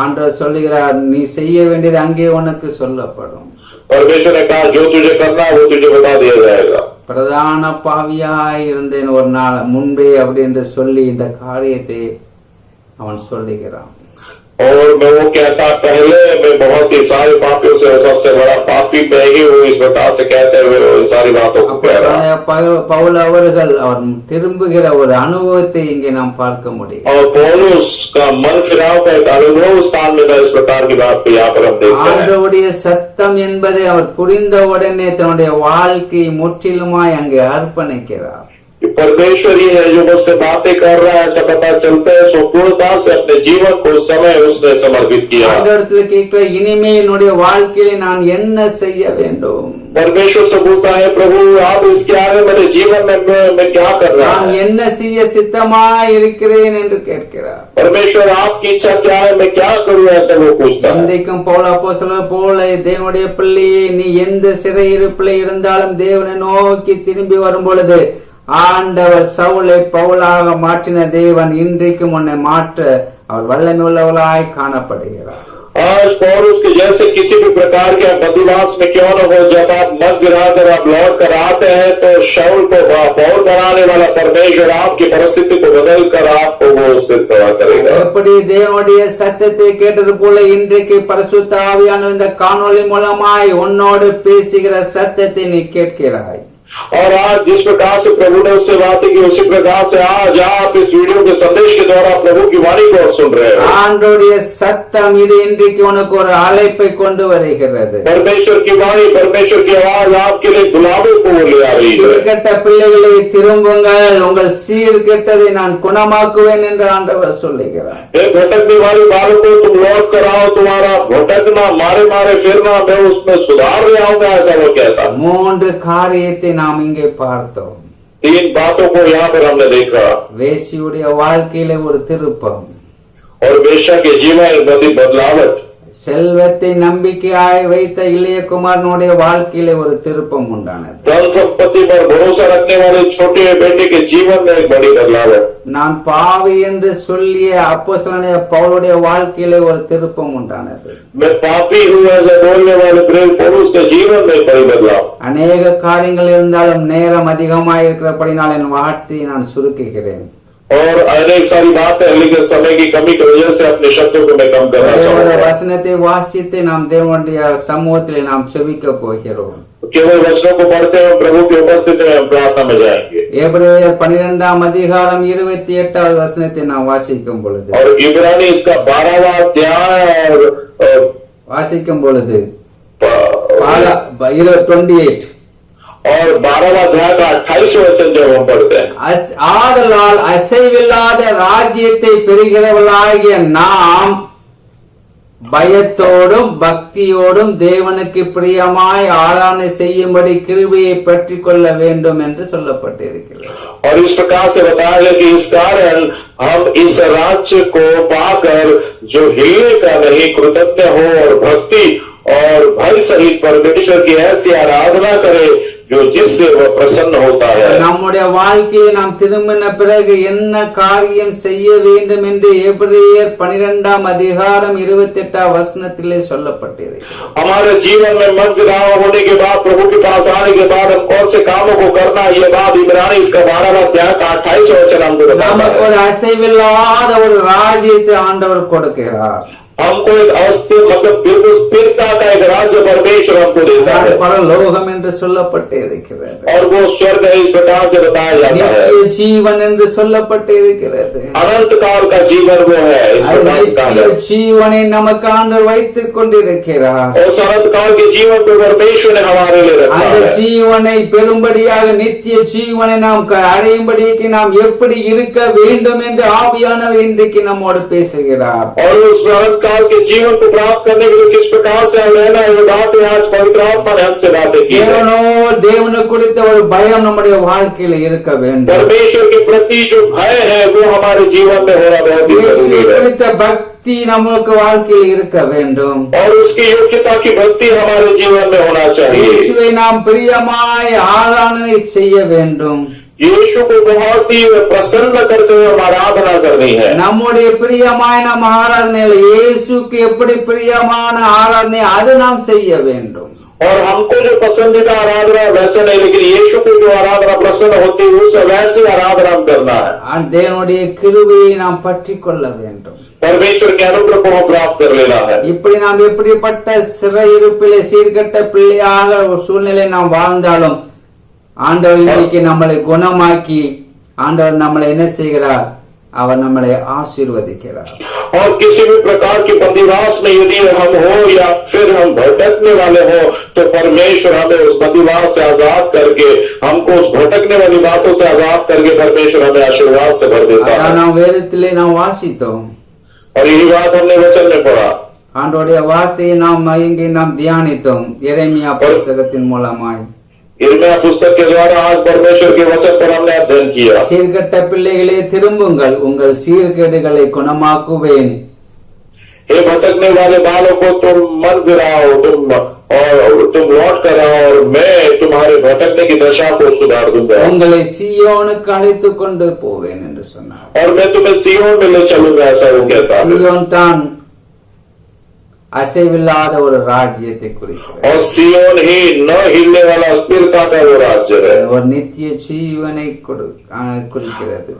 A: ஆண்டவர் சொல்லுகிறார், நீ செய்ய வேண்டியது அங்கே உனக்கு சொல்லப்படும்.
B: परमेश्वर ने कहा जो तुझे करना है वो तुझे बता दिया जाएगा.
A: பிரதான பாவியாய் இருந்தேன் ஒரு நாள் முன்பே அப்படி என்று சொல்லி இந்த காரியத்தை அவன் சொல்லுகிறான்.
B: और मैं वो कहता पहले मैं बहुत ही सारे पापियों से सबसे बड़ा पापी मैं ही हूँ, इस प्रकार से कहते हुए सारी बातों को कह रहा.
A: பவுல் அவர்கள் அவர் திரும்புகிற ஒரு அனுபவத்தை இங்கே நாம் பார்க்க முடியும்.
B: और पौलुस का मन फिराव का एक अनुभव स्थान में इस प्रकार की बात को यहाँ पर हम देखते हैं.
A: ஆண்டவருடைய சத்தம் என்பதை அவர் புரிந்த உடனே தன்னுடைய வாழ்க்கையை முற்றிலுமாய் அங்கே அர்ப்பணிக்கிறார்.
B: परमेश्वर ही है जो मुझसे बातें कर रहा है, ऐसा पता चलता है संपूर्णता से अपने जीवन को समय उसने समर्पित किया।
A: ஆண்டவரத்துல கேட்கிற இனிமே என்னுடைய வாழ்க்கையில நான் என்ன செய்ய வேண்டும்?
B: परमेश्वर से पूछता है, प्रभु आप इसके आगे मेरे जीवन में मैं क्या कर रहा
A: நான்
B: हूँ?
A: என்ன செய்ய சித்தமாய் இருக்கிறேன் என்று கேட்கிறார்.
B: परमेश्वर आपकी इच्छा क्या है, मैं क्या करूँ, ऐसा वो पूछता है।
A: இன்றைக்கும் பவுல் அப்போஸ்தலர் போல தேவனுடைய பிள்ளையே, நீ எந்த சிறையிருப்பில் இருந்தாலும் தேவனை நோக்கி திரும்பி வரும் பொழுது ஆண்டவர் சவுலை பவுலாக மாற்றின தேவன் இன்றைக்கும் உன்னை மாற்ற அவர் வல்லமை உள்ளவராய் காணப்படுகிறார்.
B: आज पौलुस के जैसे किसी भी प्रकार के बंदीवास में क्यों न हो, जब आप मन गिराकर आप लौट कर आते हैं तो शाऊल को पौल बनाने वाला परमेश्वर आपकी परिस्थिति को बदल कर आपको वो स्थित करेगा।
A: எப்படி தேவனுடைய சத்தத்தை கேட்டது போல இன்றைக்கு பரிசுத்த ஆவியானவர் இந்த காணொளி மூலமாய் உன்னோடு பேசுகிற சத்தத்தை நீ கேட்கிறாய்.
B: और आज जिस प्रकार से प्रभु ने उससे बातें की, उसी प्रकार से आज आप इस वीडियो के संदेश के द्वारा प्रभु की वाणी को सुन रहे हो।
A: ஆண்டவருடைய சத்தம் இது இன்றைக்கு உனக்கு ஒரு அழைப்பை கொண்டு வருகிறது.
B: परमेश्वर की वाणी, परमेश्वर की आवाज आपके लिए बुलावे को ले आ रही है।
A: சீர்கெட்ட பிள்ளைகளை திரும்புங்கள், உங்கள் சீர்கெட்டதை நான் குணமாக்குவேன் என்று ஆண்டவர் சொல்லுகிறார்.
B: एक भटकने वाली बालों को तुम लौट कर आओ, तुम्हारा भटकना मारे मारे फिरना मैं उसमें सुधार ले आऊंगा, ऐसा वो कहता।
A: 3 காரியத்தை நாம் இங்கே பார்த்தோம்.
B: 3 बातों को यहाँ पर हमने देखा।
A: வேசியுடைய வாழ்க்கையில ஒரு திருப்பம்,
B: और वेश्या के जीवन में बड़ी बदलावट,
A: செல்வத்தை நம்பிக்கையாய் வைத்த இளைய குமாரனுடைய வாழ்க்கையில ஒரு திருப்பம் உண்டானது.
B: धन संपत्ति पर भरोसा रखने वाले छोटे बेटे के जीवन में एक बड़ी बदलावट,
A: நான் பாவி என்று சொல்லிய அப்போஸ்தலனாகிய பவுலுடைய வாழ்க்கையில ஒரு திருப்பம் உண்டானது.
B: मैं पापी हूँ ऐसा बोलने वाले प्रेम पौलुस के जीवन में एक बड़ी बदलाव।
A: அநேக காரியங்கள் இருந்தாலும் நேரம் அதிகமாய் இருக்கிறபடினால் என் வார்த்தையை நான் சுருக்குகிறேன்.
B: और अनेक सारी बातें हैं, लेकिन समय की कमी की वजह से अपने शब्दों को मैं कम करना चाहूंगा।
A: வசனத்தை வாசித்து நாம் தேவனுடைய சமூகத்திலே நாம் செபிக்க போகிறோம்.
B: केवल वचनों को पढ़ते हुए प्रभु की उपस्थिति में हम प्रार्थना में जाएंगे।
A: எபிரேயர் 12ஆம் அதிகாரம் 28வது வசனத்தை நாம் வாசிக்கும் பொழுது
B: और इब्रानी इसका 12वां अध्याय और
A: வாசிக்கும் பொழுது
B: 28 और 12वां अध्याय का 28वां वचन जब हम पढ़ते हैं,
A: ஆதலால் அசைவில்லாத ராஜ்யத்தை பெறுகிறவர்களாகிய நாம் பயத்தோடும் பக்தியோடும் தேவனுக்கு பிரியமாய் ஆராதனை செய்யும்படி கிருபையை பெற்றுக் கொள்ள வேண்டும் என்று சொல்லப்பட்டிருக்கிறது.
B: और इस प्रकार से बताया गया कि इस कारण हम इस राज्य को पाकर जो हिले का नहीं, कृतज्ञ हो और भक्ति और भय सहित परमेश्वर की ऐसी आराधना करे जो जिससे वह प्रसन्न होता है।
A: நம்முடைய வாழ்க்கையை நாம் திரும்பின பிறகு என்ன காரியம் செய்ய வேண்டும் என்று எபிரேயர் 12ஆம் அதிகாரம் 28ஆம் வசனத்திலே சொல்லப்பட்டிருக்கிறது.
B: हमारे जीवन में मन गिराव होने के बाद, प्रभु के पास आने के बाद हम कौन से कामों को करना, ये बात इब्रानी इसका 12वां अध्याय का 28वां वचन हमको बताता
A: நமக்கு
B: है।
A: ஒரு அசைவில்லாத ஒரு ராஜ்யத்தை ஆண்டவர் கொடுக்கிறார்.
B: हमको एक अस्थिर मतलब बिल्कुल स्थिरता का एक राज्य परमेश्वर हमको देता है,
A: பரலோகம் என்று சொல்லப்பட்டு இருக்கிறது.
B: और वो स्वर्ग है इस प्रकार से बताया जाता है।
A: நித்திய ஜீவன் என்று சொல்லப்பட்டு இருக்கிறது.
B: अनंत काल का जीवन वो है इस प्रकार से कहा
A: நித்திய
B: है।
A: ஜீவனை நமக்கு ஆண்டவர் வைத்துக் கொண்டிருக்கிறார்.
B: और अनंत काल के जीवन को परमेश्वर ने हमारे लिए रखा
A: அந்த
B: है।
A: ஜீவனை பெறும்படியாக நித்திய ஜீவனை நாம் அடையும்படிக்கு நாம் எப்படி இருக்க வேண்டும் என்று ஆவியானவர் இன்றைக்கு நம்மோடு பேசுகிறார்.
B: और उस अनंत काल के जीवन को प्राप्त करने के लिए किस प्रकार से हम रहना है, ये बातें आज पवित्र आत्मा ने हमसे बातें की है।
A: தேவனை குறித்த ஒரு பயம் நம்முடைய வாழ்க்கையில இருக்க வேண்டும்.
B: परमेश्वर के प्रति जो भय है वो हमारे जीवन में होना बहुत ही जरूरी
A: இயேசுவை
B: है,
A: குறித்த பக்தி நமக்கு வாழ்க்கையில் இருக்க வேண்டும்.
B: और उसकी योग्यता की भक्ति हमारे जीवन में होना चाहिए।
A: இயேசுவை நாம் பிரியமாய் ஆராதனை செய்ய வேண்டும்.
B: यीशु को बहुत ही प्रसन्न करते हुए हम आराधना करनी है।
A: நம்முடைய பிரியமாய் நாம் ஆராதனையில் இயேசுக்கு எப்படி பிரியமான ஆராதனை அது நாம் செய்ய வேண்டும்.
B: और हमको जो पसंदीदा आराधना वैसा नहीं, लेकिन यीशु को जो आराधना प्रसन्न होती है उस वैसी आराधना करना है।
A: தேவனுடைய கிருபையை நாம் பற்றி கொள்ள வேண்டும்.
B: परमेश्वर के अनुग्रह को हम प्राप्त कर लेना है।
A: இப்படி நாம் எப்படிப்பட்ட சிறையிருப்பிலே சீர்கெட்ட பிள்ளையாக ஒரு சூழ்நிலை நாம் வாழ்ந்தாலும் ஆண்டவர் இன்னைக்கு நம்மளை குணமாக்கி ஆண்டவர் நம்மளை என்ன செய்கிறார், அவர் நம்மளை ஆசீர்வதிக்கிறார்.
B: और किसी भी प्रकार के बंदीवास में यदि हम हो या फिर हम भटकने वाले हो तो परमेश्वर हमें उस बंदीवास से आजाद करके हमको उस भटकने वाली बातों से आजाद करके परमेश्वर हमें आशीर्वाद से भर देता है.
A: நாம் வேதத்திலே நாம் வாசித்தோம்.
B: और यही बात हमने वचन में पढ़ा.
A: ஆண்டவருடைய வார்த்தையை நாம் இங்கே நாம் தியானித்தோம் எரேமியா புத்தகத்தின் மூலமாய்.
B: यिर्मयाह पुस्तक के द्वारा आज परमेश्वर के वचन पर हमने अध्ययन किया.
A: சீர்கெட்ட பிள்ளைகளே திரும்புங்கள், உங்கள் சீர்கேடுகளை குணமாக்குவேன்.
B: हे भटकने वाले बालों को तुम मन फिराओ, तुम लौट कर आओ और मैं तुम्हारे भटकने की दशा को सुधार दूंगा.
A: உங்களை சீயோனுக்கு அழைத்துக் கொண்டு போவேன் என்று சொன்னார்.
B: और मैं तुम्हें सिय्योन में ले चलूंगा, ऐसा वो कहता है.
A: சீயோன் தான் அசைவில்லாத ஒரு ராஜ்யத்தை குறிக்கிறது.
B: और सिय्योन ही न हिलने वाला स्थिरता का वो राज्य है.
A: ஒரு நித்திய ஜீவனை குறிக்கிறது.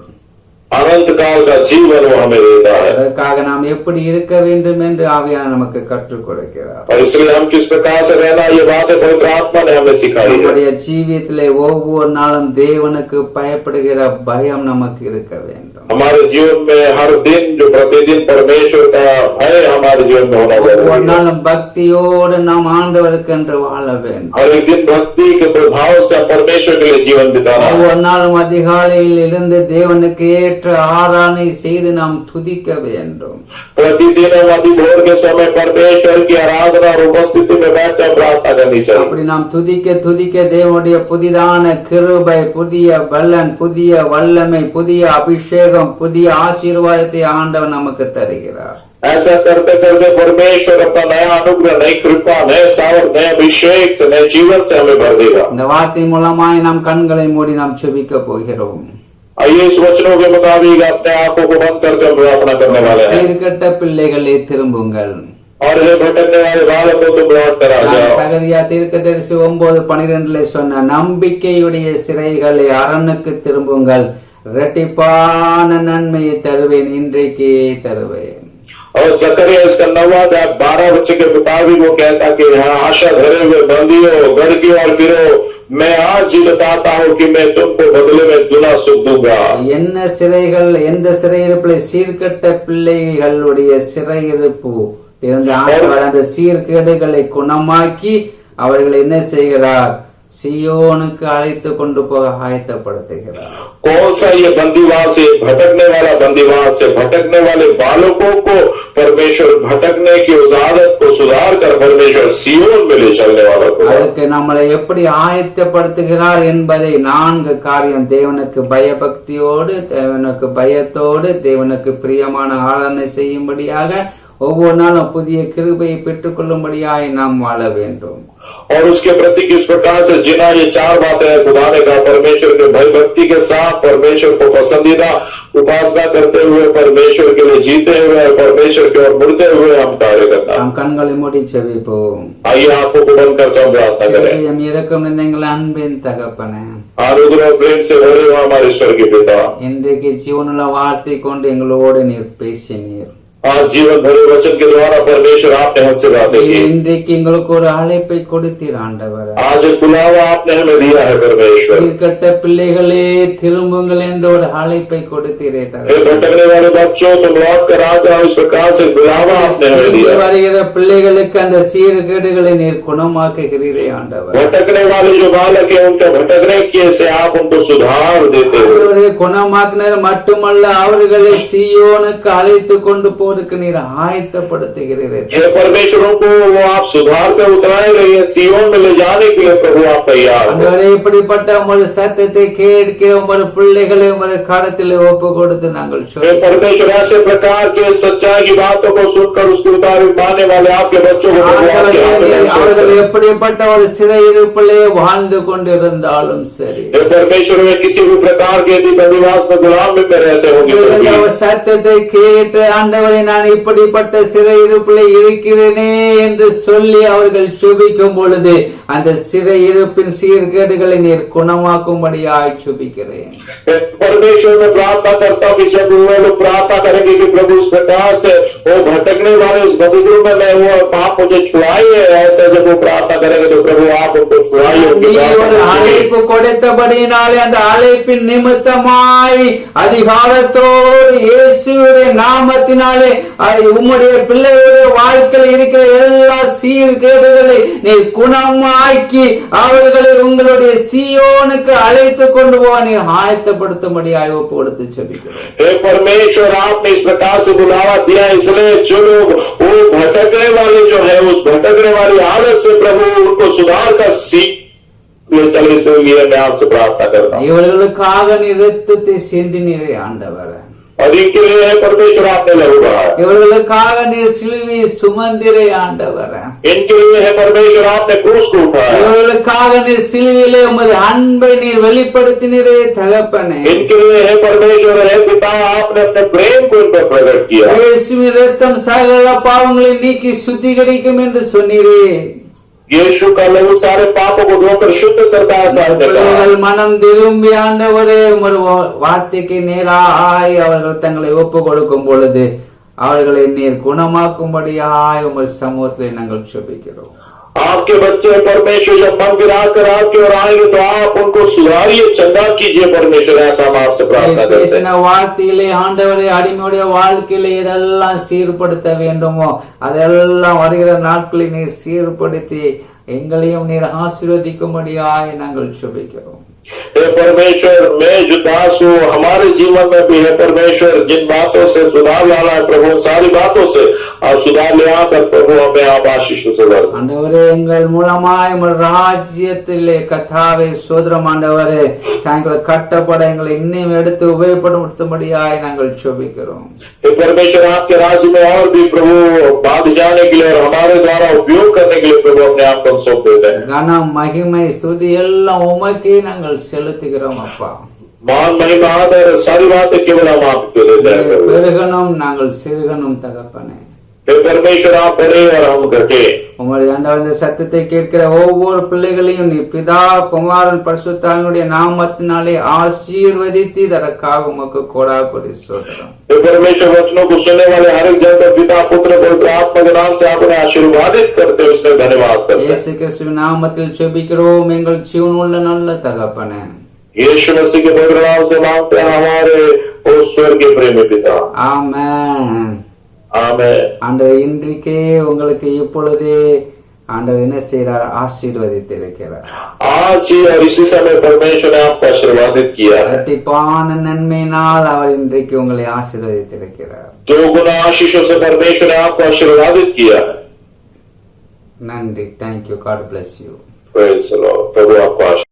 B: अनंत काल का जीवन वो हमें देता है.
A: அதற்காக நாம் எப்படி இருக்க வேண்டும் என்று ஆவியானவர் நமக்கு கற்றுக் கொடுக்கிறார்.
B: और इसलिए हम किस प्रकार से रहना, ये बातें पवित्र आत्मा ने हमें सिखाई है.
A: நம்முடைய ஜீவியத்திலே ஒவ்வொரு நாளும் தேவனுக்கு பயப்படுகிற பயம் நமக்கு இருக்க வேண்டும்.
B: हमारे जीवन में हर दिन जो प्रतिदिन परमेश्वर का भय हमारे जीवन में होना जरूरी है.
A: ஒவ்வொரு நாளும் பக்தியோடு நாம் ஆண்டவருக்கு என்று வாழ வேண்டும்.
B: हर एक दिन भक्ति के प्रभाव से परमेश्वर के लिए जीवन बिताना.
A: ஒவ்வொரு நாளும் அதிகாலையில் இருந்து தேவனுக்கு ஏற்ற ஆராதனை செய்து நாம் துதிக்க வேண்டும்.
B: प्रतिदिन हम अति भोर के समय परमेश्वर की आराधना और उपस्थिति में बैठकर प्रार्थना करनी चाहिए.
A: அப்படி நாம் துதிக்க துதிக்க தேவனுடைய புதிதான கிருபை, புதிய பலன், புதிய வல்லமை, புதிய அபிஷேகம், புதிய ஆசீர்வாதத்தை ஆண்டவர் நமக்கு தருகிறார்.
B: ऐसा करते करते परमेश्वर अपना नया अनुग्रह, नई कृपा, नए सावर, नए अभिषेक से, नए जीवन से हमें भर देगा.
A: இந்த வார்த்தை மூலமாய் நாம் கண்களை மூடி நாம் செபிக்க போகிறோம்.
B: आइए इस वचनों के मुताबिक अपने आंखों को बंद करके हम प्रार्थना करने वाले हैं.
A: சீர்கெட்ட பிள்ளைகளே திரும்புங்கள்.
B: और ये भटकने वाले बालों को तुम लौट कर आ जाओ.
A: சகரியா தீர்க்கதரிசி 9:12 சொன்ன நம்பிக்கையுடைய சிறைகளே அரணுக்கு திரும்புங்கள், இரட்டிப்பான நன்மையை தருவேன், இன்றைக்கே தருவேன்.
B: और जकरिया इसका 9:12 वचन के मुताबिक वो कहता कि हाँ, आशा धरे हुए बंदियों, गड़कियों और फिरो, मैं आज ही बताता हूँ कि मैं तुमको बदले में दुना सुख दूंगा.
A: என்ன சிறைகள், எந்த சிறையிருப்பில் சீர்கெட்ட பிள்ளைகளுடைய சிறையிருப்பு இருந்த ஆண்டவர் அந்த சீர்கேடுகளை குணமாக்கி அவர்களை என்ன செய்கிறார், सियोनुக்கு அழைத்து கொண்டு போக ஆயத்தப்படுத்துகிறார்.
B: कौन सा ये बंदीवास, ये भटकने वाला बंदीवास है? भटकने वाले बालकों को परमेश्वर भटकने की उस आदत को सुधार कर परमेश्वर सियोन में ले चलने वाला को.
A: அதுக்கு நம்மளை எப்படி ஆயத்தப்படுத்துகிறார் என்பதை 4 காரியம், தேவனுக்கு பயபக்தியோடு, தேவனுக்கு பயத்தோடு, தேவனுக்கு பிரியமான ஆராதனை செய்யும்படியாக, ஒவ்வொரு நாளும் புதிய கிருபையை பெற்றுக் கொள்ளும்படியாய் நாம் வாழ வேண்டும்.
B: और उसके प्रति किस प्रकार से जीना, ये 4 बातें हैं. खुदाने का परमेश्वर के भय भक्ति के साथ, परमेश्वर को पसंदीदा उपासना करते हुए, परमेश्वर के लिए जीते हुए, परमेश्वर की ओर मुड़ते हुए हम कार्य करना.
A: நாம் கண்களை மூடி செபிப்போம்.
B: आइए आंखों को बंद करके हम प्रार्थना करें.
A: எம் இரக்கம் நிறைந்த எங்கள் அன்பின் தகப்பனே,
B: अनुग्रह प्रेम से भरे हुए हमारे ईश्वर के पिता,
A: இன்றைக்கு ஜீவனுள்ள வார்த்தை கொண்டு எங்களோடு நீர் பேசினீர்.
B: आज जीवन भरे वचन के द्वारा परमेश्वर आपने हमसे बातें की.
A: இன்றைக்கு எங்களுக்கு ஒரு அழைப்பை கொடுத்தீர் ஆண்டவர்.
B: आज एक बुलावा आपने हमें दिया है परमेश्वर.
A: சீர்கெட்ட பிள்ளைகளே திரும்புங்கள் என்ற ஒரு அழைப்பை கொடுத்தீரே.
B: हे भटकने वाले बच्चों, तुम लौट कर आ जाओ, इस प्रकार से बुलावा आपने हमें दिया.
A: வருகிற பிள்ளைகளுக்கு அந்த சீர்கேடுகளை நீர் குணமாக்குகிறீரே ஆண்டவர்.
B: भटकने वाले जो बालक है उनका भटकने की से आप उनको सुधार देते हो.
A: அவர்களை குணமாக்குனர் மட்டுமல்ல, அவர்களை சீயோனுக்கு அழைத்து கொண்டு போருக்கு நீர் ஆயத்தப்படுத்துகிறீரே.
B: हे परमेश्वरों को वो आप सुधारते उतराए रही है, सियोन में ले जाने के लिए प्रभु आप तैयार हो.
A: ஆண்டவரே, இப்படிப்பட்ட உமது சத்தத்தை கேட்க உமது பிள்ளைகளை உமது கரத்திலே ஒப்பு கொடுத்து நாங்கள்
B: हे परमेश्वर, ऐसे प्रकार के सच्चाई की बातों को सुनकर उसके मुताबिक मानने वाले आपके बच्चों को प्रभु आपके हाथ में
A: அவர்கள் எப்படிப்பட்ட ஒரு சிறையிருப்பிலே வாழ்ந்து கொண்டிருந்தாலும் சரி,
B: हे परमेश्वर, वे किसी भी प्रकार के यदि बंदीवास में गुलामी में रहते होंगे,
A: சத்தத்தை கேட்டு ஆண்டவரை நான் இப்படிப்பட்ட சிறையிருப்பில் இருக்கிறேனே என்று சொல்லி அவர்கள் சுபிக்கும் பொழுது அந்த சிறையிருப்பின் சீர்கேடுகளை நீர் குணமாக்கும்படியாய் சுபிக்கிறேன்.
B: परमेश्वर में प्रार्थना करता हूँ कि जब वो लोग प्रार्थना करेंगे कि प्रभु उस प्रकार से वो भटकने वाले उस बंधुओं में मैं वो पाप मुझे छुड़ाइए, ऐसा जब वो प्रार्थना करेंगे तो प्रभु आप उनको छुड़ाइए.
A: நீ ஒரு அழைப்பு கொடுத்தபடியினாலே அந்த அழைப்பின் நிமித்தமாய் அதிகாரத்தோடு இயேசுவின் நாமத்தினாலே உம்முடைய பிள்ளைகளுடைய வாழ்க்கையில் இருக்கிற எல்லா சீர்கேடுகளை நீ குணமாக்கி அவர்களை உங்களுடைய சீயோனுக்கு அழைத்து கொண்டு போக நீ ஆயத்தப்படுத்தும்படியாய் ஒப்பு கொடுத்து செபிக்கிறோம்.
B: हे परमेश्वर, आपने इस प्रकार से बुलावा दिया, इसलिए जो लोग वो भटकने वाले जो है उस भटकने वाली आदत से प्रभु उनको सुधार कर सीख चले, इसलिए मैं आपसे प्रार्थना करता हूँ.
A: இவர்களுக்காக நீ இரத்தத்தை சிந்தினீரே ஆண்டவரே,
B: और इनके लिए है परमेश्वर आपने लहू बहाया.
A: இவர்களுக்காக நீர் சிலுவையை சுமந்திரே ஆண்டவரே,
B: इनके लिए है परमेश्वर आपने क्रूस को उठाया.
A: இவர்களுக்காக நீர் சிலுவையிலே உமது அன்பை நீர் வெளிப்படுத்தினீரே தகப்பனே.
B: इनके लिए है परमेश्वर है पिता, आपने अपने प्रेम को इन पर प्रकट किया.
A: இயேசுவின் இரத்தம் சகல பாவங்களை நீக்கி சுத்திகரிக்கும் என்று சொன்னீரே.
B: यीशु का लहू सारे पापों को धोकर शुद्ध करता है.
A: பிள்ளைகள் மனம் திரும்பி ஆண்டவரே உமது வார்த்தைக்கு நேராய் அவர்கள் தங்களை ஒப்பு கொடுக்கும் பொழுது அவர்களை நீர் குணமாக்கும்படியாய் உமது சமூகத்திலே நாங்கள் ஜெபிக்கிறோம்.
B: आपके बच्चे परमेश्वर जब मन गिराकर आपकी ओर आएंगे तो आप उनको सुधारिए, चंगा कीजिए परमेश्वर, ऐसा हम आपसे प्रार्थना करते हैं.
A: பேசின வார்த்தையிலே ஆண்டவரே அடிமையுடைய வாழ்க்கையில எதெல்லாம் சீர்படுத்த வேண்டுமோ அதெல்லாம் வருகிற நாட்களில் நீர் சீர்படுத்தி எங்களையும் நீர் ஆசீர்வதிக்கும்படியாய் நாங்கள் ஜெபிக்கிறோம்.
B: हे परमेश्वर, मैं जो दास हूँ हमारे जीवन में भी है परमेश्वर, जिन बातों से सुधार लाना है प्रभु, सारी बातों से आप सुधार ले आकर प्रभु हमें आप आशीषों से भर.
A: ஆண்டவரே எங்கள் மூலமாய் உமது ராஜ்யத்திலே கர்த்தாவே சோதரம் ஆண்டவரே தாங்கள் கட்டப்பட எங்களை இன்னும் எடுத்து உபயோகப்படுத்தும்படியாய் நாங்கள் ஜெபிக்கிறோம்.
B: हे परमेश्वर, आपके राज्य में और भी प्रभु बांध जाने के लिए और हमारे द्वारा उपयोग करने के लिए प्रभु अपने आप को सौंप देते हैं.
A: கனம் மகிமை ஸ்துதி எல்லாம் உமக்கே நாங்கள் செலுத்துகிறோம் அப்பா.
B: मान महिमा आदर सारी बातें केवल हम आपको देते हैं प्रभु.
A: பெருகணும் நாங்கள் சிறுகணும் தகப்பனே.
B: हे परमेश्वर, आप बढ़े और हम घटे.
A: உங்களுடைய ஆண்டவர் இந்த சத்தத்தை கேட்கிற ஒவ்வொரு பிள்ளைகளையும் நீ பிதா குமாரன் பரிசுத்தாவினுடைய நாமத்தினாலே ஆசீர்வதித்து இதற்காக உமக்கு கோடாகோடி ஸ்தோத்திரம்.
B: हे परमेश्वर, वचनों को सुनने वाले हर एक जन को पिता पुत्र पवित्र आत्मा के नाम से आपने आशीर्वादित करते हैं, उसने धन्यवाद करते हैं.
A: இயேசு கிறிஸ்துவின் நாமத்தில் ஜெபிக்கிறோம் எங்கள் ஜீவனுள்ள நல்ல தகப்பனே.
B: यीशु मसीह के पवित्र नाम से मांगते हैं हमारे ओ स्वर्गीय प्रेमी पिता.
A: ஆமென்.
B: आमेन.
A: ஆண்டவர் இன்றைக்கே உங்களுக்கு இப்பொழுதே ஆண்டவர் என்ன செய்கிறார்? ஆசீர்வதித்திருக்கிறார்.
B: आज ही और इसी समय परमेश्वर ने आपको आशीर्वादित किया है.
A: இரட்டிப்பான நன்மையினால் அவர் இன்றைக்கு உங்களை ஆசீர்வதித்திருக்கிறார்.
B: 2 गुना आशीषों से परमेश्वर ने आपको आशीर्वादित किया है.
A: நன்றி. Thank you. God bless you.
B: Praise the Lord. प्रभु आपको आशीर्वाद